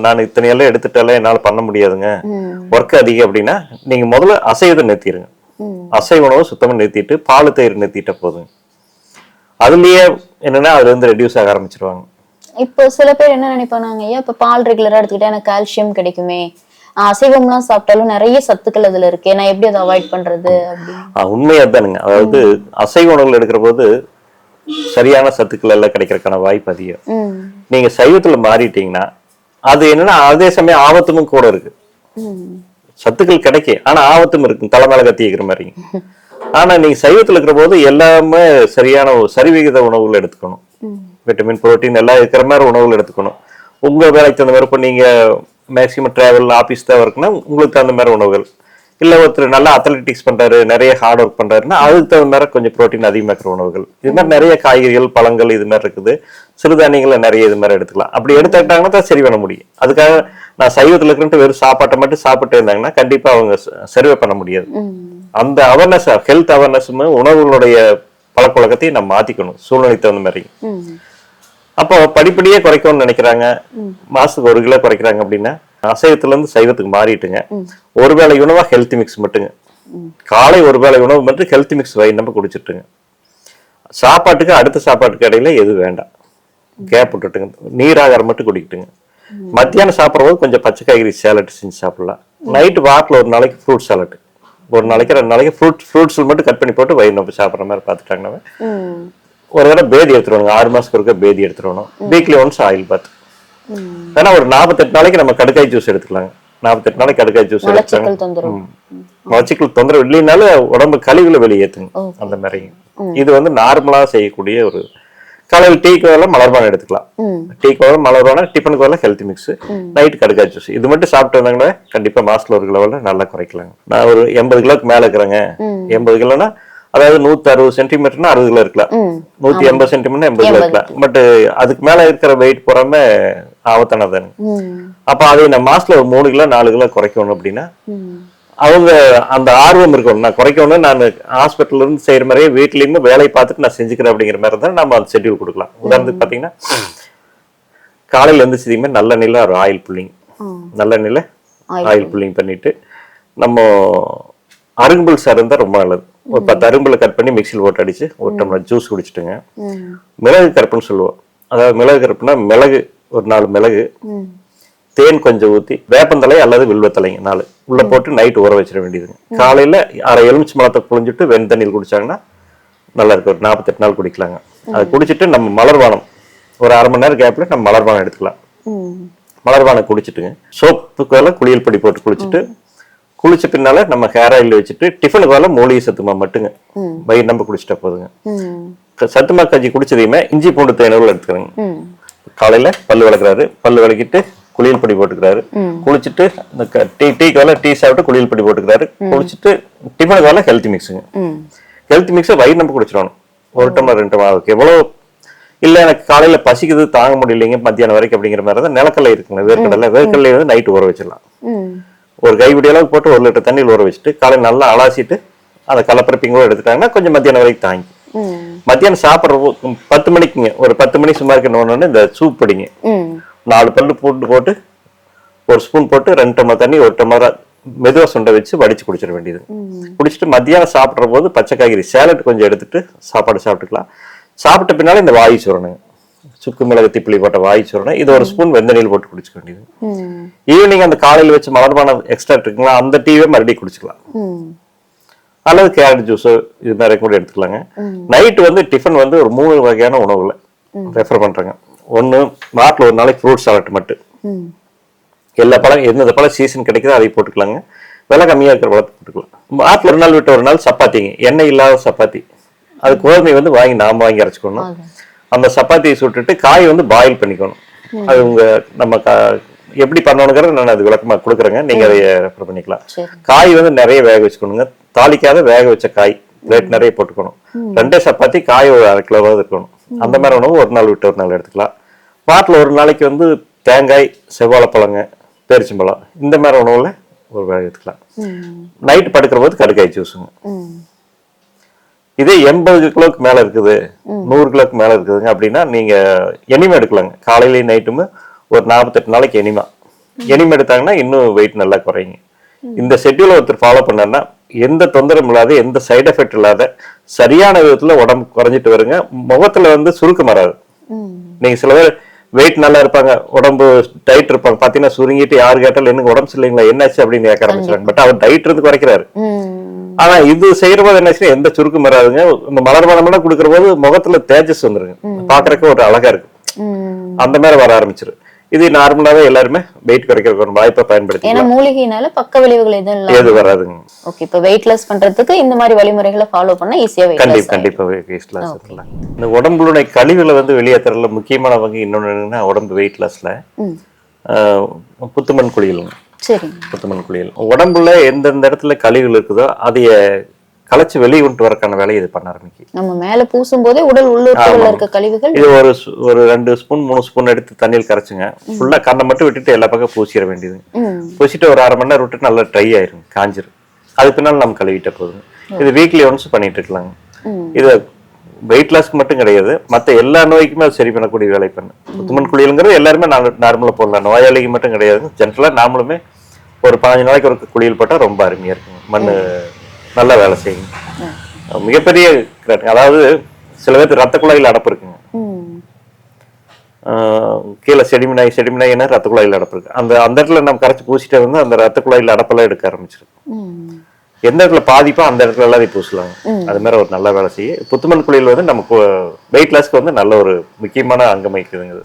நான் இத்தனையெல்லாம் எடுத்துட்டாலே என்னால பண்ண முடியாதுங்க, ஒர்க் அதிகம் அப்படின்னா நீங்க முதல்ல அசைவத்தை நிறுத்திடுங்க. அசைவ உணவு சுத்தமா நிறுத்திட்டு பால் தயிர் நிறுத்திட்ட போதுங்க. அதுலயே என்னன்னா அதுல இருந்து ரெடியூஸ் ஆக ஆரம்பிச்சிருவாங்க. இப்போ சில பேர் என்ன நினைப்பாங்க, ஐயா இப்ப பால் ரெகுலரா எடுத்துக்கிட்டா எனக்கு கால்சியம் கிடைக்குமே, அசைவம்லாம் சாப்பிட்டாலும் நிறைய சத்துக்கள் அதுல இருக்கு, நான் எப்படி அதை அவாய்ட் பண்றது? உண்மையா தானுங்க. அதாவது அசைவ உணவுகள் எடுக்கிற போது சரியான சத்துக்கள் எல்லாம் கிடைக்கிறதுக்கான வாய்ப்பு அதிகம். நீங்க சைவத்துல மாறிட்டீங்கன்னா அது என்னன்னா அதே சமயம் ஆபத்தும் கூட இருக்கு. சத்துக்கள் கிடைக்கும், ஆனா ஆபத்தும் இருக்கு, தலைமையில கத்தி வைக்கிற மாதிரி. ஆனா நீங்க சைவத்துல இருக்கிற போது எல்லாமே சரியான சரிவிகித உணவுகள் எடுத்துக்கணும். விட்டமின், புரோட்டீன் எல்லாம் இருக்கிற மாதிரி உணவுகள் எடுத்துக்கணும். உங்க வேலைக்கு தகுந்த மாதிரி, இப்போ நீங்க மேக்சிமம் டிராவல் ஆபீஸ் தான் இருக்குன்னா உங்களுக்கு தகுந்த மாதிரி உணவுகள், இல்ல ஒருத்தர் நல்லா அத்லெட்டிக்ஸ் பண்றாரு, நிறைய ஹார்ட் ஒர்க் பண்றாருன்னா அதுக்கு தகுந்த மாதிரி கொஞ்சம் புரோட்டீன் அதிகமாக இருக்கிற உணவுகள், இது மாதிரி நிறைய காய்கறிகள், பழங்கள் இது மாதிரி இருக்குது. சிறுதானியங்களை நிறைய இது மாதிரி எடுத்துக்கலாம். அப்படி எடுத்துக்கிட்டாங்கன்னா தான் சரி பண்ண முடியும். அதுக்காக நான் சைவத்துல இருக்கிற வெறும் சாப்பாட்டை மட்டும் சாப்பிட்டு இருந்தாங்கன்னா கண்டிப்பா அவங்க சர்வே பண்ண முடியாது. அந்த அவேர்னஸ், ஹெல்த் அவேர்னஸும் உணவுகளுடைய பழக்கவழக்கத்தையும் நம்ம மாத்திக்கணும் சூழ்நிலை தகுந்த மாதிரி. அப்போ படிப்படியே குறைக்கணும்னு நினைக்கிறாங்க, மாசத்துக்கு 1 கிலோ குறைக்கிறாங்க அப்படின்னா அசைவத்துல இருந்து சைவத்துக்கு மாறிட்டுங்க. ஒருவேளை உணவா ஹெல்த் மிக்ஸ் மட்டுங்க, காலை ஒருவேளை உணவு மட்டும் ஹெல்த் மிக்ஸ் நம்ம குடிச்சிட்டுங்க. சாப்பாட்டுக்கு அடுத்த சாப்பாட்டுக்கு இடையில எதுவும் வேண்டாம், கேப் விட்டுட்டுங்க. நீராகாரம் மட்டும் குடிக்கிட்டுங்க. மத்தியானம் சாப்பிடும்போது கொஞ்சம் பச்சை காய்கறி சேலட் செஞ்சு சாப்பிடலாம். நைட்டு வாரத்தில் 1 நாளைக்கு ஃப்ரூட் சாலட், 1 நாளைக்கு 2 நாளைக்கு ஃப்ரூட்ஸ் மட்டும் கட் பண்ணி போட்டு வயிறு நம்ம சாப்பிட்ற மாதிரி பார்த்துட்டாங்கன்னா ஒரு தடவை பேதி எடுத்துருவாங்க. 6 மாசத்துக்கு ஒருக்க பேதி எடுத்துருவோம். Weekly once oil bath. ஏன்னா ஒரு 48 நாளைக்கு நம்ம கடுக்காய் ஜூஸ் எடுத்துக்கலாங்க. 48 நாளைக்கு கடுக்காய் ஜூஸ் எடுத்துக்காங்க. மலச்சிக்கல் தொந்தரவு இல்லைனாலும் உடம்பு கழிவுல வெளியேற்றுங்க. அந்த மாதிரி இது வந்து நார்மலா செய்யக்கூடிய ஒரு காலையில் டீக்கு வரல மலர்பானம் எடுத்துக்கலாம். டீக்கு வரல மலர்பானம், டிஃபனுக்கு வரல ஹெல்த் மிக்ஸ், நைட் கடுக்காய் ஜூஸ். இது மட்டும் சாப்பிட்டு வந்தாங்கன்னா கண்டிப்பா மாசத்துல 1 கிலோவில் நல்லா குறைக்கலாங்க. நான் ஒரு 80 கிலோக்கு மேல இருக்கிறேங்க. 80 கிலோனா அதாவது 160 சென்டிமீட்டர்னா 60 கிலோ இருக்கலாம், 180 சென்டிமீட்டர் 80 கிலோ இருக்கலாம். பட் அதுக்கு மேல இருக்கிற வெயிட் போறாம ஆபத்தானதானுங்க. அப்ப அதை நம்ம மாசத்துல ஒரு 3 கிலோ 4 கிலோ குறைக்கணும் அப்படின்னா அவங்க அந்த ஆர்வம் இருக்கணும். நான் குறைக்கணும், நான் ஹாஸ்பிட்டல்ல இருந்து செய்யற மாதிரியே வீட்லயுமே வேலை பார்த்துட்டு நான் செஞ்சுக்கிறேன் அப்படிங்கிற மாதிரி தான் நம்ம அந்த ஷெட்யூல் கொடுக்கலாம். உதாரணத்துக்கு பாத்தீங்கன்னா காலையில எழுந்திரிச்சதுமே நல்ல நிலை ஒரு ஆயில் புல்லிங், நல்ல நிலை ஆயில் புல்லிங் பண்ணிட்டு நம்ம அருகம்புல் சாறு இருந்தா ரொம்ப நல்லது. ஒரு 10 அருகம்புல கட் பண்ணி மிக்சியில் போட்டு அடிச்சு ஒரு டம்ளர் ஜூஸ் குடிச்சிட்டுங்க. மிளகு கருப்புன்னு சொல்லுவோம். அதாவது மிளகு கருப்புனா மிளகு ஒரு 4 மிளகு, தேன் கொஞ்சம் ஊத்தி, வேப்பந்தலை அல்லது வில்வத்தலைங்க 4 உள்ள போட்டு நைட் ஊற வச்சிட வேண்டியதுங்க. காலையில அரை எலுமிச்சை மலத்தை புழிஞ்சிட்டு வெண்தண்ணியில் குடிச்சாங்கன்னா நல்லா இருக்கு. ஒரு 48 நாள் குடிக்கலாங்க. அதை குடிச்சிட்டு நம்ம மலர்பானம் ஒரு அரை மணி நேரம் கேப்ல நம்ம மலர்பானம் எடுத்துக்கலாம். மலர்பானம் குடிச்சிட்டுங்க சோப்புக்கு வேலை குளியல் பொடி போட்டு குளிச்சுட்டு, குளிச்ச பின்னால நம்ம ஹேர் ஆயில் வச்சுட்டு டிஃபனுக்கு வேலை மூலிகை சத்துமா மட்டுங்க வயிறு நம்ம குடிச்சிட்டா போதுங்க. சத்துமா கஞ்சி குடிச்சதையுமே இஞ்சி பூண்டு தேனூறு எடுத்துக்கிறேங்க. காலையில பல்லு விளக்குறாரு, பல்லு விளக்கிட்டு குளியல் பொடி போட்டுக்கிறாரு, குளிச்சுட்டு டீக்கு வேலை டீ சாப்பிட்டு குளியல் பொடி போட்டுக்கிறாரு, குளிச்சுட்டு டிஃபனுக்கு வேலை ஹெல்த் மிக்ஸுங்க. ஹெல்த் மிக்ஸை வயிறு நம்ம குடிச்சிடணும். 1 டம்ளர் 2 டம்ளர் எவ்வளவு இல்ல எனக்கு காலையில பசிக்குது தாங்க முடியலைங்க மத்தியானம் வரைக்கும் அப்படிங்கிற மாதிரி தான் நிலக்கடலை இருக்குங்க. வேர்க்கடலை வந்து நைட்டு ஊற வச்சிடலாம். ஒரு கைப்பிடி அளவுக்கு போட்டு 1 லிட்டர் தண்ணியில் ஊற வச்சுட்டு காலையில் நல்லா அலாசிட்டு அதை கலப்பரப்பிங்கோட எடுத்துட்டாங்கன்னா கொஞ்சம் மத்தியானம் வரைக்கும் தாங்கி. மத்தியானம் சாப்பிட்ற 10 மணிக்குங்க, ஒரு 10 மணி சும்மா இருக்கணும்னு இந்த சூப் படிங்க 4 பல்லு பூண்டு போட்டு 1 ஸ்பூன் போட்டு 2 டம்ளர் தண்ணி 1 டம்ளர் மெதுவா சுண்டை வச்சு வடிச்சு குடிச்சிட வேண்டியது. குடிச்சிட்டு மத்தியானம் சாப்பிட்ற போது பச்சை காய்கறி சேலட் கொஞ்சம் எடுத்துட்டு சாப்பாடு சாப்பிட்டுக்கலாம். சாப்பிட்ட பின்னால இந்த வாயு சூரணங்க, சுக்கு மிளகு திப்பிலி போட்ட வாயு சூரணம், இது 1 ஸ்பூன் வெந்தநீர் போட்டு குடிச்சுக்க வேண்டியது. ஈவினிங் அந்த காலையில் வச்சு மலர்பானம் எக்ஸ்ட்ரா இருக்குங்களா அந்த டீவே மறுபடியும் குடிச்சுக்கலாம். அல்லது கேரட் ஜூஸோ இது மாதிரி கூட எடுத்துக்கலாங்க. நைட்டு வந்து டிஃபன் வந்து ஒரு 3 வகையான உணவுகளை ரெஃபர் பண்றாங்க. 1 வாரத்தில் 1 நாளைக்கு ஃப்ரூட் சாலட் மட்டும், எல்லா பழம் எந்தெந்த பழம் சீசன் கிடைக்குதோ அதை போட்டுக்கலாங்க. விலை கம்மியா இருக்கிற பழத்தை போட்டுக்கலாம். வாரத்தில் 1 நாள் விட்டு 1 நாள் சப்பாத்திங்க, எண்ணெய் இல்லாத சப்பாத்தி. அது கோதுமை வந்து நாம வாங்கி அரைச்சிக்கணும். அந்த சப்பாத்தியை சுட்டுட்டு காய் வந்து பாயில் பண்ணிக்கணும். அது நம்ம எப்படி பண்ணணுங்கிறது நான் அது விளக்கமா கொடுக்குறேங்க, நீங்க அதை ரெஃபர் பண்ணிக்கலாம். காய் வந்து நிறைய வேக வச்சுக்கணுங்க, தாளிக்காத வேக வச்ச காய் ரேட் நிறைய போட்டுக்கணும். 2 சப்பாத்தி காய் ஒரு 1/2 கிலோவாவது இருக்கணும். அந்த மாதிரி உணவு 1 நாள் விட்டு 1 நாள் எடுத்துக்கலாம். வாரத்தில் 1 நாளைக்கு வந்து தேங்காய், செவ்வாழைப்பழங்க, பேரிச்சம்பழம் இந்த மாதிரி உணவுல ஒரு வேலை எடுத்துக்கலாம். நைட்டு படுக்கிற போது கடுக்காய் ஜூஸுங்க. இதே 80 கிலோக்கு மேல இருக்குது, 100 கிலோக்கு மேல இருக்குதுங்க அப்படின்னா நீங்க எனிமா எடுக்கலாங்க. காலையிலயும் நைட்டுமே ஒரு 48 நாளைக்கு எனிமா எடுத்தாங்கன்னா இன்னும் வெயிட் நல்லா குறையுங்க. இந்த ஷெட்யூல ஒருத்தர் ஃபாலோ பண்ணாருன்னா எந்த தொந்தரவும் இல்லாத, எந்த சைடு எஃபெக்ட் இல்லாத சரியான விதத்துல உடம்பு குறைஞ்சிட்டு வருங்க. முகத்துல வந்து சுருக்கம் வராது. நீங்க சில பேர் வெயிட் நல்லா இருப்பாங்க, உடம்பு டைட் இருப்பாங்க, பாத்தீங்கன்னா சுருங்கிட்டு யாரு கேட்டாலும் எனக்கு உடம்பு சரியில்லைங்களா என்னாச்சு அப்படின்னு கேட்க ஆரம்பிச்சாங்க. பட் அவர் டைட் இருந்து குறைக்கிறாரு. ஆனா இது செய்யற போது என்ன எந்த சுருக்கம் வராதுங்க. இந்த மலர்பானம் கொடுக்கற போது முகத்துல தேஜஸ் வந்துருங்க, பாக்குறதுக்கு ஒரு அழகா இருக்கு. அந்த மாதிரி வர ஆரம்பிச்சிரு. இது நார்மலாவே எல்லாருமே வெயிட் குறைக்கிறதுக்கு வாய்ப்பை பயன்படுத்தி, ஏன்னா மூலிகைனால பக்க விளைவுகள் எதுவும் வராதுங்க. ஓகே, இப்போ வெயிட் லாஸ் பண்றதுக்கு இந்த மாதிரி வழிமுறைகளை ஃபாலோ பண்ணா ஈஸியா கண்டிப்பா வெயிட் லாஸ் பண்ணலாம். இந்த உடம்புடைய கழிவுகளை வந்து வெளியேற்றறதுல முக்கியமான வகை இன்னொன்னு என்னன்னா உடம்பு வெயிட் லாஸ்ல புத்துமண் குளியலுங்க. சரி, புத்துமண் குளியல் உடம்புல எந்தெந்த இடத்துல கழிவுகள் இருக்குதோ அதைய களைச்சு வெளியே கொண்டு வரக்கான வேலையை இது பண்ண ஆரம்பிக்கும். நம்ம மேல பூசும் போதே உடல் உள்ளுறுப்புல இருக்க கழிவுகள் இது ஒரு 2 ஸ்பூன் 3 ஸ்பூன் எடுத்து தண்ணியில் கரைச்சுங்க. ஃபுல்லா கண்ணை மட்டும் விட்டுட்டு எல்லா பக்கம் பூசிட வேண்டியது. பூசிட்டு ஒரு 1/2 மணி நேரம் விட்டுட்டு நல்லா ட்ரை ஆயிரும், காஞ்சிரும். அது பின்னால் நம்ம கழுவிட்ட போதுங்க. இது வீக்லி ஒன்ஸ் பண்ணிட்டு இருக்கலாங்க. இது வெயிட் லாஸ்க்கு மட்டும் கிடையாது, மற்ற எல்லா நோய்க்குமே அது சரி பண்ணக்கூடிய வேலை பண்ணு. புத்துமண் குளியலுங்கிறது எல்லாருமே நார்மலா போடலாம், நோயாளிக்கு மட்டும் கிடையாது. ஜென்ரலா நாமளுமே ஒரு 15 நாளைக்கு ஒரு குளியல் போட்டால் ரொம்ப அருமையா இருக்குங்க. மண்ணு நல்லா வேலை செய்யுங்க. மிகப்பெரிய அதாவது சில பேருக்கு ரத்த குழாயில் அடப்பு இருக்குங்க. கீழே செடிமினாயின்னா ரத்த குழாயில் அடப்பு இருக்கு. அந்த இடத்துல நம்ம கரைச்சி பூசிட்டே வந்து அந்த ரத்த குழாயில் அடப்பெல்லாம் எடுக்க ஆரம்பிச்சிருக்கு. எந்த இடத்துல பாதிப்போ அந்த இடத்துல எல்லாம் பூசலாங்க. அது மாதிரி ஒரு நல்ல வேலை செய்ய புத்துமண் குளியல் வந்து நமக்கு வெயிட் லாஸ்க்கு வந்து நல்ல ஒரு முக்கியமான அங்கம் வகிக்குதுங்க.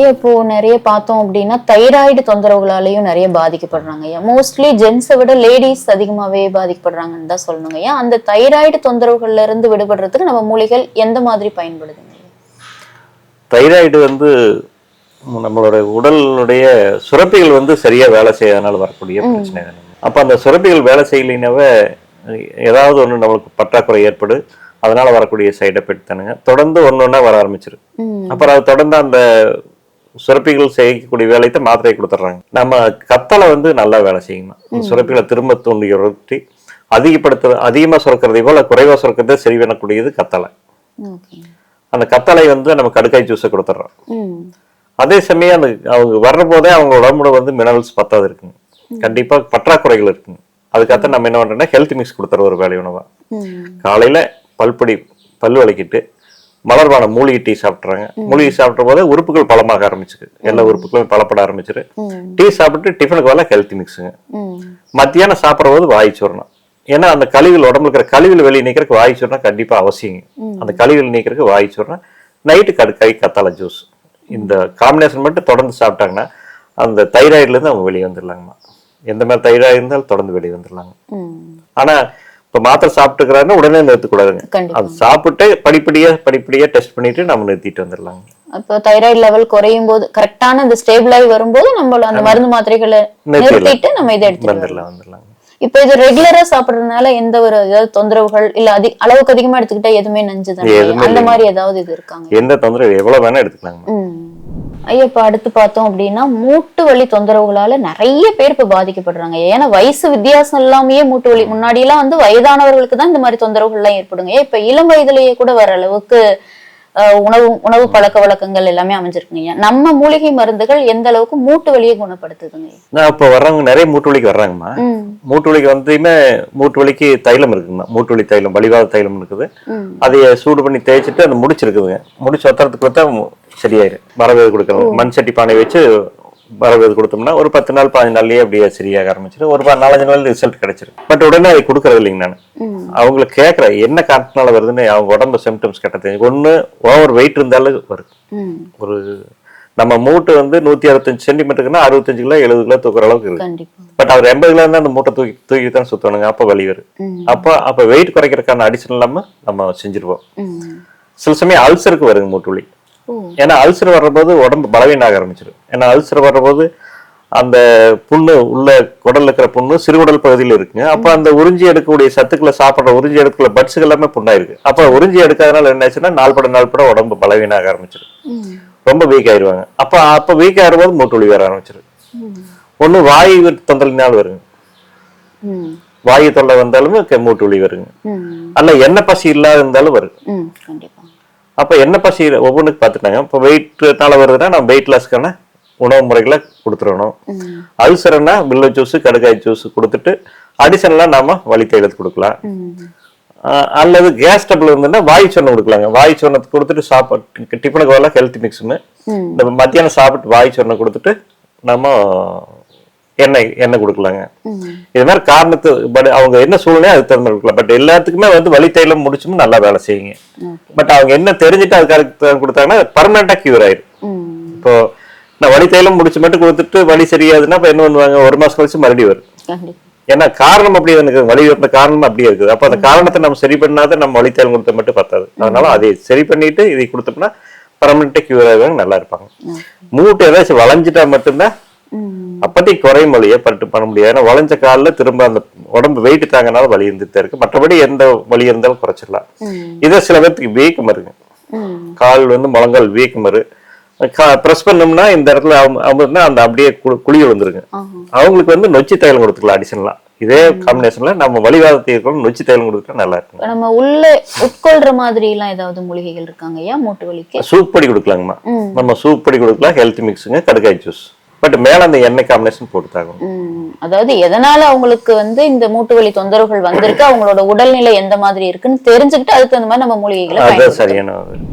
இப்போ நிறைய பார்த்தோம் அப்படின்னா தைராய்டு தொந்தரவுகளாலையும் நிறைய பாதிக்கப்படுறாங்க. மோஸ்ட்லி ஜென்ஸை விட லேடிஸ் அதிகமாவே பாதிக்கப்படுறாங்கன்னு தான் சொல்லணுங்க. அந்த தைராய்டு தொந்தரவுகள்ல இருந்து விடுபடுறதுக்கு நம்ம மூலிகள் எந்த மாதிரி பயன்படுதுங்க? தைராய்டு வந்து நம்மளோட உடலுடைய சுரப்பிகள் வந்து சரியா வேலை செய்யாதனால வரக்கூடிய பிரச்சனை தானே. அப்ப அந்த சுரப்பிகள் வேலை செய்யலைனாவே ஏதாவது ஒண்ணு நம்மளுக்கு பற்றாக்குறை ஏற்படு, அதனால வரக்கூடிய சைடு எஃபெக்ட் தானுங்க. தொடர்ந்து ஒன்னொன்னா வர ஆரம்பிச்சிரு. அப்புறம் அது தொடர்ந்து அந்த சுரப்பிகள் செய்யக்கூடிய வேலையை மாத்திரை கொடுத்துட்றாங்க. நம்ம கத்தலை வந்து நல்லா வேலை செய்யணும். சுரப்பிகளை திரும்ப தூண்டி உருட்டி அதிகமா சுரக்கிறதை போல குறைவா சுரக்கிறத சரி பண்ணக்கூடியது கத்தலை. அந்த கத்தலை வந்து நம்ம கடுக்காய் ஜூஸை கொடுத்துட்றோம். அதே சமயம் அந்த அவங்க வர்ற போதே அவங்க உடம்புல வந்து மினரல்ஸ் பத்தாது இருக்குங்க. கண்டிப்பா பற்றாக்குறைகள் இருக்குங்க. அதுக்காக நம்ம என்ன பண்றோம்னா ஹெல்த் மிக்ஸ் கொடுத்துற ஒரு வேலை உணவா. காலையில பல் விளக்கிட்டு மலர்வான மூலிகை டீ சாப்பிட்றாங்க. மூலிகை சாப்பிட்ற போது உறுப்புகள் பலமாக ஆரம்பிச்சுக்கு, எல்லா உறுப்புகளும் பலப்பட ஆரம்பிச்சிரு. டீ சாப்பிட்டு டிஃபனுக்கு வேலை ஹெல்த் மிக்ஸுங்க. மத்தியானம் சாப்பிட்ற போது வாய் சூரணம். ஏன்னா அந்த கழிவுகள் உடம்புல இருக்கிற கழிவுகள் வெளியே நீக்கிறதுக்கு வாய் சூரணம் கண்டிப்பா அவசியங்க. அந்த கழிவுகள் நீக்கிறதுக்கு வாய் சூரணம், நைட்டு கடுக்காய் கத்தாழை ஜூஸ், இந்த காம்பினேஷன் மட்டும் தொடர்ந்து சாப்பிட்டாங்கன்னா அந்த தைராய்டுல இருந்து அவங்க வெளியே வந்துடலாங்கம்மா. எந்த மாதிரி தைராய்டு இருந்தாலும் தொடர்ந்து வெளியே வந்துடலாங்க. ஆனா இப்ப மாத்திரை சாப்பிட்டுக்கிறாருன்னா உடனே நிறுத்தக்கூடாதுங்க. அது சாப்பிட்டு படிப்படியா டெஸ்ட் பண்ணிட்டு நம்ம நிறுத்திட்டு வந்துடலாங்க. அப்போ தைராய்டு லெவல் குறையும் போது கரெக்டான அந்த ஸ்டேபிள் ஆகி வரும்போது நம்ம அந்த மருந்து மாத்திரைகளை நிறுத்திட்டு நம்ம இதை எடுத்து வந்துடலாம். இப்ப இது ரெகுலரா சாப்பிடுறதுனால எந்த ஒரு ஏதாவது தொந்தரவுகள் இல்ல அளவுக்கு அதிகமா எடுத்துக்கிட்டா எதுவுமே நஞ்சுதான் அந்த மாதிரி ஏதாவது இது இருக்காங்க? எந்த தொந்தரவு எவ்வளவு வேணா எடுத்துக்கலாங்க. ஐயா, இப்ப அடுத்து பார்த்தோம் அப்படின்னா மூட்டு வலி தொந்தரவுகளால நிறைய பேர் இப்ப பாதிக்கப்படுறாங்க. ஏன்னா வயசு வித்தியாசம் எல்லாமே மூட்டு வலி. முன்னாடி எல்லாம் வந்து வயதானவர்களுக்கு தான் இந்த மாதிரி தொந்தரவுகள் எல்லாம் ஏற்படுங்க. இப்ப இளம் வயதிலேயே கூட வர அளவுக்கு உணவு பழக்க வழக்கங்கள் எல்லாமே அமைஞ்சிருக்குங்க. நம்ம மூலிகை மருந்துகள் எந்த அளவுக்கு மூட்டு வலியை குணப்படுத்துதுங்க? இப்ப வர்றவங்க நிறைய மூட்டு வலிக்கு வர்றாங்கம்மா. மூட்டு வலிக்கு வந்துமே மூட்டு வலிக்கு தைலம் இருக்குங்கம்மா. மூட்டு வலி தைலம், வலிவாத தைலம் இருக்குது. அதைய சூடு பண்ணி தேய்ச்சிட்டு அந்த முடிச்சிருக்குதுங்க. முடிச்சு ஒத்துறதுக்கு கொடுத்தா சரியாயிரு. வரவேது கொடுக்கணும். மண் சட்டி பானை வச்சு வரவேது கொடுத்தோம்னா ஒரு 10 நாள் 15 நாள்லயே அப்படியே சரியாக ஆரம்பிச்சிடும். ஒரு 4-5 நாள் ரிசல்ட் கிடைச்சிடும். பட் உடனே அதை கொடுக்கறது இல்லைங்க. நான் அவங்களுக்கு கேட்கறேன் என்ன காரணத்தினால வருதுன்னு. அவங்க உடம்பு சிம்டம்ஸ் கேட்டது ஒண்ணு, ஓவர் வெயிட் இருந்தாலும் வருது. ஒரு நம்ம மூட்டு வந்து 165 சென்டிமீட்டருக்குன்னா 65 கிலோ 70 கிலோ தூக்குற அளவுக்கு இருக்கு. பட் அவர் 80 கிலோ இருந்தா அந்த மூட்டை தூக்கி தான் சுத்தணுங்க. அப்ப வலி வரும். அப்ப வெயிட் குறைக்கிறதுக்கான அடிஷனல் இல்லாம நம்ம செஞ்சிருவோம். சில சமயம் அல்சருக்கு வருங்க மூட்டு வலி. ஏன்னா அல்சர் வர்றபோது உடம்பு பலவீனாக ஆரம்பிச்சிடும். ஏன்னா அல்சர் வர்றபோது அந்த புண்ணு உள்ள குடல்ல இருக்கிற புண்ணு சிறுகுடல் பகுதியில் இருக்குங்க. அப்ப அந்த உறிஞ்சி எடுக்கக்கூடிய சத்துக்களை சாப்பிட்ற உறிஞ்சி எடுக்கல பட்ஸுகள் எல்லாமே புண்ணாயிருக்கு. அப்ப உறிஞ்சி எடுக்காதனால என்ன ஆச்சுன்னா நாள்பட உடம்பு பலவீனாக ஆரம்பிச்சிடும். ரொம்ப வீக் ஆயிடுவாங்க. அப்ப வீக் ஆகும்போது மூட்டு வலி வர ஆரம்பிச்சிடும். ஒண்ணு வாயு தொந்தலினால் வருங்க. வாயு தொல்லை வந்தாலும் மூட்டு வலி வருங்க. அல்ல எண்ணெய் பசி இல்லாத இருந்தாலும் வருங்க. அப்ப என்ன பசி ஒவ்வொன்றுக்கு பார்த்துட்டாங்க. இப்போ வெயிட்னால வருதுன்னா நம்ம வெயிட் லாஸ்க்கான உணவு முறைகளை கொடுத்துடணும். அல்சர்னா வில்ல ஜூஸ், கடுக்காய் ஜூஸ் கொடுத்துட்டு அடிஷனலா நாம வலி தைலத்து கொடுக்கலாம். அல்லது கேஸ் ட்ரபிள் இருந்ததுன்னா வாயு சொன்ன கொடுக்கலாங்க. வாயு சொன்னத்தை கொடுத்துட்டு சாப்பாடு டிஃபனுக்கு வரலாம் ஹெல்த் மிக்ஸ்னு இந்த மத்தியானம் சாப்பிட்டு வாயு சொன்ன கொடுத்துட்டு நம்ம எண்ணெய் கொடுக்கலாங்க. இது மாதிரி காரணத்து பட் அவங்க என்ன சூழ்நிலை அதுக்கு தகுந்த மாதிரி கொடுக்கலாம். பட் எல்லாத்துக்குமே வந்து வலி தைலம் முடிச்சும் நல்லா வேலை செய்யுங்க. பட் அவங்க என்ன தெரிஞ்சுட்டு அதுக்காக கொடுத்தாங்கன்னா பர்மனண்டா கியூர் ஆயிடும். இப்போ நான் வலி தைலம் முடிச்சு மட்டும் கொடுத்துட்டு வலி சரியாதுன்னா இப்ப என்ன பண்ணுவாங்க, 1 மாசம் கழிச்சு மறுபடியும் வரும். ஏன்னா காரணம் அப்படியே எனக்கு வலி வர காரணம் அப்படியே இருக்குது. அப்ப அந்த காரணத்தை நம்ம சரி பண்ணாத நம்ம வலி தைலம் கொடுத்த மட்டும் பத்தாது. அதனால அதை சரி பண்ணிட்டு இதை கொடுத்தோம்னா பர்மனண்டா கியூர் ஆகுவாங்க, நல்லா இருப்பாங்க. மூட்டு ஏதாச்சும் வளைஞ்சிட்டா மட்டும்தான் அப்பதைக்கு குறையும் வழியை பண்ண முடியாது. ஏன்னா வளைஞ்ச காலில் திரும்ப அந்த உடம்பு வெயிட் தாங்கனால வலி இருந்துட்டே இருக்கு. மற்றபடி எந்த வலி இருந்தாலும் குறைச்சிடலாம். இதே சில பேருக்கு வீக்கம் வருங்க. கால் வந்து முழங்கால் வீக்கம் வரும். பிரஸ் பண்ணோம்னா இந்த இடத்துல அவங்க அந்த அப்படியே குழி வந்துருங்க. அவங்களுக்கு வந்து நொச்சி தைலம் கொடுத்துக்கலாம் அடிஷனலா. இதே காம்பினேஷன்ல நம்ம வலிவாதத்தை இருக்கணும் நொச்சி தைலம் கொடுத்தா நல்லா இருக்கும். நம்ம உள்ள உட்கொள்ற மாதிரி எல்லாம் ஏதாவது மூலிகைகள் இருக்காங்க ஐயா மூட்டு வலிக்கு? சூப் பொடி கொடுக்கலாங்கம்மா. நம்ம சூப் பொடி கொடுக்கலாம், ஹெல்த் மிக்ஸுங்க, கடுக்காய் ஜூஸ். பட் மேல அந்த எண்ணெய் காம்பினேஷன் போட்டுதாகும். அதாவது எதனால அவங்களுக்கு இந்த மூட்டு வலி தொந்தரவுகள் வந்திருக்கு, அவங்களோட உடல்நிலை எந்த மாதிரி இருக்குன்னு தெரிஞ்சுக்கிட்டு அதுக்கு தகுந்த மாதிரி நம்ம மூலிகைகளை சரியான.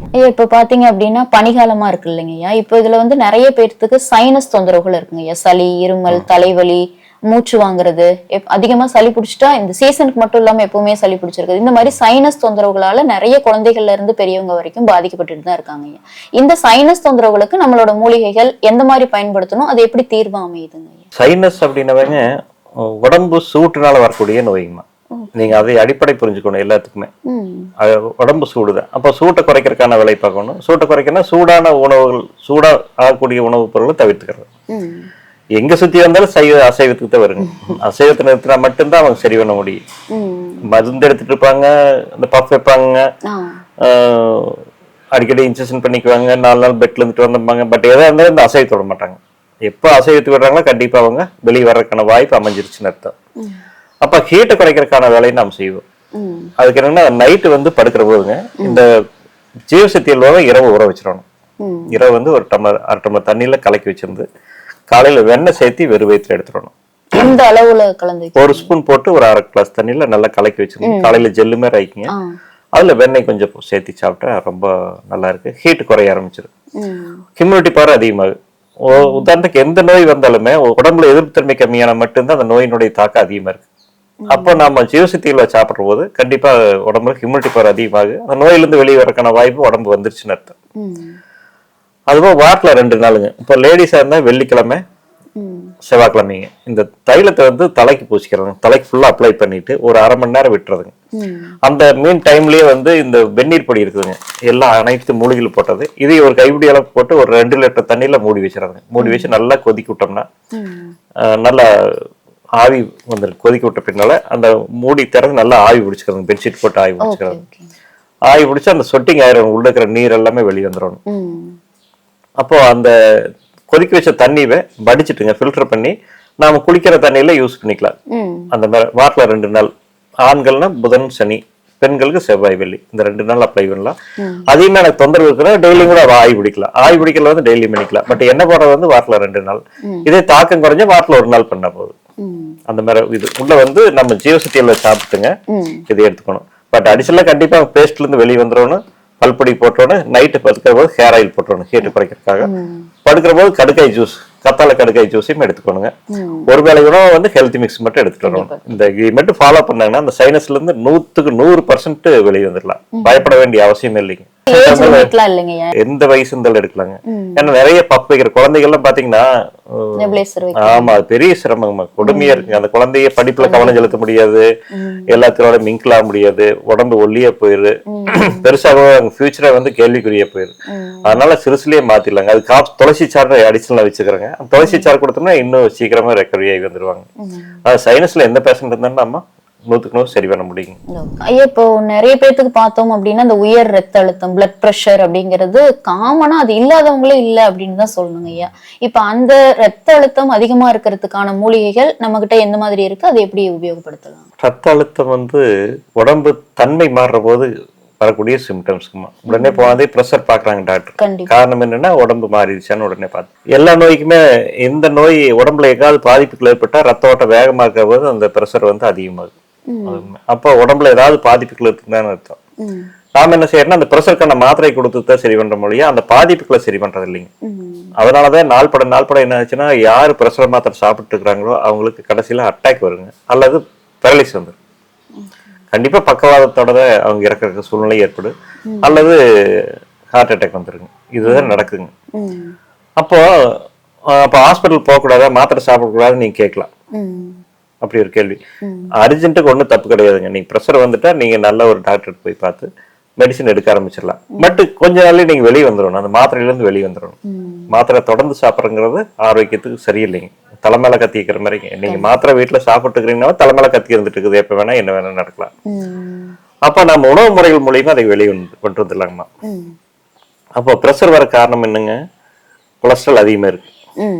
இப்ப பாத்தீங்க அப்படின்னா பனிகாலமா இருக்கு இல்லைங்கய்யா, இப்ப இதுல நிறைய பேர்த்துக்கு சைனஸ் தொந்தரவுகள் இருக்குங்கய்யா. சளி, இருமல், தலைவலி, மூச்சு வாங்குறது, அதிகமா சளி பிடிச்சிட்டா இந்த சீசனுக்கு மட்டும் இல்லாம எப்பவுமே சளி பிடிச்சிருக்கு. இந்த மாதிரி சைனஸ் தொந்தரவுகளால நிறைய குழந்தைகள்ல இருந்து பெரியவங்க வரைக்கும் பாதிக்கப்பட்டு தான் இருக்காங்க. இந்த சைனஸ் தொந்தரவுகளுக்கு நம்மளோட மூலிகைகள் எந்த மாதிரி பயன்படுத்தணும், அது எப்படி தீர்வு அமையுதுங்க? சைனஸ் அப்படின்னவங்க உடம்பு சூட்டுனால வரக்கூடிய நோய்மா. நீங்க அதை அடிப்படை புரிஞ்சுக்கணும் எல்லாத்துக்குமே. உடம்பு சூடுதான். அப்ப சூட்டை குறைக்கிறதுக்கான வேலை பார்க்கணும். சூட்டை குறைக்கணும், சூடான உணவுகள், சூடா ஆகக்கூடிய உணவுப் பொருளை தவிர்த்துக்கிறது. எங்க சுத்தி வந்தாலும் அசைவத்துக்கு தான் வருங்க. அசைவத்தை நிறுத்தினா மட்டும்தான் அவங்க சரி பண்ண முடியும். மருந்து எடுத்துட்டு இருப்பாங்க, இந்த பஃப் வைப்பாங்க, அடிக்கடி இன்ஜெக்ஷன் பண்ணிக்குவாங்க, 4 நாள் பெட்ல இருந்துட்டு வந்திருப்பாங்க. பட் எதா இருந்தாலும் இந்த அசைவத்தை விட மாட்டாங்க. எப்போ அசைவத்துக்கு விடுறாங்களோ கண்டிப்பா அவங்க வெளியே வர்றதுக்கான வாய்ப்பு அமைஞ்சிருச்சுன்னு அர்த்தம். அப்ப ஹீட்டை குறைக்கிறதுக்கான வேலையை நாம் செய்வோம். அதுக்கு என்னன்னா நைட்டு படுக்கிற போதுங்க இந்த ஜீவசக்தியோட இரவு ஊற வச்சிடணும். இரவு ஒரு டம்ளர் 1/2 டம்ளர் தண்ணியில கலக்கி வச்சிருந்து காலையில வெண்ணெய் சேர்த்து வெறும் வயிற்றுல எடுத்துடணும். எந்த அளவுல கலந்து? 1 ஸ்பூன் போட்டு ஒரு 1/2 கிளாஸ் தண்ணியில நல்லா கலக்கி வச்சிருந்து காலையில ஜெல்லு மாதிரி ஆயிக்குங்க. அதுல வெண்ணெய் கொஞ்சம் சேர்த்து சாப்பிட்டா ரொம்ப நல்லா இருக்கு. ஹீட் குறைய ஆரம்பிச்சிடும். ஹியூமிடிட்டி பவர் அதிகமாகும். உதாரணத்துக்கு எந்த நோய் வந்தாலுமே உடம்புல எதிர்ப்பு தன்மை கம்மியான மட்டும்தான் அந்த நோயினுடைய தாக்கம் அதிகமா இருக்கு. அப்போ நம்ம ஜீவசக்திகளை சாப்பிடுற போது கண்டிப்பா உடம்புல ஹியூமிடிட்டி பவர் அதிகமாகும். அந்த நோயிலிருந்து வெளியே வரக்கான வாய்ப்பு உடம்பு வந்துருச்சுன்னு அர்த்தம். அதுவும் வாரத்துல 2 நாளுங்க. இப்போ லேடிஸா இருந்தா வெள்ளிக்கிழமை, செவ்வாய்க்கிழமைங்க இந்த தைலத்தை தலைக்கு பூசிக்கிறாங்க. தலைக்கு ஃபுல்லா அப்ளை பண்ணிட்டு ஒரு 1/2 மணி நேரம் விட்டுறதுங்க. அந்த மீன் டைம்லயே இந்த வெந்நீர் பொடி இருக்குதுங்க, எல்லாம் அனைத்து மூலிகைகள் போட்டது, இதை ஒரு கைப்பிடி அளவு போட்டு ஒரு 2 லிட்டர் தண்ணியில மூடி வச்சிடறாங்க. மூடி வச்சு நல்லா கொதிக்க விட்டோம்னா நல்லா ஆவி கொதிக்க விட்ட பின்னால அந்த மூடி திறந்து நல்லா ஆவி பிடிச்சிக்கிறாங்க. பெட்ஷீட் போட்டு ஆவி பிடிச்சிக்கிறாங்க. ஆவி பிடிச்சு அந்த சொட்டிங் ஆயிரம் உள்ள இருக்கிற நீர் எல்லாமே வெளியே வந்துடணும். அப்போ அந்த கொதிக்க வச்ச தண்ணியை வடிச்சிட்டுங்க ஃபில்டர் பண்ணி நாம குளிக்கிற தண்ணியில யூஸ் பண்ணிக்கலாம். அந்த மாதிரி வாரத்துல 2 நாள், ஆண்கள்னா புதன் சனி, பெண்களுக்கு செவ்வாய் வெள்ளி, இந்த 2 நாள் அப்ளை பண்ணலாம். அதிகமா எனக்கு தொந்தரவு இருக்கிற டெய்லியும் கூட ஆய் பிடிக்கலாம். ஆய் பிடிக்கல டெய்லி பண்ணிக்கலாம். பட் என்ன போடுறது வாரத்துல 2 நாள். இதே தாக்கம் குறைஞ்ச வாரத்துல 1 நாள் பண்ணா போதும். அந்த மாதிரி இது உள்ள நம்ம ஜீவசக்தியில சாப்பிட்டுங்க இதை எடுத்துக்கணும். பட் அடிஷனலா கண்டிப்பா பேஸ்ட்ல இருந்து வெளியே வந்துடணும். பல்பொடி போட்டோன்னு நைட்டு படுக்கிற போது ஹேர் ஆயில் போட்டோணும் ஹீட்டு குறைக்கிறதுக்காக. படுக்கிற போது கடுக்காய் ஜூஸ், கத்தாழ கடுக்காய் ஜூஸையும் எடுத்துக்கணுங்க. ஒரு வேளை உணவு ஹெல்த் மிக்ஸ் மட்டும் எடுத்துட்டு வரணும். இந்த இது மட்டும் ஃபாலோ பண்ணாங்கன்னா அந்த சைனஸ்ல இருந்து 100% வெளியே வந்துடலாம். பயப்பட வேண்டிய அவசியம் இல்லைங்க. எந்த வயசு இருந்தாலும் எடுக்கலாங்க. ஏன்னா நிறைய பப் வைக்கிற குழந்தைகள்லாம் பாத்தீங்கன்னா ஆமா பெரிய சிரமம், கொடுமையா இருக்குங்க. அந்த குழந்தைய படிப்புல கவனம் செலுத்த முடியாது, எல்லாத்தினோட மிங்கிள் ஆக முடியாது, உடம்பு ஒல்லியா போயிரு, பெருசாக ஃபியூச்சரா கேள்விக்குரிய போயிரு. அதனால சிறுசுலயே மாத்திடலாங்க. அது துளசி சாறு அடிஷனலா வச்சுக்கிறாங்க. துளசி சாறு கொடுத்தோம்னா இன்னும் சீக்கிரமா ரெக்கவரி ஆகி வந்துருவாங்க. சைனஸ்ல எந்த பேஷண்ட் இருந்தாலும் 100% சரி பண்ண முடியும். ஐயா இப்போ நிறைய பேருக்கு பார்த்தோம் அப்படின்னா அந்த உயர் ரத்த அழுத்தம், பிளட் பிரஷர் அப்படிங்கிறது காமனா அது இல்லாதவங்களே இல்ல அப்படின்னு தான் சொல்லணுங்க ஐயா. இப்ப அந்த ரத்த அழுத்தம் அதிகமா இருக்கிறதுக்கான மூலிகைகள் நம்ம கிட்ட எந்த மாதிரி இருக்கு, அதை எப்படி உபயோகப்படுத்தலாம்? ரத்த அழுத்தம் உடம்பு தன்மை மாறுற போது வரக்கூடிய சிம்டம்ஸ்க்குமா உடனே போனதே ப்ரெஷர் பாக்குறாங்க டாக்டர். காரணம் என்னன்னா உடம்பு மாறிடுச்சான்னு உடனே பார்த்து எல்லா நோய்க்குமே எந்த நோய் உடம்புல எங்காவது பாதிப்புகள் ஏற்பட்டா ரத்த ஓட்டம் வேகமா இருக்கிற போது அந்த ப்ரெஷர் அதிகமாகும். அப்போ உடம்புல ஏதாவது பாதிப்புகள் இருக்குன்னு அர்த்தம். நாம என்ன செய்யறோம்னா அந்த ப்ரெஷருக்கான மாத்திரை கொடுத்துதான் சரி பண்ற மொழியா அந்த பாதிப்புகளை சரி பண்றது இல்லைங்க. அதனாலதான் நாள்பட என்ன ஆச்சுன்னா யாரு ப்ரெஷர் மாத்திரை சாப்பிட்டு இருக்கிறாங்களோ அவங்களுக்கு கடைசியில அட்டாக் வருங்க, அல்லது பெரலிஸ் வந்துடும். கண்டிப்பா பக்கவாதத்தோட அவங்க இறக்குற சூழ்நிலை ஏற்படும், அல்லது ஹார்ட் அட்டாக் வந்துருங்க. இதுதான் நடக்குங்க. அப்போ ஹாஸ்பிட்டல் போகக்கூடாதா, மாத்திரை சாப்பிடக்கூடாதுன்னு நீங்க கேட்கலாம். அப்படி ஒரு கேள்வி. அர்ஜென்ட்டுக்கு ஒன்றும் தப்பு கிடையாதுங்க. நீங்க ப்ரெஷர் வந்துட்டா நீங்க நல்ல ஒரு டாக்டர் போய் பார்த்து மெடிசன் எடுக்க ஆரம்பிச்சிடலாம். பட் கொஞ்ச நாள்லயே நீங்க வெளியே வந்துடணும், அந்த மாத்திரையில இருந்து வெளியே வந்துடணும். மாத்திரை தொடர்ந்து சாப்பிட்றங்கிறது ஆரோக்கியத்துக்கு சரியில்லைங்க. தலைமையில கத்தி வைக்கிற மாதிரி நீங்க மாத்திரை வீட்டுல சாப்பிட்டுக்கிறீங்கன்னா தலைமையில கத்தி இருந்துட்டு இருக்குது, எப்ப வேணா என்ன வேணா நடக்கலாம். அப்ப நம்ம உணவு முறைகள் மூலியமா அதை வெளியே கொண்டு வந்துடலாங்கம்மா. அப்போ ப்ரெஷர் வர காரணம் என்னங்க, கொலஸ்ட்ரால் அதிகமா இருக்கு.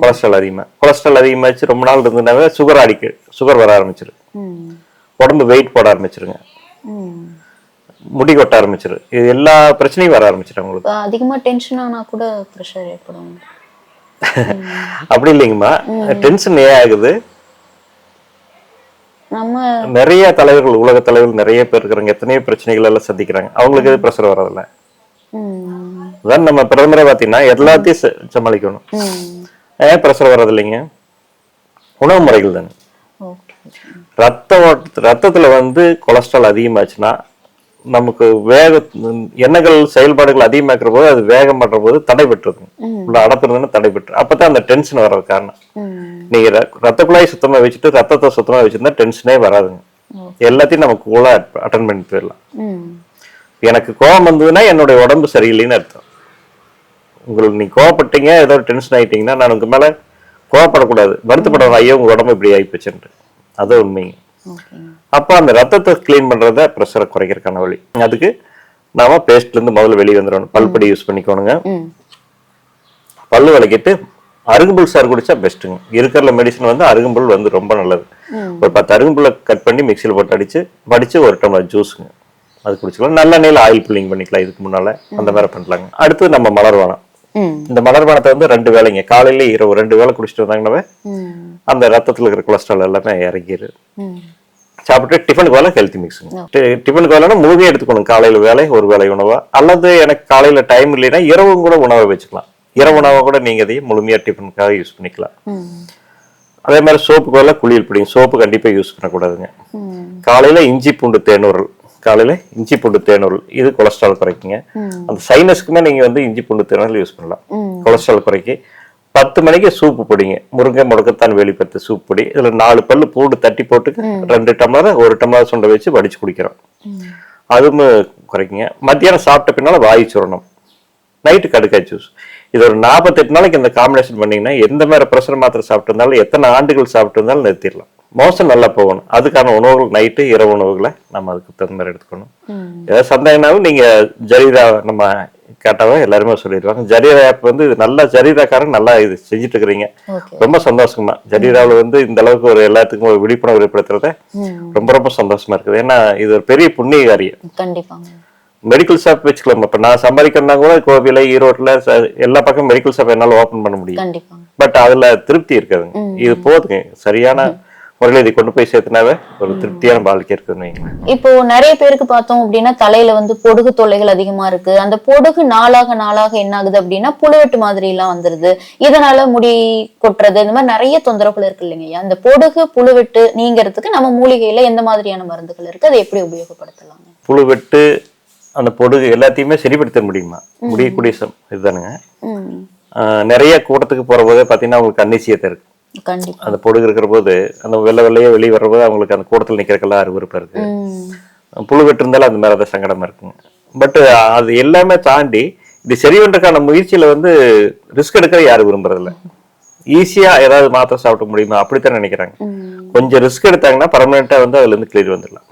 கொலஸ்ட்ரால் அதிகமாச்சு ரொம்ப நாள் இருந்ததுனாவே சுகர் வர ஆரம்பிச்சிருக்கு. உடம்பு வெயிட் போட ஆரம்பிச்சிருங்க, முடி கொட்ட ஆரம்பிச்சிரு, இது எல்லா பிரச்சனையும் வர ஆரம்பிச்சிடும் உங்களுக்கு. அதிகமா டென்ஷன் ஆனா கூட பிரஷர் ஏற்படும். அப்படி இல்லைங்கம்மா, டென்ஷன் ஏன் ஆகுது? நம்ம நிறைய தலைவர்கள், உலக தலைவர்கள் நிறைய பேர் இருக்கிறாங்க, எத்தனையோ பிரச்சனைகள் எல்லாம் சந்திக்கிறாங்க, அவங்களுக்கு எது பிரஷர் வர்றதில்ல. அதான் நம்ம பிரதமரே பாத்தீங்கன்னா எல்லாத்தையும் சமாளிக்கணும். ஏன் பிரஷர் வர்றது இல்லைங்க? உணவு முறைகள் தானே. ரத்தத்துல வந்து கொலஸ்ட்ரால் அதிகமாச்சுன்னா நமக்கு எண்ணெய்கள் செயல்பாடுகள் அதிகமாக்குற போது அது வேகம் பண்ற போது தடைபெற்றுது, உள்ள அடப்பு இருந்ததுன்னா தடைபெற்று, அப்பதான் அந்த டென்ஷன் வர்றது காரணம். நீங்க ரத்த குழாய் சுத்தமா வச்சுட்டு ரத்தத்தை சுத்தமா வச்சிருந்தா டென்ஷனே வராதுங்க. எல்லாத்தையும் நமக்கு கூட அட்டன் பண்ணி போயிடலாம். எனக்கு கோபம் வந்ததுன்னா என்னுடைய உடம்பு சரியில்லைன்னு அர்த்தம். உங்களுக்கு நீ கோவப்பட்டீங்க, ஏதோ டென்ஷன் ஆயிட்டீங்கன்னா நான் உங்க மேல கோவப்படக்கூடாது, வருத்தப்படாத, ஐயோ உங்க உடம்பு இப்படி ஆயிப்போச்சுன்ட்டு, அது உண்மைங்க. அப்ப அந்த ரத்தத்தை கிளீன் பண்றத பிரஷரை குறைக்கிறதுக்கான வழி. அதுக்கு நாம பேஸ்ட்ல இருந்து முதல்ல வெளியே வந்துடணும். பல்படி யூஸ் பண்ணிக்கோணுங்க. பல்லு விளக்கிட்டு அருகம்புல் சாறு குடிச்சா பெஸ்ட்டுங்க. இருக்கிற மெடிசன் வந்து அருகம்புல் வந்து ரொம்ப நல்லது. ஒரு 10 அருகம்புல்லை கட் பண்ணி மிக்சியில் போட்டு படிச்சு ஒரு டம்ளர் ஜூஸுங்க, அது குடிச்சுக்கலாம். நல்ல நெய்ல ஆயில் புல்லிங் பண்ணிக்கலாம். இதுக்கு முன்னால அந்த மாதிரி பண்ணலாங்க. அடுத்து நம்ம மலர்வானம். இந்த மலர்வானத்தை வந்து 2 வேளைங்க, காலையில இரவு 2 வேளை குடிச்சிட்டு வந்தாங்கன்னாவே அந்த ரத்தத்துல இருக்கிற கொலஸ்ட்ரால் எல்லாமே இறங்கிடு. சாப்பிட்டு டிஃபனுக்கு வேலை ஹெல்த்தி மிக்ஸுங்க. டிஃபனுக்கு வேலைன்னா முழுமையாக எடுத்துக்கணும். காலையில வேலை ஒரு வேலை உணவா, அல்லது எனக்கு காலையில டைம் இல்லைன்னா இரவும் கூட உணவை வச்சுக்கலாம். இரவு உணவை கூட நீங்க அதையும் முழுமையா டிஃபனுக்காக யூஸ் பண்ணிக்கலாம். அதே மாதிரி சோப்புக்கு வேலை குளியல் பிடிக்கும். சோப்பு கண்டிப்பா யூஸ் பண்ணக்கூடாதுங்க. காலையில இஞ்சி பூண்டு தேனூரல், இது கொலஸ்ட்ரால் குறைக்குங்க. அந்த சைனஸ்க்குமே நீங்க வந்து இஞ்சி பூண்டு தேனூரல் யூஸ் பண்ணலாம், கொலஸ்ட்ரால் குறைக்கி. 10 மணிக்கு சூப்பு பொடிங்க, முருங்கை முடக்கத்தான் வெளிப்பத்து சூப் பொடி. இதுல 4 பல்லு பூண்டு தட்டி போட்டு 2 டம்ளர் 1 டம்ளர் சுண்ட வச்சு வடிச்சு குடிக்கிறோம், அதுவும் குறைக்குங்க. மத்தியானம் சாப்பிட்ட பின்னால வாயு சுரணம், நைட்டு கடுக்காய் ஜூஸ். இது ஒரு 48 நாளைக்கு இந்த காம்பினேஷன் பண்ணீங்கன்னா எந்த மாதிரி பிரஷர் மாத்திரை சாப்பிட்டு இருந்தாலும், எத்தனை ஆண்டுகள் சாப்பிட்டு இருந்தாலும் நிறுத்திடலாம். மோசம் நல்லா போகணும். அதுக்கான உணவுகள் நைட்டு இரவு உணவுகளை நம்ம அதுக்கு தகுந்த மாதிரி எடுத்துக்கணும். ஏதாவது சந்தேகம்னாலும் நீங்க ஜரீரா நம்ம கேட்டாவே எல்லாருமே சொல்லிடுவாங்க. ஜரீரா ஆப் வந்து நல்ல ஜரீராக்காரன் நல்லா இது செஞ்சுட்டு இருக்கிறீங்க, ரொம்ப சந்தோஷமா. ஜரீராவில் வந்து இந்த அளவுக்கு ஒரு எல்லாத்துக்கும் ஒரு விழிப்புணர்வு ஏற்படுத்துறத ரொம்ப ரொம்ப சந்தோஷமா இருக்குது. ஏன்னா இது ஒரு பெரிய புண்ணிய காரியம். கண்டிப்பா மெடிக்கல் ஷாப் வச்சுக்கலாம். இப்ப நான் சம்பாதிக்கிறதா கூட கோவில ஈரோட்ல எல்லா பக்கம் மெடிக்கல் ஷாப் என்னால ஓபன் பண்ண முடியும். பட் அதுல திருப்தி இருக்காதுங்க. இது போதுங்க, சரியான முறையில இதை கொண்டு போய் சேர்த்துனாவே ஒரு திருப்தியான வாழ்க்கை இருக்குன்னு. இப்போ நிறைய பேருக்கு பார்த்தோம் அப்படின்னா தலையில வந்து பொடுகு தொல்லைகள் அதிகமா இருக்கு. அந்த பொடுகு நாளாக நாளாக என்ன ஆகுது அப்படின்னா புழுவெட்டு மாதிரி எல்லாம் வந்துருது. இதனால முடி கொட்டுறது, இந்த மாதிரி நிறைய தொந்தரவுகள் இருக்கு இல்லைங்கய்யா. அந்த பொடுகு புழுவெட்டு நீங்கிறதுக்கு நம்ம மூலிகையில எந்த மாதிரியான மருந்துகள் இருக்கு, அதை எப்படி உபயோகப்படுத்தலாம்? புழுவெட்டு அந்த பொடுகு எல்லாத்தையுமே சரிப்படுத்த முடியுமா? முடியக்கூடிய இதுதானுங்க. நிறைய கூட்டத்துக்கு போற போதே பாத்தீங்கன்னா அவங்களுக்கு அன்னிசியத்தை இருக்கு. அந்த பொடுகு இருக்கிற போது அந்த வெள்ளையே வெளியே வர்ற போது அவங்களுக்கு அந்த கூட்டத்தில் நிக்கிறதுக்கெல்லாம் அருவருப்பா இருக்கு. புழு வெட்டு இருந்தாலும் அந்த மாதிரி சங்கடமா இருக்குங்க. பட் அது எல்லாமே தாண்டி இது சரி பண்றதுக்கான முயற்சியில வந்து ரிஸ்க் எடுக்கிற யாரும் விரும்புறதில்ல. ஈஸியா ஏதாவது மாத்திரை சாப்பிட முடியுமா அப்படித்தான் நினைக்கிறாங்க. கொஞ்சம் ரிஸ்க் எடுத்தாங்கன்னா பர்மனெண்டா வந்து அதுல இருந்து கிளியர் வந்துடலாம்.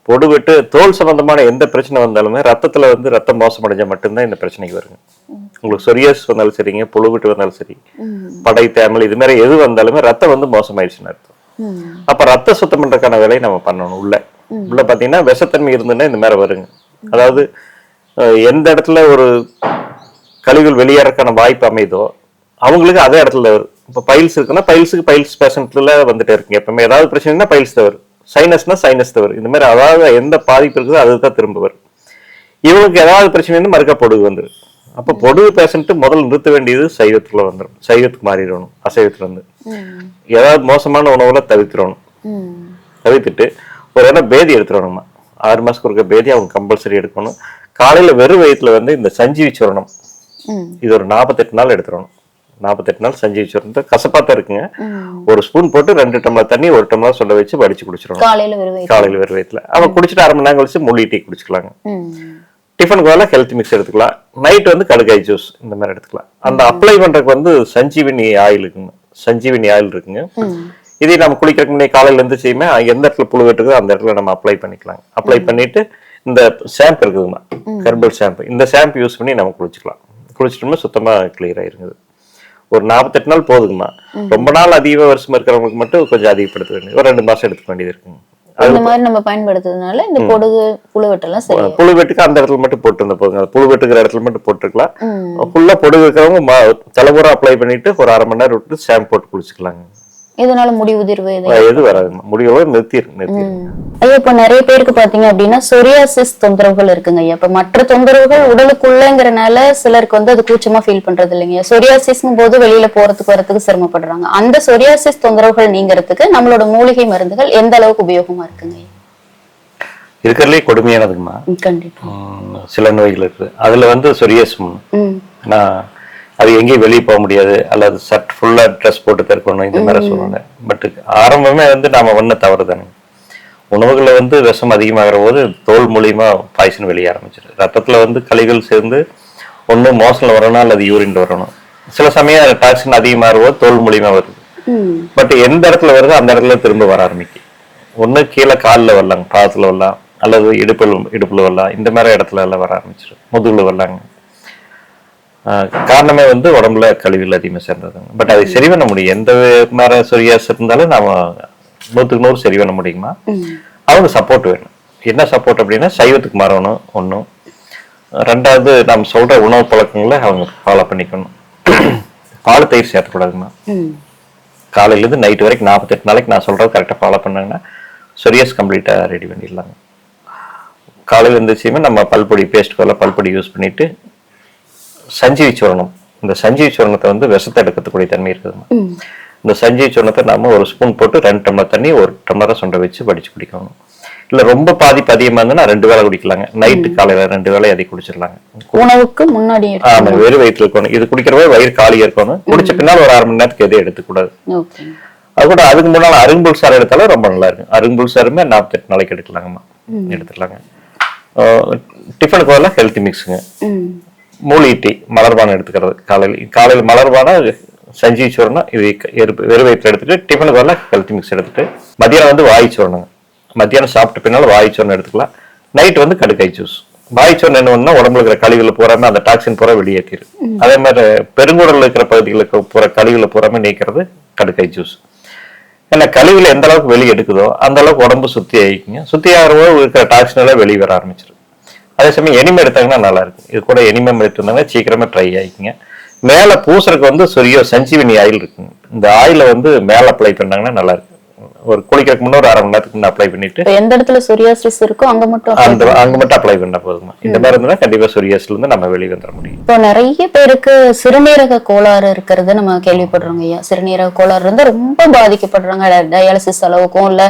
பொடுவெட்டு தோல் சம்பந்தமான எந்த பிரச்சனை வந்தாலுமே ரத்தத்துல வந்து ரத்தம் மோசமடைஞ்சா மட்டும்தான் இந்த பிரச்சனைக்கு வருங்க. உங்களுக்கு சொரியாசிஸ் வந்தாலும் சரிங்க, புழுவெட்டு வந்தாலும் சரி, படை தேமல், இது மாதிரி எது வந்தாலுமே ரத்தம் வந்து மோசமாயிடுச்சுன்னு அர்த்தம். அப்ப ரத்த சுத்தம் பண்றதுக்கான வேலையை நம்ம பண்ணணும். உள்ள பாத்தீங்கன்னா விஷத்தன்மை இருந்துன்னா இந்த மாதிரி வருங்க. அதாவது எந்த இடத்துல ஒரு கழிவுகள் வெளியேறக்கான வாய்ப்பு அமைதோ அவங்களுக்கு அதே இடத்துல வரும். இப்ப பைல்ஸ் இருக்குன்னா பைல்ஸுக்கு பைல்ஸ் பேஷண்ட்ல வந்துட்டே இருக்குங்க. எப்பவுமே ஏதாவது பிரச்சனைனா பைல்ஸ் தான் வரும், சைனஸ்னா சைனஸ் தவறு. இந்த மாதிரி அதாவது எந்த பாதிப்பு இருக்குதோ அதுதான் திரும்ப வரும். இவங்களுக்கு ஏதாவது பிரச்சனை மறுக்க பொடுகு வந்துடும். அப்ப பொடுகு பேஷண்ட் முதல்ல நிறுத்த வேண்டியது சைவத்துக்குள்ள வந்துடும். சைவத்துக்கு மாறிடணும். அசைவத்துல இருந்து ஏதாவது மோசமான உணவுல தவிர்த்துட்டு ஒரு இடம் பேதி எடுத்துடணுமா. 6 மாசத்துக்கு இருக்க பேதி அவங்க கம்பல்சரி எடுக்கணும். காலையில வெறும் வயிற்றுல வந்து இந்த சஞ்சீவி சூரணம், இது ஒரு 48 நாள் எடுத்துடணும். 48 நாள் சஞ்சீவி சூரணத்தை கசப்பாத்தான் இருக்குங்க. ஒரு ஸ்பூன் போட்டு 2 டம்ளர் தண்ணி 1 டம்ளர் சொல்ல வச்சு வடிச்சு குடிச்சிடணும் காலையில வெறும் வயிற்றுல. அவன் குடிச்சிட்டு 1/2 மணி நேரம் கழிச்சு மூலி டீ குடிச்சுக்கலாங்க. டிஃபனுக்கு வேலை ஹெல்த் மிக்ஸ் எடுத்துக்கலாம். நைட் வந்து கடுக்காய் ஜூஸ் இந்த மாதிரி எடுத்துக்கலாம். அந்த அப்ளை பண்றதுக்கு வந்து சஞ்சீவினி ஆயில் இருக்குங்க. சஞ்சீவினி ஆயில் இருக்குங்க. இதே நம்ம குளிக்கிறதுக்கு முன்னாடி காலையில இருந்து செய்யுமே எந்த இடத்துல புழு வெட்டுக்குதோ அந்த இடத்துல நம்ம அப்ளை பண்ணிக்கலாம். அப்ளை பண்ணிட்டு இந்த ஷாம்பு இருக்குதுமா, ஹெர்பல் ஷாம்பு, இந்த ஷாம்பு யூஸ் பண்ணி நம்ம குளிச்சுக்கலாம். குளிச்சிட்டோம்னா சுத்தமா கிளியர் ஆயிருக்குது. ஒரு 48 நாள் போதுங்கம்மா. ரொம்ப நாள் அதிக வருஷமா இருக்கிறவங்களுக்கு மட்டும் கொஞ்சம் அதிகப்படுத்த வேண்டியது, ஒரு 2 மாசம் எடுத்துக்க வேண்டியது இருக்குங்க. இந்த மாதிரி நம்ம பயன்படுத்துறதுனால இந்த பொடுகு புழுவெட்டெல்லாம் சரி. புழுவெட்டுக்கு அந்த இடத்துல மட்டும் போட்டு போதுங்க, புழுவெட்டுக்கிற இடத்துல மட்டும் போட்டுக்கலாம். ஃபுல்லா பொடுகு இருக்கிறவங்க தலைமுறை அப்ளை பண்ணிட்டு ஒரு 1/2 மணி நேரம் விட்டு ஷாம்பு போட்டு குளிச்சுக்கலாங்க. இதனால முடி உதிர்வு எது வராது, முடியவோ நிறுத்திடுங்க. ஐயா இப்ப நிறைய பேருக்கு பாத்தீங்க அப்படின்னா சொரியாசிஸ் தொந்தரவுகள் இருக்குங்க ஐயா. இப்ப மற்ற தொந்தரவுகள் உடலுக்குள்ளங்கிறனால சிலருக்கு வந்து அது கூச்சமா ஃபீல் பண்றது இல்லைங்க. சொரியாசிஸ்ங்கும் போது வெளியில போறதுக்கு வரதுக்கு சிரமப்படுறாங்க. அந்த சொரியாசிஸ் தொந்தரவுகள் நீங்கிறதுக்கு நம்மளோட மூலிகை மருந்துகள் எந்த அளவுக்கு உபயோகமா இருக்குங்க? இருக்கிறதுலே கொடுமையானதுங்கம்மா. கண்டிப்பா சில நோய்கள் இருக்கு, அதுல வந்து சொரியாசிஸ் அது எங்கேயும் வெளியே போக முடியாது, அல்லது சட் ஃபுல்லா ட்ரெஸ் போட்டு தஇருக்கணும், இந்த மாதிரி சொல்லுவாங்க. பட் ஆரம்பமே வந்து நாம ஒண்ணு தவறு தானே. உணவுகளை வந்து விஷம் அதிகமாகிற போது தோல் மூலியமா பாய்சன் வெளியே ஆரம்பிச்சிடும். ரத்தத்துல வந்து கழிவுகள் சேர்ந்து ஒண்ணு மோசன்ல வரணும் அல்லது யூரின் வரணும். சில சமயம் டாக்ஸின் அதிகமாகிற போது தோல் மூலியமா வருது. பட் எந்த இடத்துல வருதோ அந்த இடத்துல திரும்ப வர ஆரம்பிக்கும். ஒண்ணு கீழே காலில் வரலாங்க, பாதத்துல வரலாம், அல்லது இடுப்புல வரலாம், இந்த மாதிரி இடத்துல எல்லாம் வர ஆரம்பிச்சிடும். முதுகுல வரலாங்க. காரணமே வந்து உடம்புல கழிவுகள் அதிகமாக சேர்ந்ததுங்க. பட் அதை சரி பண்ண முடியும். எந்த மாதிரி சொரியாசிஸ் இருந்தாலும் நாம 100க்கு 100 சரி பண்ண முடியுமா? அவங்க சப்போர்ட் வேணும். என்ன சப்போர்ட் அப்படின்னா சைவத்துக்கு மாறணும் ஒன்றும், ரெண்டாவது நம்ம சொல்ற உணவு பழக்கங்களை அவங்க ஃபாலோ பண்ணிக்கணும். பால் தயிர் சேர்த்துக்கூடாதுங்கண்ணா. காலையிலேருந்து நைட்டு வரைக்கும் 48 நாளைக்கு நான் சொல்றது கரெக்டாக ஃபாலோ பண்ணாங்கன்னா சொரியாஸ் கம்ப்ளீட்டா ரெடி பண்ணிடலாங்க. காலையில் இருந்துச்சுமே நம்ம பல்பொடி பேஸ்ட்டுக்குள்ள பல்பொடி யூஸ் பண்ணிட்டு சஞ்சீவி சூரணம், இந்த சஞ்சீவி சூரணத்தை வந்து விஷத்தை எடுக்கக்கூடிய தன்மை இருக்குதுங்க. இந்த சஞ்சீவி சூரணத்தை நாம ஒரு ஸ்பூன் போட்டு 2 டம்ளர் தண்ணி 1 டம்ளரை சுண்ட வச்சு படிச்சு குடிக்கணும். இல்ல ரொம்ப பாதிப்பு அதிகமா இருந்ததுன்னா 2 வேளை குடிக்கலாங்க. நைட்டு காலையில 2 வேளை அதை குடிச்சிடலாங்க. உணவுக்கு முன்னாடி வெறும் வயிற்றுல இருக்கணும். இது குடிக்கிறவங்க வயிறு காலியா இருக்கணும். குடிச்ச பின்னால் ஒரு 1/2 மணி நேரத்துக்கு எதையும் எடுத்துக்கூடாது. அது கூட அதுக்கு முன்னால அருங்கும்புல் சாறு எடுத்தாலும் ரொம்ப நல்லா இருக்கும். அருங்கும்புல் சாருமே 48 நாளைக்கு எடுக்கலாங்கம்மா, எடுத்துக்கலாங்க. டிஃபனுக்கு வரலாம் ஹெல்த்தி மிக்ஸுங்க. மூலிகை டீ, மலர்பானம் எடுத்துக்கிறது. காலையில் மலர்பானம் சஞ்சீவி சூரணம் இது வெறும் வயிற்றுல எடுத்துட்டு டிஃபனுக்கு வரலாம் ஹெல்த்தி மிக்ஸ் எடுத்துட்டு மதியானம் வந்து வாய்ச்சோறணுங்க. மத்தியானம் சாப்பிட்ட பின்னால வாய்ச்சோறு எடுத்துக்கலாம். நைட் வந்து கடுக்காய் ஜூஸ். வாய்ச்சோறு என்ன ஒண்ணா உடம்புல இருக்கிற கழிவுகளை பூராமே அந்த டாக்ஸின் பூரா வெளியேற்றிடு. அதே மாதிரி பெருங்குடல்ல இருக்கிற பகுதிகளுக்கு பூரா கழிவுகளை பூராமே நீக்கிறது கடுக்காய் ஜூஸ். ஏன்னா கழிவுல எந்த அளவுக்கு வெளியே எடுக்குதோ அந்த அளவுக்கு உடம்பு சுத்தி ஆகிக்குங்க. சுத்தி ஆகிறவோ இருக்கிற டாக்ஸின் எல்லாம் வெளியே வர ஆரம்பிச்சிடும். அதே சமயம் எனிமை எடுத்தாங்கன்னா நல்லா இருக்கும். இது கூட எனிமை எடுத்திருந்தாங்கன்னா சீக்கிரமா ட்ரை ஆகிக்குங்க. மேல பூசறதுக்கு வந்து சஞ்சீவினி ஆயில் இருக்குங்க. இந்த ஆயில வந்து மேல அப்ளை பண்ணாங்கன்னா நல்லா இருக்கும். ஒரு குளிக்கிறதுக்கு முன்ன ஒரு 1/2 மணி நேரத்துக்கு அப்ளை பண்ணிட்டு எந்த இடத்துல சொரியாசிஸ் இருக்கோ அங்க மட்டும் அப்ளை பண்ணா போதுமா. இந்த மாதிரி இருந்தா கண்டிப்பா சொரியாசிஸ்ல இருந்து நம்ம வெளியே வந்துட முடியும். இப்போ நிறைய பேருக்கு சிறுநீரக கோளாறு இருக்கிறது நம்ம கேள்விப்படுறோங்க ஐயா. சிறுநீரக கோளாறு இருந்தா ரொம்ப பாதிக்கப்படுறாங்க. டயாலிசிஸ் அளவுக்கும் இல்ல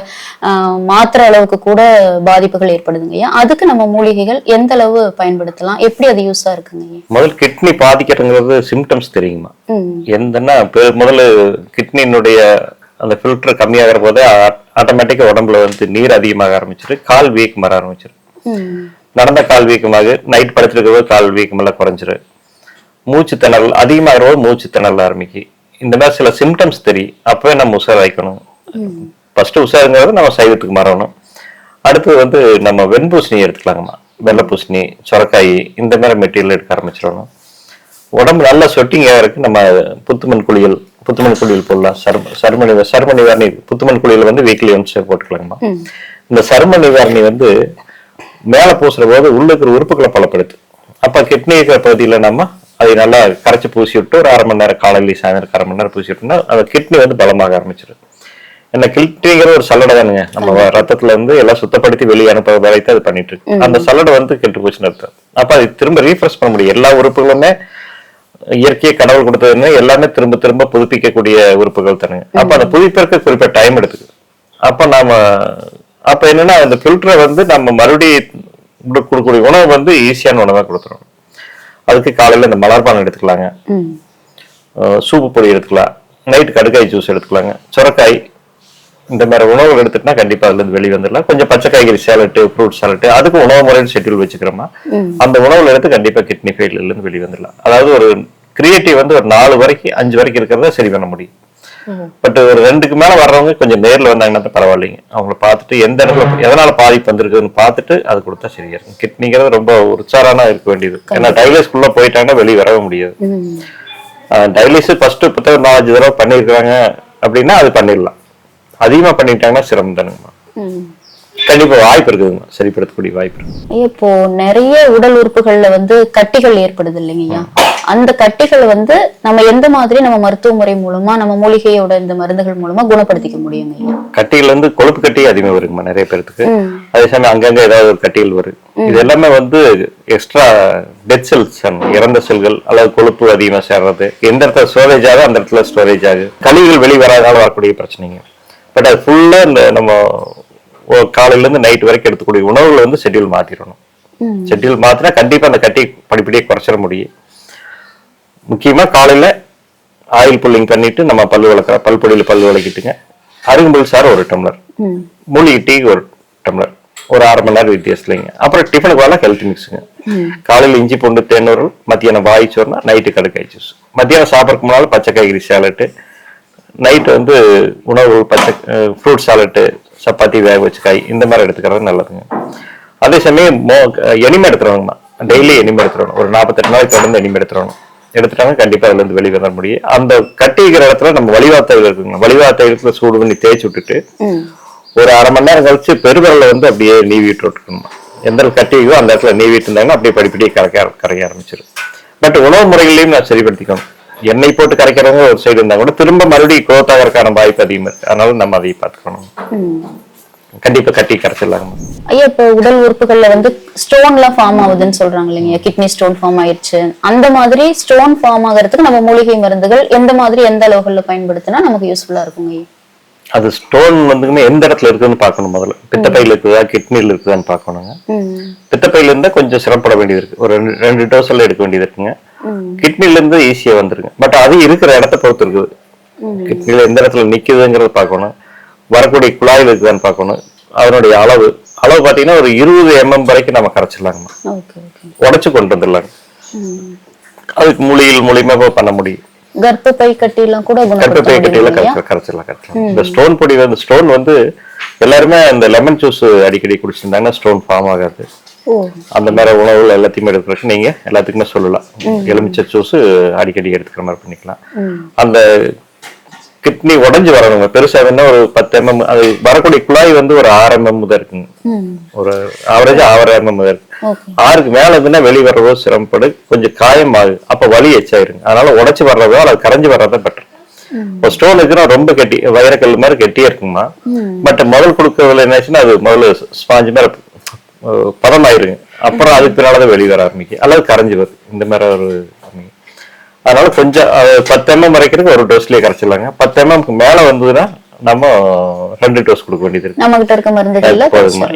மாத்திரை அளவுக்கு கூட பாதிப்புகள் ஏற்படுதுங்க ஐயா. அதுக்கு நம்ம மூலிகைகள் எந்த அளவு பயன்படுத்தலாம், எப்படி அது யூஸா இருக்குங்க ஐயா? முதல் கிட்னி பாதிக்கிறதுங்கிறது சிம்டம்ஸ் தெரியுமா? எந்தன்னா முதல்ல கிட்னியினுடைய அந்த ஃபில்டர் கம்மியாகிற போதே ஆட்டோமேட்டிக்கா உடம்புல வந்து நீர் அதிகமாக ஆரம்பிச்சிரு, கால் வீக்கம் வர ஆரம்பிச்சிரு. நடந்த கால் வீக்கமாக, நைட் படுத்திருக்க போது கால் வீக்கம் எல்லாம் குறைஞ்சிரு. மூச்சு திணறல் அதிகமாகிற போது மூச்சு திணறல் ஆரம்பிக்கு. இந்த மாதிரி சில சிம்டம்ஸ் தெரியும். அப்பவே நம்ம உஷார் ஆயிக்கணும். ஃபர்ஸ்ட் உஷாருங்கிறது நம்ம சைவத்துக்கு மாறணும். அடுத்து வந்து நம்ம வெண்பூசணி எடுத்துக்கலாங்கம்மா. வெள்ளை பூசணி, சொரக்காய், இந்த மாதிரி மெட்டீரியல் எடுக்க ஆரம்பிச்சிடணும். உடம்பு நல்லா சொட்டிங்கா இருக்கு. நம்ம புத்துமண் குளியல் போடலாம். சரும நிவாரணி புத்துமண் குளியல் வந்து வீக்லி ஒன்ஸ் போட்டுக்கலாங்கம்மா. இந்த சரும நிவாரணி வந்து மேல பூசுற போது உள்ள இருக்கிற உறுப்புகளை பலப்படுத்து. அப்ப கிட்னி இருக்கிற பகுதியில நம்ம அதை நல்லா கரைச்சி பூசி விட்டு ஒரு 1/2 மணி நேரம் காலையில சாயந்தரம் 1/2 மணி நேரம் பூசி விட்டோம்னா அந்த கிட்னி வந்து பலமாக ஆரம்பிச்சிடும். என்ன கிட்னிங்கிற ஒரு சல்லடை தானுங்க. நம்ம ரத்தத்துல இருந்து எல்லாம் சுத்தப்படுத்தி வெளியே அனுப்ப வேலையை அது பண்ணிட்டு இருக்கு. அந்த சல்லடை வந்து கெட்டு போச்சுன்னு அர்த்தம். அப்ப அதை திரும்ப ரீஃப்ரெஷ் பண்ண முடியும். எல்லா உறுப்புகளுமே இயற்கையை கடவுள் கொடுத்ததுன்னு எல்லாமே திரும்ப திரும்ப புதுப்பிக்கக்கூடிய உறுப்புகள் தானுங்க. அப்ப அந்த புதுப்பிக்க குறிப்பிட்ட டைம் எடுத்துக்கு. அப்ப என்னன்னா அந்த ஃபில்டரை வந்து நம்ம மறுபடியும் கொடுக்கக்கூடிய உணவு வந்து ஈஸியான உணவா கொடுத்துரும். அதுக்கு காலையில இந்த மலர்பானம் எடுத்துக்கலாங்க, சூப்பு பொடி எடுத்துக்கலாம், நைட்டு கடுக்காய் ஜூஸ் எடுத்துக்கலாங்க, சொரக்காய், இந்த மாதிரி உணவுகள் எடுத்துட்டுனா கண்டிப்பா அதுல இருந்து வெளியே வந்துடலாம். கொஞ்சம் பச்சை காய்கறி சேலட்டு, ஃப்ரூட் சேலட்டு, அதுக்கு உணவு முறையில் ஷெட்யூல் வச்சுக்கிறோமா அந்த உணவுல எடுத்து கண்டிப்பா கிட்னி ஃபெயிலியர்ல இருந்து வெளியே வந்துடலாம். அதாவது ஒரு கிரியேட்டிவ் வந்து ஒரு 4 வரைக்கும் 5 வரைக்கும் இருக்கிறத சரி பண்ண முடியும். பட் ஒரு 2க்கு மேல வர்றவங்க கொஞ்சம் நேர்ல வந்தாங்கன்னா பரவாயில்லைங்க. அவங்கள பார்த்துட்டு எந்த இடத்துல எதனால பாதிப்பு வந்திருக்குன்னு பார்த்துட்டு அது கொடுத்தா சரியா இருக்கும். கிட்னிங்கிறது ரொம்ப உற்சாரானா இருக்க வேண்டியது. ஏன்னா டைலஸ்குள்ள போயிட்டாங்கன்னா வெளியே வரவே முடியாது. டயாலிசிஸ் ஃபர்ஸ்ட் 4-5 தடவை பண்ணிருக்காங்க அப்படின்னா அது பண்ணிடலாம். அதிகமா பண்ணிட்டாங்கன்னா சிரமம் தானுங்கம்மா. கண்டிப்பா வாய்ப்பு இருக்குதுங்க, சரிப்படுத்தக்கூடிய வாய்ப்பு இருக்கு. இப்போ நிறைய உடல் உறுப்புகள்ல வந்து கட்டிகள் ஏற்படுது இல்லைங்கய்யா, அந்த கட்டிகள் வந்து நம்ம எந்த மாதிரி நம்ம மருத்துவ முறை மூலமா நம்ம மூலிகையோட இந்த மருந்துகள் மூலமா குணப்படுத்திக்க முடியுங்க? கட்டிகள் வந்து கொழுப்பு கட்டி அதிகமா வருங்கம்மா நிறைய பேருக்கு. அதே சமயம் அங்கங்க ஏதாவது ஒரு கட்டிகள் வரும். இது எல்லாமே வந்து எக்ஸ்ட்ரா டெட் செல்ஸ், இறந்த செல்கள் அல்லது கொழுப்பு அதிகமா சேர்றது, எந்த இடத்துல ஸ்டோரேஜ் ஆகும் அந்த இடத்துல ஸ்டோரேஜ் ஆகுது. கழிவுகள் வெளிவராதனால வரக்கூடிய பிரச்சனைங்க. பட் அது ஃபுல்லா இந்த நம்ம காலையில இருந்து நைட் வரைக்கும் எடுத்துக்கூடிய உணவுகளை வந்து ஷெட்யூல் மாத்திடணும். ஷெட்யூல் மாத்தினா கண்டிப்பா அந்த கட்டி படிப்படியே குறைச்சிட முடியும். முக்கியமா காலையில ஆயில் புல்லிங் பண்ணிட்டு நம்ம பல்பொடியில பல் விளக்கிட்டுங்க. அருகம்புல் சாறு 1 டம்ளர், மூலிகை டீ 1 டம்ளர், ஒரு 1/2 மணி நேரம் வித்தியாசலைங்க. அப்புறம் டிஃபனுக்கு வரலாம் ஹெல்த் மிக்ஸுங்க. காலையில இஞ்சி பூண்டு தேனூறு, மத்தியானம் வாய் சோறுனா, நைட்டு கடுக்காய் ஜூஸ். மத்தியானம் சாப்பிட்றதுக்கு முன்னால பச்சை காய்கறி சாலட்டு, நைட் வந்து உணவு பச்சை ஃப்ரூட் சாலட்டு, சப்பாத்தி வேக வச்சு காய், இந்த மாதிரி எடுத்துக்கிறது நல்லதுங்க. அதே சமயம் எனிமை எடுத்துருவாங்கம்மா. டெய்லி எனிமை எடுத்துடணும். ஒரு 48 நாளைக்கு தொடர்ந்து எனிமை எடுத்துடணும். எடுத்துட்டாங்க கண்டிப்பா அதுல இருந்து வெளியே வர முடியும். அந்த கட்டிக்கிற இடத்துல நம்ம வலிவாத்தையில் இருக்குங்க. வலிவாத்தையில சூடு பண்ணி தேய்ச்சி விட்டுட்டு ஒரு 1/2 மணி நேரம் கழிச்சு பெருவிரல வந்து அப்படியே நீவிட்டு விட்டுக்கணும். எந்த கட்டியோ அந்த இடத்துல நீவிட்டு இருந்தாங்கன்னா அப்படியே படிப்படியே கரைய ஆரம்பிச்சிடும். பட் உணவு முறைகளையும் நான் சரிப்படுத்திக்கணும். எண்ணெய் போட்டு கரைக்கிறவங்க ஒரு சைடு இருந்தா கூட திரும்ப மறுபடியும் குரோத் ஆகிறதுக்கான வாய்ப்பு அதிகமா இருக்கு. அதனால நம்ம அதை பார்த்துக்கணும். கண்டிப்பா கட்டி கரைச்சிடலாங்க. ஐயா, இப்போ உடல் உறுப்புகள்ல வந்து ஸ்டோன் எல்லாம் ஃபார்ம் ஆகுதுன்னு சொல்றாங்க இல்லைங்க, கிட்னி ஸ்டோன் ஃபார்ம் ஆயிடுச்சு. அந்த மாதிரி ஸ்டோன் ஃபார்ம் ஆகிறதுக்கு நம்ம மூலிகை மருந்துகள் எந்த மாதிரி எந்த அளவுகள்ல பயன்படுத்தினா நமக்கு யூஸ்ஃபுல்லா இருக்குங்க? அது ஸ்டோன் வந்துமே எந்த இடத்துல இருக்குன்னு பார்க்கணும். முதல்ல பித்தப்பையில இருக்குதா கிட்னில இருக்குதான்னு பார்க்கணுங்க. பித்தப்பையில இருந்தா கொஞ்சம் சிரமப்பட வேண்டியது இருக்கு. ஒரு 2 டோஸ் எல்லாம் எடுக்க வேண்டியது இருக்குங்க. கிட்னில இருந்து ஈஸியா வந்துருங்க. பட் அது இருக்கிற இடத்த பொறுத்து இருக்குது. கிட்னில எந்த இடத்துல நிக்குதுங்கிறத பார்க்கணும். வரக்கூடிய குழாயில் இருக்குதான்னு பார்க்கணும். அதனுடைய அளவு பாத்தீங்கன்னா ஒரு 20 mm வரைக்கும் நம்ம கரைச்சிடலாங்க. உடைச்சு கொண்டு வந்துடலாங்க. அதுக்கு மூலியமா பண்ண முடியும். கர்ப்பப்பை கட்டிலாம் கூட கர்ப்பப்பை கட்டியெல்லாம் கரைச்சிடலாம். இந்த ஸ்டோன் பொடி வந்து ஸ்டோன் வந்து எல்லாருமே இந்த லெமன் ஜூஸ் அடிக்கடி குடிச்சிருந்தாங்கன்னா ஸ்டோன் ஃபார்ம் ஆகாது. அந்த மாதிரி உணவுகள் எல்லாத்தையுமே எடுக்கிறதுக்கு நீங்க எல்லாத்துக்குமே சொல்லலாம். எலுமிச்சை ஜூஸ் அடிக்கடி எடுத்துக்கிற மாதிரி பண்ணிக்கலாம். அந்த கிட்னி உடஞ்சு வரணுங்க. பெருசா வேணா ஒரு 10 mm. அது வரக்கூடிய குழாய் வந்து ஒரு 6 mm தான் இருக்குங்க. ஒரு ஆவரேஜா 6 mm தான் இருக்கு. 6க்கு மேல இருந்துன்னா வெளியே வர்றதோ சிரமப்படு, கொஞ்சம் காயம் ஆகுது. அப்ப வலி எச்சாயிருங்க. அதனால உடைச்சு வர்றதோ அல்லது கரைஞ்சு வர்றதோ பெட்டர். இப்போ ஸ்டோன் இருக்குன்னா ரொம்ப கெட்டி வைரக்கல் மாதிரி கெட்டியா இருக்குமா. பட் முதல் கொடுக்கறதுல என்னாச்சுன்னா அது முதல்ல ஸ்பாஞ்சு மேல பதமாயிருங்க. அப்புறம் அதுக்கு பின்னாலதான் வெளியே வர ஆரம்பிக்கும் அல்லது கரைஞ்சு வருது. இந்த மாதிரி ஒரு அதனால கொஞ்சம் 10 mm வரைக்கும் ஒரு டோஸ்லயே கரைச்சிடலாங்க. 10 mm மேல வந்ததுன்னா நம்ம 2 டோஸ் கொடுக்க வேண்டியது இருக்கு. நம்ம கிட்ட இருக்க மருந்துகள்ல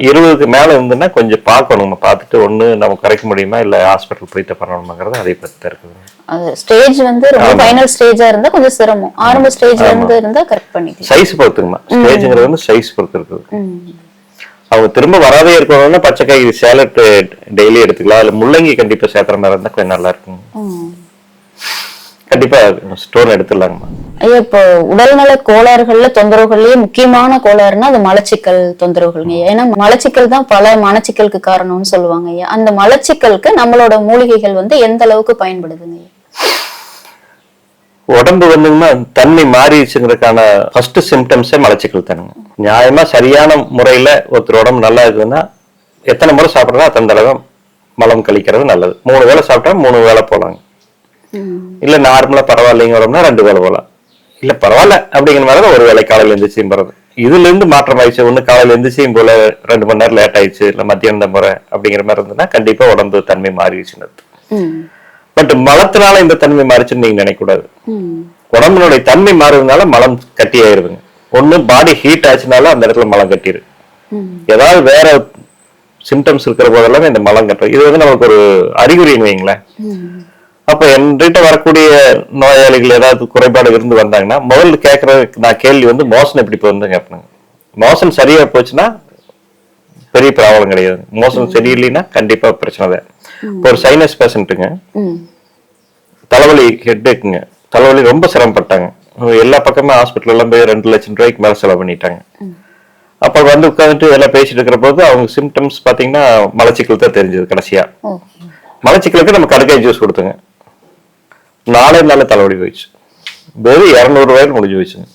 20க்கு மேல இருந்துன்னா கொஞ்சம் பார்க்கணும். பார்த்துட்டு ஒண்ணு நம்ம கரைக்க முடியுமா இல்ல ஹாஸ்பிட்டல் போயிட்டு பண்ணணுமாங்கிறது அதை பத்தி இருக்குது. அது ஸ்டேஜ் வந்து ரொம்ப ஃபைனல் ஸ்டேஜா இருந்தா கொஞ்சம் சிரமம். ஆரம்ப ஸ்டேஜ்ல இருந்து இருந்தா கரெக்ட் பண்ணிக்கலாம். சைஸ் பொறுத்துங்கம்மா. ஸ்டேஜ்ங்கிறது வந்து சைஸ் பொறுத்து இருக்குது. அவங்க திரும்ப வராதே இருக்கணும்னா பச்சை காய்கறி சேலட் டெய்லி எடுத்துக்கலாம். அதுல முள்ளங்கி கண்டிப்பா சேர்க்கிற மாதிரி இருந்தா கொஞ்சம் நல்லா இருக்கும். கண்டிப்பா ஸ்டோன் எடுத்துடலாங்கம்மா. ஐயா, இப்போ உடல்நல கோளாறுகள்ல தொந்தரவுகள்லயே முக்கியமான கோளாறுனா அது மலச்சிக்கல் தொந்தரவுகள்ங்க. ஏன்னா மலச்சிக்கல் தான் பல மனச்சிக்கலுக்கு காரணம்னு சொல்லுவாங்க. ஐயா, அந்த மலச்சிக்கலுக்கு நம்மளோட மூலிகைகள் வந்து எந்த அளவுக்கு பயன்படுதுங்க? உடம்பு வந்துங்கன்னா தன்மை மாறிடுச்சுங்கிறதுக்கான ஃபர்ஸ்ட் சிம்டம்ஸே மலச்சிக்கல் தானுங்க. நியாயமா சரியான முறையில ஒருத்தர் உடம்பு நல்லா இருக்குதுன்னா எத்தனை முறை சாப்பிட்றதோ அத்தனை தடவை மலம் கழிக்கிறது நல்லது. 3 வேளை சாப்பிட்டா 3 வேளை போலாங்க. இல்ல நார்மலா பரவாயில்லைங்க வரோம்னா 2 வேளை போலாம். இல்ல பரவாயில்ல அப்படிங்கிற மாதிரி ஒரு வேளை காலையில எந்திரிச்சியும் போறது. இதுல இருந்து மாற்றம் ஆயிடுச்சு. ஒண்ணு காலையில எந்திரிச்சியும் போல 2 மணி நேரம் லேட் ஆயிடுச்சு, இல்ல மத்தியானம் முறை அப்படிங்கிற மாதிரி இருந்ததுன்னா கண்டிப்பா உடம்பு தன்மை மாறிடுச்சுன்னு. பட் மலத்தினால இந்த தன்மை மாறிச்சுன்னு நீங்க நினைக்க கூடாது. உடம்புனுடைய தன்மை மாறுறதுனால மலம் கட்டி ஆயிருதுங்க. ஒண்ணு பாடி ஹீட் ஆச்சுனால அந்த இடத்துல மலம் கட்டிரு. ஏதாவது வேற சிம்டம்ஸ் இருக்கிற போதெல்லாமே இந்த மலம் கட்டுறது இது வந்து நமக்கு ஒரு அறிகுறின்னு வைங்களேன். அப்ப என்கிட்ட வரக்கூடிய நோயாளிகள் ஏதாவது குறைபாடு இருந்து வந்தாங்கன்னா முதல்ல கேட்கறது நான் கேள்வி வந்து மோஷன் எப்படி போகுதுன்னு கேட்பேங்க. மோஷன் சரியா போச்சுன்னா பெரிய ப்ராப்ளம் கிடையாது. மோஷன் சரியில்லைன்னா கண்டிப்பா பிரச்சனை தான். இப்போ ஒரு சைனஸ் பேஷண்ட்டுங்க, தலைவலி ஹெட்டேக்குங்க, தலைவலி ரொம்ப சிரமப்பட்டாங்க. எல்லா பக்கமே ஹாஸ்பிட்டல் எல்லாம் போய் 2 லட்சம் ரூபாய்க்கு மேல செலவு பண்ணிட்டாங்க. அப்ப வந்து உட்காந்துட்டு எல்லாம் பேசிட்டு இருக்கிற போது அவங்க சிம்டம்ஸ் பாத்தீங்கன்னா மலச்சிக்கல் தான் தெரிஞ்சது. கடைசியா மலச்சிக்கலுக்கு நம்ம கடுக்காய் ஜூஸ் கொடுத்துங்க. 4 நாள் தலைவலி போயிடுச்சு. வெறும் 200 ரூபாய்க்கு முடிஞ்சு போயிடுச்சுங்க.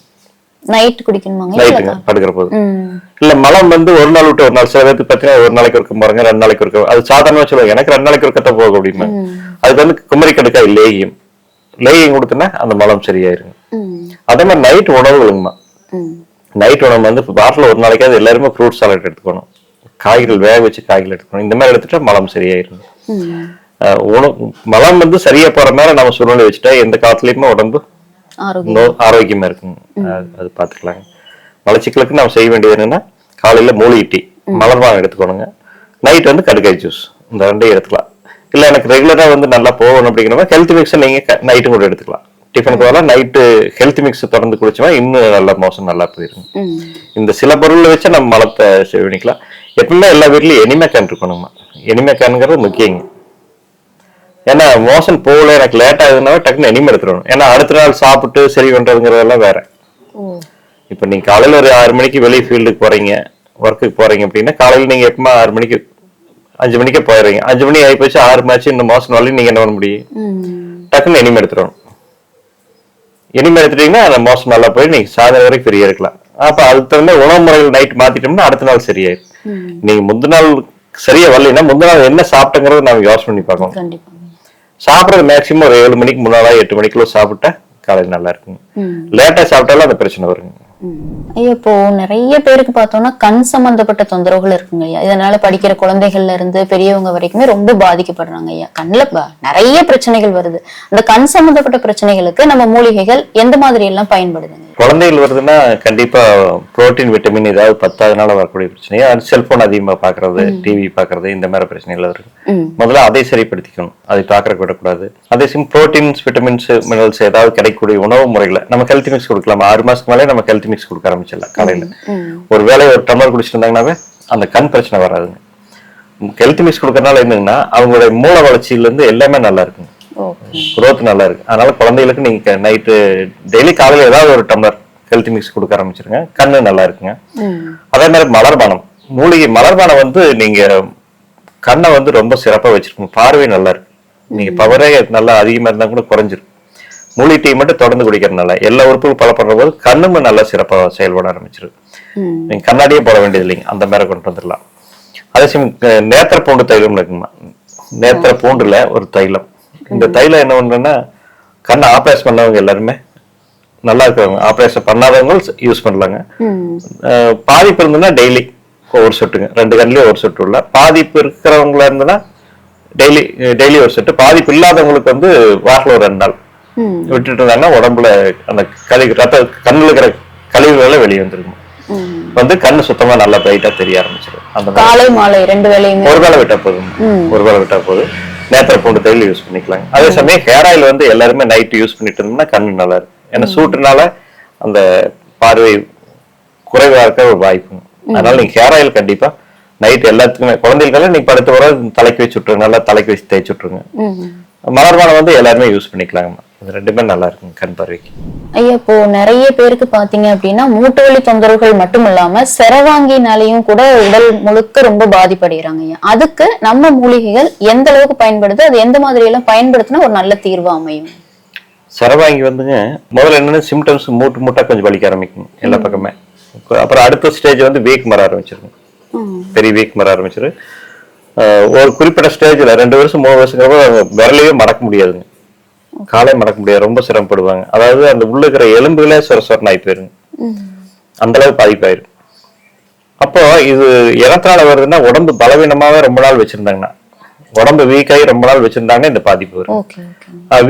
நைட் குடிக்கணுமாங்க? நைட்டுங்க படுக்கிற போது. இல்ல மலம் வந்து ஒரு நாள் விட்டு ஒரு நாள், சில பேருக்கு பார்த்தீங்கன்னா ஒரு நாளைக்கு இருக்க பாருங்க, 2 நாளைக்கு இருக்க, அது சாதாரணமா சொல்லுவாங்க, எனக்கு 2 நாளைக்கு இருக்கத்தான் போகும் அப்படின்னு. அதுக்கு வந்து குமரி கடுக்கா லேகியம் கொடுத்தோன்னா அந்த மலம் சரியாயிருங்க. அதே மாதிரி நைட் உணவுகளுங்கம்மா. நைட் உணவு வந்து வாரத்தில் ஒரு நாளைக்காவது எல்லாருமே ஃப்ரூட் சாலட் எடுத்துக்கணும், காய்கறிகள் வேக வச்சு காய்கறிகள் எடுத்துக்கணும். இந்த மாதிரி எடுத்துட்டா மலம் சரியாயிருங்க. மலம் வந்து சரியா போற மாதிரி நம்ம சூழ்நிலை வச்சுட்டா எந்த காலத்துலயுமே உடம்பு ஆரோக்கியமா இருக்குங்க. அது பாத்துக்கலாங்க. மலச்சிக்கலுக்கு நம்ம செய்ய வேண்டியது என்னன்னா, காலையில மூலிகை டீ, மலர்பானம் எடுத்துக்கணுங்க. நைட் வந்து கடுக்காய் ஜூஸ், இந்த 2 எடுத்துக்கலாம். இல்ல எனக்கு ரெகுலரா வந்து நல்லா போகணும் அப்படிங்கிறவங்க ஹெல்த் மிக்ஸ் நீங்க நைட்டு கூட எடுத்துக்கலாம். டிஃபனுக்கு வரலாம் நைட்டு ஹெல்த் மிக்ஸ் தொடர்ந்து குடிச்சோம்னா இன்னும் நல்லா மோசம் நல்லா போயிருங்க. இந்த சில பொருள் வச்சு நம்ம மலத்தை சேவனிக்கலாம். எப்பவுமே எல்லா வீட்லயும் எனிமே கேன் இருக்கணுமா. எனிமே கேனுங்கிறது முக்கியங்க. ஏன்னா மோஷன் போகல, எனக்கு லேட் ஆகுதுன்னா டக்குன்னு எனிமே எடுத்துடணும். ஏன்னா அடுத்த நாள் சாப்பிட்டு சரி பண்றதுங்கிறதெல்லாம் வேற. இப்ப நீங்க காலையில ஒரு 6 மணிக்கு வெளியே ஃபீல்டுக்கு போறீங்க, ஒர்க்குக்கு போறீங்க அப்படின்னா காலையில நீங்க எப்பமா 6 மணிக்கு 5 மணிக்கே போயிடுறீங்க. 5 மணி ஆகி போச்சு, 6 மணி இந்த மோஷன் வரலையும் நீங்க என்ன பண்ண முடியும்? டக்குன்னு எனிமே எடுத்துடணும். எனிமே எடுத்துட்டீங்கன்னா அந்த மோஷன் நல்லா போய் நீங்க சாயந்தரம் வரைக்கும் ஃப்ரீயா இருக்கலாம். அப்ப அதுக்கு தகுந்த உணவு முறைகள் நைட் மாத்திட்டோம்னா அடுத்த நாள் சரியாயிரும். நீங்க முந்தின நாள் சரியா வரலைன்னா முந்தின நாள் என்ன சாப்பிட்டங்கிறத நாம யோசனை பண்ணி பார்க்கணும். சாப்பிட்றது மேக்சிமம் ஒரு 7 மணிக்கு முன்னால 8 மணிக்குள்ள சாப்பிட்டா காலையில் நல்லா இருக்குங்க. லேட்டா சாப்பிட்டாலும் அந்த பிரச்சனை வருங்க. ஐயா, இப்போ நிறைய பேருக்கு பார்த்தோம்னா கண் சம்பந்தப்பட்ட தொந்தரவுகள் இருக்குங்க ஐயா. இதனால படிக்கிற குழந்தைகள்ல இருந்து பெரியவங்க வரைக்குமே ரொம்ப பாதிக்கப்படுறாங்க ஐயா. கண்ணுல நிறைய பிரச்சனைகள் வருது. அந்த கண் சம்பந்தப்பட்ட பிரச்சனைகளுக்கு நம்ம மூலிகைகள் எந்த மாதிரி எல்லாம் பயன்படுதுங்க? குழந்தைகள் வருதுன்னா கண்டிப்பா புரோட்டீன் விட்டமின் ஏதாவது 10 வரக்கூடிய பிரச்சனை. செல்போன் அதிகமா பாக்குறது, டிவி பாக்குறது, இந்த மாதிரி பிரச்சனைகள் வருது. முதல்ல அதை சரிப்படுத்திக்கணும், அதை பாக்குற விடக்கூடாது. அதே சமயம் புரோட்டீன்ஸ், விட்டமின்ஸ், மினரல்ஸ் ஏதாவது கிடைக்கக்கூடிய உணவு முறைகளை நம்ம ஹெல்த் மிக்ஸ் கொடுக்கலாம். 6 மாசத்துக்கு மேலே நம்ம ஹெல்த் மிக்ஸ் கொடுக்க ஆரம்பிச்சிடலாம். காலையில ஒரு வேளை ஒரு டம்ளர் குடிச்சிட்டு இருந்தாங்கன்னாவே அந்த கண் பிரச்சனை வராதுங்க. ஹெல்த் மிக்ஸ் கொடுக்கறதுனால என்னங்கன்னா அவங்களுடைய மூல வளர்ச்சியில இருந்து எல்லாமே நல்லா இருக்குங்க, குரோத் நல்லா இருக்கு. அதனால குழந்தைகளுக்கு நீங்க நைட்டு டெய்லி காலையில ஏதாவது ஒரு டம்ளர் ஹெல்த் மிக்ஸ் கொடுக்க ஆரம்பிச்சிருங்க, கண்ணு நல்லா இருக்குங்க. அதே மாதிரி மலர்பானம், மூலிகை மலர்பானம் வந்து நீங்க கண்ணை வந்து ரொம்ப சிறப்பா வச்சிருக்கணும், பார்வை நல்லா இருக்கு. நீங்க பவரே நல்லா அதிகமா இருந்தா கூட குறைஞ்சிரும். மூலிகை டீ மட்டும் தொடர்ந்து குடிக்கிறதுனால எல்லா உறுப்புகளும் பல பண்ற போது கண்ணும் நல்லா சிறப்பா செயல்பட ஆரம்பிச்சிருக்கு. நீங்க கண்ணாடியே போட வேண்டியது இல்லைங்க, அந்த மாதிரி கொண்டு வந்துடலாம். அதே சமயம் நேத்திர பூண்டு தைலம் இருக்குமா, நேத்திர பூண்டுல ஒரு தைலம். இந்த தைலம் என்ன பண்றேன்னா, கண்ணை ஆப்ரேஷன் பண்ணவங்க எல்லாருமே நல்லா இருக்கிறவங்க, ஆப்ரேஷன் பண்ணாதவங்க யூஸ் பண்ணலாங்க. பாதிப்பு இருந்ததுன்னா டெய்லி ஒரு சொட்டுங்க, 2 கண்ணிலயும் ஒரு சொட்டு உள்ள. பாதிப்பு இருக்கிறவங்களா இருந்ததுன்னா டெய்லி ஒரு சொட்டு. பாதிப்பு இல்லாதவங்களுக்கு வந்து வாரத்தில் ஒரு 2 நாள் விட்டுட்டு இருந்தாங்கன்னா உடம்புல அந்த கண்ணுல இருக்கிற கழிவுகளை வெளியே வந்துருக்கும். வந்து கண்ணு சுத்தமா நல்லா பிரைட்டா தெரிய ஆரம்பிச்சிடும். அந்த காலை மாலை 2 வேளையுமே ஒரு வேளை விட்டா போதும். நேத்திர பூண்டு தைலம் யூஸ் பண்ணிக்கலாங்க. அதே சமயம் ஹேர் ஆயில் வந்து எல்லாருமே நைட் யூஸ் பண்ணிட்டு இருந்தோம்னா கண்ணு நல்லா இருக்கும். ஏன்னா சூட்டுனால அந்த பார்வை குறைவா இருக்க ஒரு வாய்ப்புங்க. அதனால நீங்க ஹேர் ஆயில் கண்டிப்பா நைட் எல்லாத்துக்குமே, குழந்தைகளுக்கெல்லாம் நீங்க படுத்து வர தலைக்கு வச்சு விட்டுருங்க, நல்லா தலைக்கு வச்சு தேய்ச்சி விட்டுருங்க. மலர்பானம் வந்து எல்லாருமே யூஸ் பண்ணிக்கலாங்கம்மா. இது 2மே நல்லா இருக்குங்க கண் பார்வைக்கு. ஐயா, இப்போ நிறைய பேருக்கு பாத்தீங்க அப்படின்னா மூட்டு வலி தொந்தரவுகள் மட்டும் இல்லாம செரவாங்கினாலையும் கூட உடல் முழுக்க ரொம்ப பாதிப்படைகிறாங்க ஐயா. அதுக்கு நம்ம மூலிகைகள் எந்த அளவுக்கு பயன்படுது, அது எந்த மாதிரி எல்லாம் பயன்படுத்தினா ஒரு நல்ல தீர்வு அமையும்? செரவாங்கி வந்துங்க முதல்ல என்னன்னா சிம்டம்ஸ் மூட்டா கொஞ்சம் வலிக்க ஆரம்பிக்கும் எல்லா பக்கமே. அப்புறம் அடுத்த ஸ்டேஜ் வந்து வீக் மர ஆரம்பிச்சிருக்கும், பெரிய வீக் மர ஆரம்பிச்சிரு. ஒரு குறிப்பிட்ட ஸ்டேஜ்ல 2 வருஷம் 3 வருஷங்கிறப்ப விரலையே மடக்க முடியாதுங்க, காலை மடக்க முடியாது, ரொம்ப சிரமப்படுவாங்க. அதாவது அந்த உள்ள இருக்கிற எலும்புகளே சொரசொரன் ஆகி போயிருங்க, அந்த அளவுக்கு பாதிப்பாயிரும். அப்போ இது எதனால வருதுன்னா, உடம்பு பலவீனமாவே ரொம்ப நாள் வச்சிருந்தாங்கன்னா, உடம்பு வீக் ஆகி ரொம்ப நாள் வச்சிருந்தாங்க இந்த பாதிப்பு வரும்.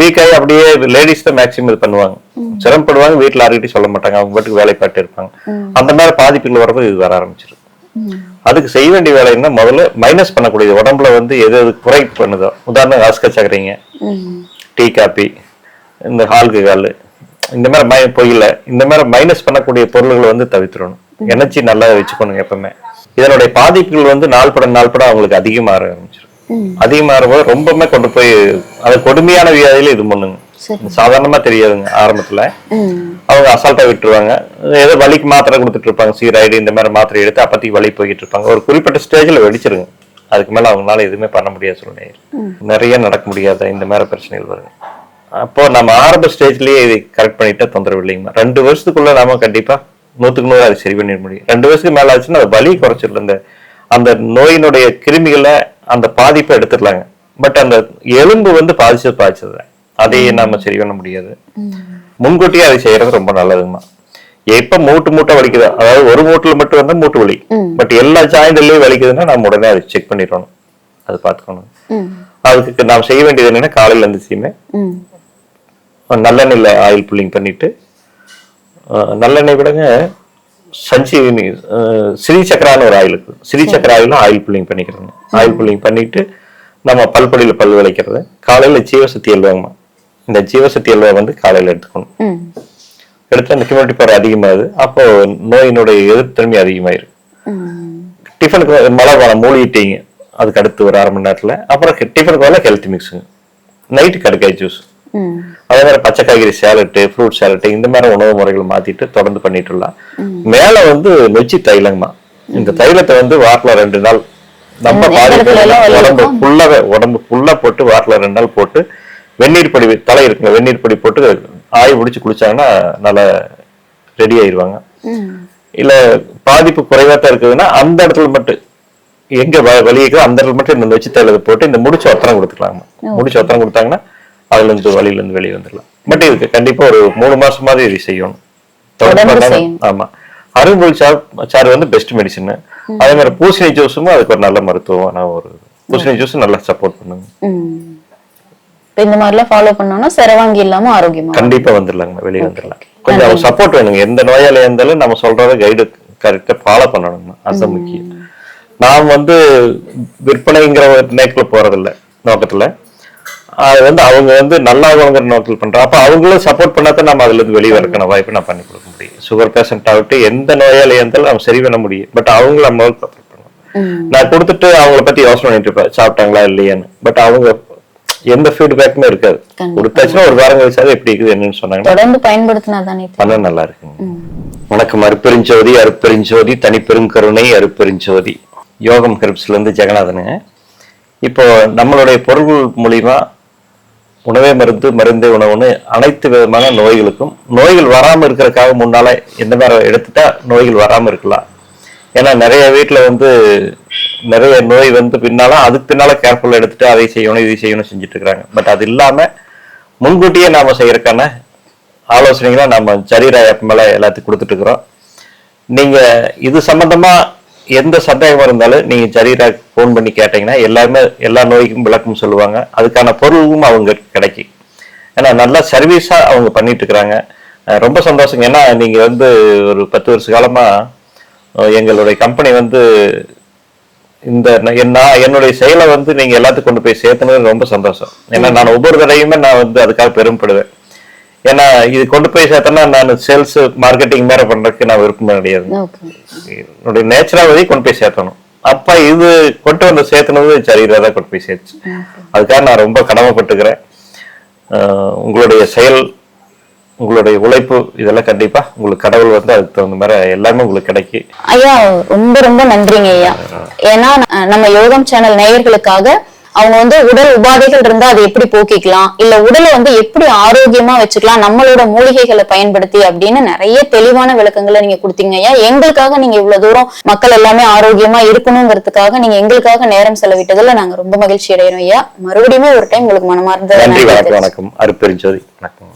வீக் ஆகி அப்படியே லேடிஸ் தான் மேக்சிமம் இது பண்ணுவாங்க, சிரமப்படுவாங்க, வீட்டுல யாருக்கிட்டையும் சொல்ல மாட்டாங்க, அவங்க பாட்டுக்கு வேலை பார்த்து இருப்பாங்க. அந்த மாதிரி பாதிப்புகள் வரப்போ இது வர ஆரம்பிச்சிடும். அதுக்கு செய்ய வேண்டிய வேலை என்ன, முதல்ல மைனஸ் பண்ணக்கூடியது, உடம்புல வந்து எது எது குறை பண்ணுதோ, உதாரணம் ஆஸ்கர் சக்கரைங்க, டீ காபி, இந்த ஆல்கஹால், இந்த மாதிரி பொய்யில இந்த மாதிரி மைனஸ் பண்ணக்கூடிய பொருள்களை வந்து தவிர்த்துடணும். எனர்ஜி நல்லா வச்சுக்கணும் எப்பவுமே. இதனுடைய பாதிப்புகள் வந்து நாள்பட அவங்களுக்கு அதிகமாக ஆரம்பிச்சிடும். அதிகமாக போது ரொம்பவுமே கொண்டு போய் அது கொடுமையான வியாதியில இது பண்ணுங்க. சாதாரணமா தெரியாதுங்க ஆரம்பத்துல, அவங்க அசால்ட்டா விட்டுருவாங்க. ஏதோ வலிக்கு மாத்திரை கொடுத்துட்டு இருப்பாங்க, சீராய்டு இந்த மாதிரி மாத்திரை எடுத்து அப்பத்திக்கு வலி போயிட்டு இருப்பாங்க. ஒரு குறிப்பிட்ட ஸ்டேஜ்ல வெடிச்சிருங்க, அதுக்கு மேல அவங்களால எதுவுமே பண்ண முடியாது, சூழ்நிலை நிறைய நடக்க முடியாத இந்த மாதிரி பிரச்சனைகள் வருது. அப்போ நம்ம ஆரம்ப ஸ்டேஜ்லயே இது கரெக்ட் பண்ணிட்டா தொந்தரவு இல்லைங்கம்மா. 2 வருஷத்துக்குள்ள நாம கண்டிப்பா 100க்கு 100 அதை சரி பண்ணிட முடியும். 2 வருஷத்துக்கு மேல ஆச்சுன்னா அது வலி குறைச்சிடல. அந்த நோயினுடைய கிருமிகளை அந்த பாதிப்பை எடுத்துடலாங்க. பட் அந்த எலும்பு வந்து பாதிச்சது அதையே நாம சரி பண்ண முடியாது. முன்கூட்டியே அதை செய்யறது ரொம்ப நல்லதுங்கம்மா. எப்ப மூட்டை வலிக்குதா, அதாவது ஒரு மூட்டுல மட்டும் வந்தா மூட்டு வலி, பட் எல்லா ஜாயிண்ட்லயும் வலிக்குதுன்னா நம்ம உடனே அதை செக் பண்ணிடணும். அது பாத்துக்கணும். அதுக்கு நாம் செய்ய வேண்டியது என்னன்னா, காலையில இருந்துச்சுமே நல்லெண்ணெயில ஆயில் புல்லிங் பண்ணிட்டு, நல்லெண்ணெய் விடங்க சஞ்சீவினி ஸ்ரீசக்கரான ஒரு ஆயில் இருக்கு. ஸ்ரீசக்கர ஆயில் புல்லிங் பண்ணிக்கிறோங்க. ஆயில் புல்லிங் பண்ணிட்டு நம்ம பல்பொடியில பல் விளைக்கிறது. காலையில ஜீவசக்தி அல்வாங்கம்மா. இந்த ஜீவசக்தி அல்வா வந்து காலையில எடுத்துக்கணும். எடுத்து அந்த இம்யூனிட்டி பவர் அதிகமாகுது. அப்போ நோயினுடைய எதிர்த்தன்மை அதிகமாயிருக்கு. டிஃபனுக்கு மழை மூலிகை டீங்க அதுக்கு அடுத்து ஒரு 1/2 மணி நேரத்துல. அப்புறம் டிஃபனுக்கு வரல ஹெல்த் மிக்ஸுங்க. நைட்டு கடுக்காய் ஜூஸ், அதே மாதிரி பச்சை காய்கறி சேலட்டு, ஃப்ரூட் சேலட்டு, இந்த மாதிரி உணவு முறைகளை மாத்திட்டு தொடர்ந்து பண்ணிட்டுலாம். மேல வந்து நொச்சி தைலங்கம்மா. இந்த தைலத்தை வந்து வாரத்துல 2 நாள் நம்ம உடம்பு ஃபுல்லா போட்டு வாரத்துல 2 நாள் போட்டு வெந்நீர் பொடி தலை இருக்குங்க, வெந்நீர் பொடி போட்டு ஆய் முடிச்சு குளிச்சாங்கன்னா நல்லா ரெடி ஆயிடுவாங்க. இல்ல பாதிப்பு குறைவா தான் இருக்குதுன்னா அந்த இடத்துல மட்டும் எங்க வலிக்கு அந்த இடத்துல மட்டும் இந்த நொச்சி தைலத்தை போட்டு இந்த முடிச்சு ஒத்தனம் கொடுத்துக்கலாமா. முடிச்சு ஒத்தனம் கொடுத்தாங்கன்னா அதுல இருந்து வலியில இருந்து வெளியே வந்துடலாம். பட் இதுக்கு கண்டிப்பா ஒரு 3 மாசமாவது இது செய்யணும். ஆமா, அரும்புல் சாறு வந்து பெஸ்ட் மெடிசன். அதே மாதிரி பூசணி ஜூஸும் அதுக்கு ஒரு நல்ல மருத்துவம். நான் ஒரு பூசணி ஜூஸ் நல்லா சப்போர்ட் பண்ணுங்க. இந்த மாதிரி எல்லாம் ஃபாலோ பண்ணோம்னா சிரவாங்கி இல்லாம ஆரோக்கியமா கண்டிப்பா வந்துடலாங்க, வெளியே வந்துடலாம். கொஞ்சம் சப்போர்ட் வேணுங்க. எந்த நோயாளியா இருந்தாலும் நம்ம சொல்றத கைடு கரெக்டா ஃபாலோ பண்ணணுங்க. அதுதான் முக்கியம். நாம் வந்து விற்பனைங்கிற ஒரு நேக்குள்ள போறதில்ல நோக்கத்துல. அது வந்து அவங்க வந்து நல்லாகுங்கிற நோக்கில் பண்றோம். அப்ப அவங்களும் சப்போர்ட் பண்ணாதான் நம்ம அதுல இருந்து வெளியே வரக்கான வாய்ப்பு நான் பண்ணி கொடுக்க முடியும். சுகர் பேஷண்ட் ஆகட்டும், எந்த நோயாளியா இருந்தாலும் நம்ம சரி பண்ண முடியும். பட் அவங்கள நம்ம சப்போர்ட் பண்ணுவோம். நான் கொடுத்துட்டு அவங்கள பத்தி யோசனை பண்ணிட்டு இருப்பேன், சாப்பிட்டாங்களா இல்லையான்னு. பட் அவங்க எந்த ஃபீட்பேக்குமே இருக்காது. கொடுத்தாச்சுன்னா ஒரு வாரம் கழிச்சாவது எப்படி இருக்குது என்னன்னு சொன்னாங்க, தொடர்ந்து பயன்படுத்தினாதானே பண்ண நல்லா இருக்குங்க. வணக்கம். அருப்பெருஞ்சோதி, அருப்பெருஞ்சோதி, தனிப்பெருங்கருணை, அருப்பெருஞ்சோதி. யோகம் ஹெர்ப்ஸ்ல இருந்து ஜெகநாதனுங்க. இப்போ நம்மளுடைய பொருள்கள் மூலியமா உணவே மருந்து, மருந்தே உணவுன்னு அனைத்து விதமான நோய்களுக்கும், நோய்கள் வராம இருக்கிறதுக்காக முன்னால எந்த மாதிரி எடுத்துட்டா நோய்கள் வராம இருக்கலாம். ஏன்னா நிறைய வீட்டுல வந்து நிறைய நோய் வந்து பின்னால அதுக்கு பின்னால கேர்ஃபுல்லா எடுத்துட்டு அதை செய்யணும் இதை செய்யணும் செஞ்சுட்டு இருக்கிறாங்க. பட் அது இல்லாம முன்கூட்டியே நாம செய்யறதுக்கான ஆலோசனைகளை நம்ம ஜரீரா ஆப் மேல எல்லாத்துக்கும் கொடுத்துட்டு இருக்கிறோம். நீங்க இது சம்பந்தமா எந்த சந்தேகம் இருந்தாலும் நீங்க ஜரீரா போன் பண்ணி கேட்டீங்கன்னா எல்லாருமே எல்லா நோய்க்கும் விளக்கம் சொல்லுவாங்க. அதுக்கான பொருளும் அவங்க கிடைக்கும். ஏன்னா நல்லா சர்வீஸா அவங்க பண்ணிட்டு இருக்கிறாங்க. ரொம்ப சந்தோஷங்க. ஏன்னா நீங்க வந்து ஒரு 10 வருஷ காலமா எங்களுடைய கம்பெனி வந்து இந்த என்னுடைய செயலை வந்து நீங்க எல்லாத்துக்கும் கொண்டு போய் சேர்த்தனது ரொம்ப சந்தோஷம். ஏன்னா நான் ஒவ்வொரு தடையுமே நான் வந்து அதுக்காக பெருமைப்படுவேன். ஏன்னா இது கொண்டு போய் சேர்த்தனா நான் சேல்ஸ் மார்க்கெட்டிங் மேல பண்றதுக்கு நான் விருப்பம் கிடையாது. என்னுடைய நேச்சுராவதி கொண்டு போய் சேர்த்தணும். அப்ப இது கொண்டு வந்து சேர்த்தனது சரிதான் கொண்டு போய் சேர்த்து. அதுக்காக நான் ரொம்ப கடமைப்பட்டுக்கிறேன். உங்களுடைய செயல், உங்களுடைய உழைப்பு இதெல்லாம் கண்டிப்பா உங்களுக்கு கடவுள் வந்து அதுக்கு தகுந்த மாதிரி எல்லாமே உங்களுக்கு கிடைக்கும். ஐயா ரொம்ப ரொம்ப நன்றிங்க ஐயா. ஏன்னா நம்ம யோகம் சேனல் நேயர்களுக்காக அவங்க வந்து உடல் உபாதைகள் இருந்தா அதை எப்படி போக்கிக்கலாம், இல்ல உடலை வந்து எப்படி ஆரோக்கியமா வச்சுக்கலாம் நம்மளோட மூலிகைகளை பயன்படுத்தி அப்படின்னு நிறைய தெளிவான விளக்கங்களை நீங்க கொடுத்தீங்க ஐயா. எங்களுக்காக நீங்க இவ்வளவு தூரம் மக்கள் எல்லாமே ஆரோக்கியமா இருக்கணுங்கிறதுக்காக நீங்க எங்களுக்காக நேரம் செலவிட்டதுல நாங்க ரொம்ப மகிழ்ச்சி அடைகிறோம் ஐயா. மறுபடியும் ஒரு டைம் உங்களுக்கு மனமார்ந்த நன்றி. வணக்கம். அருப்பெருஞ்சோதி. வணக்கம்.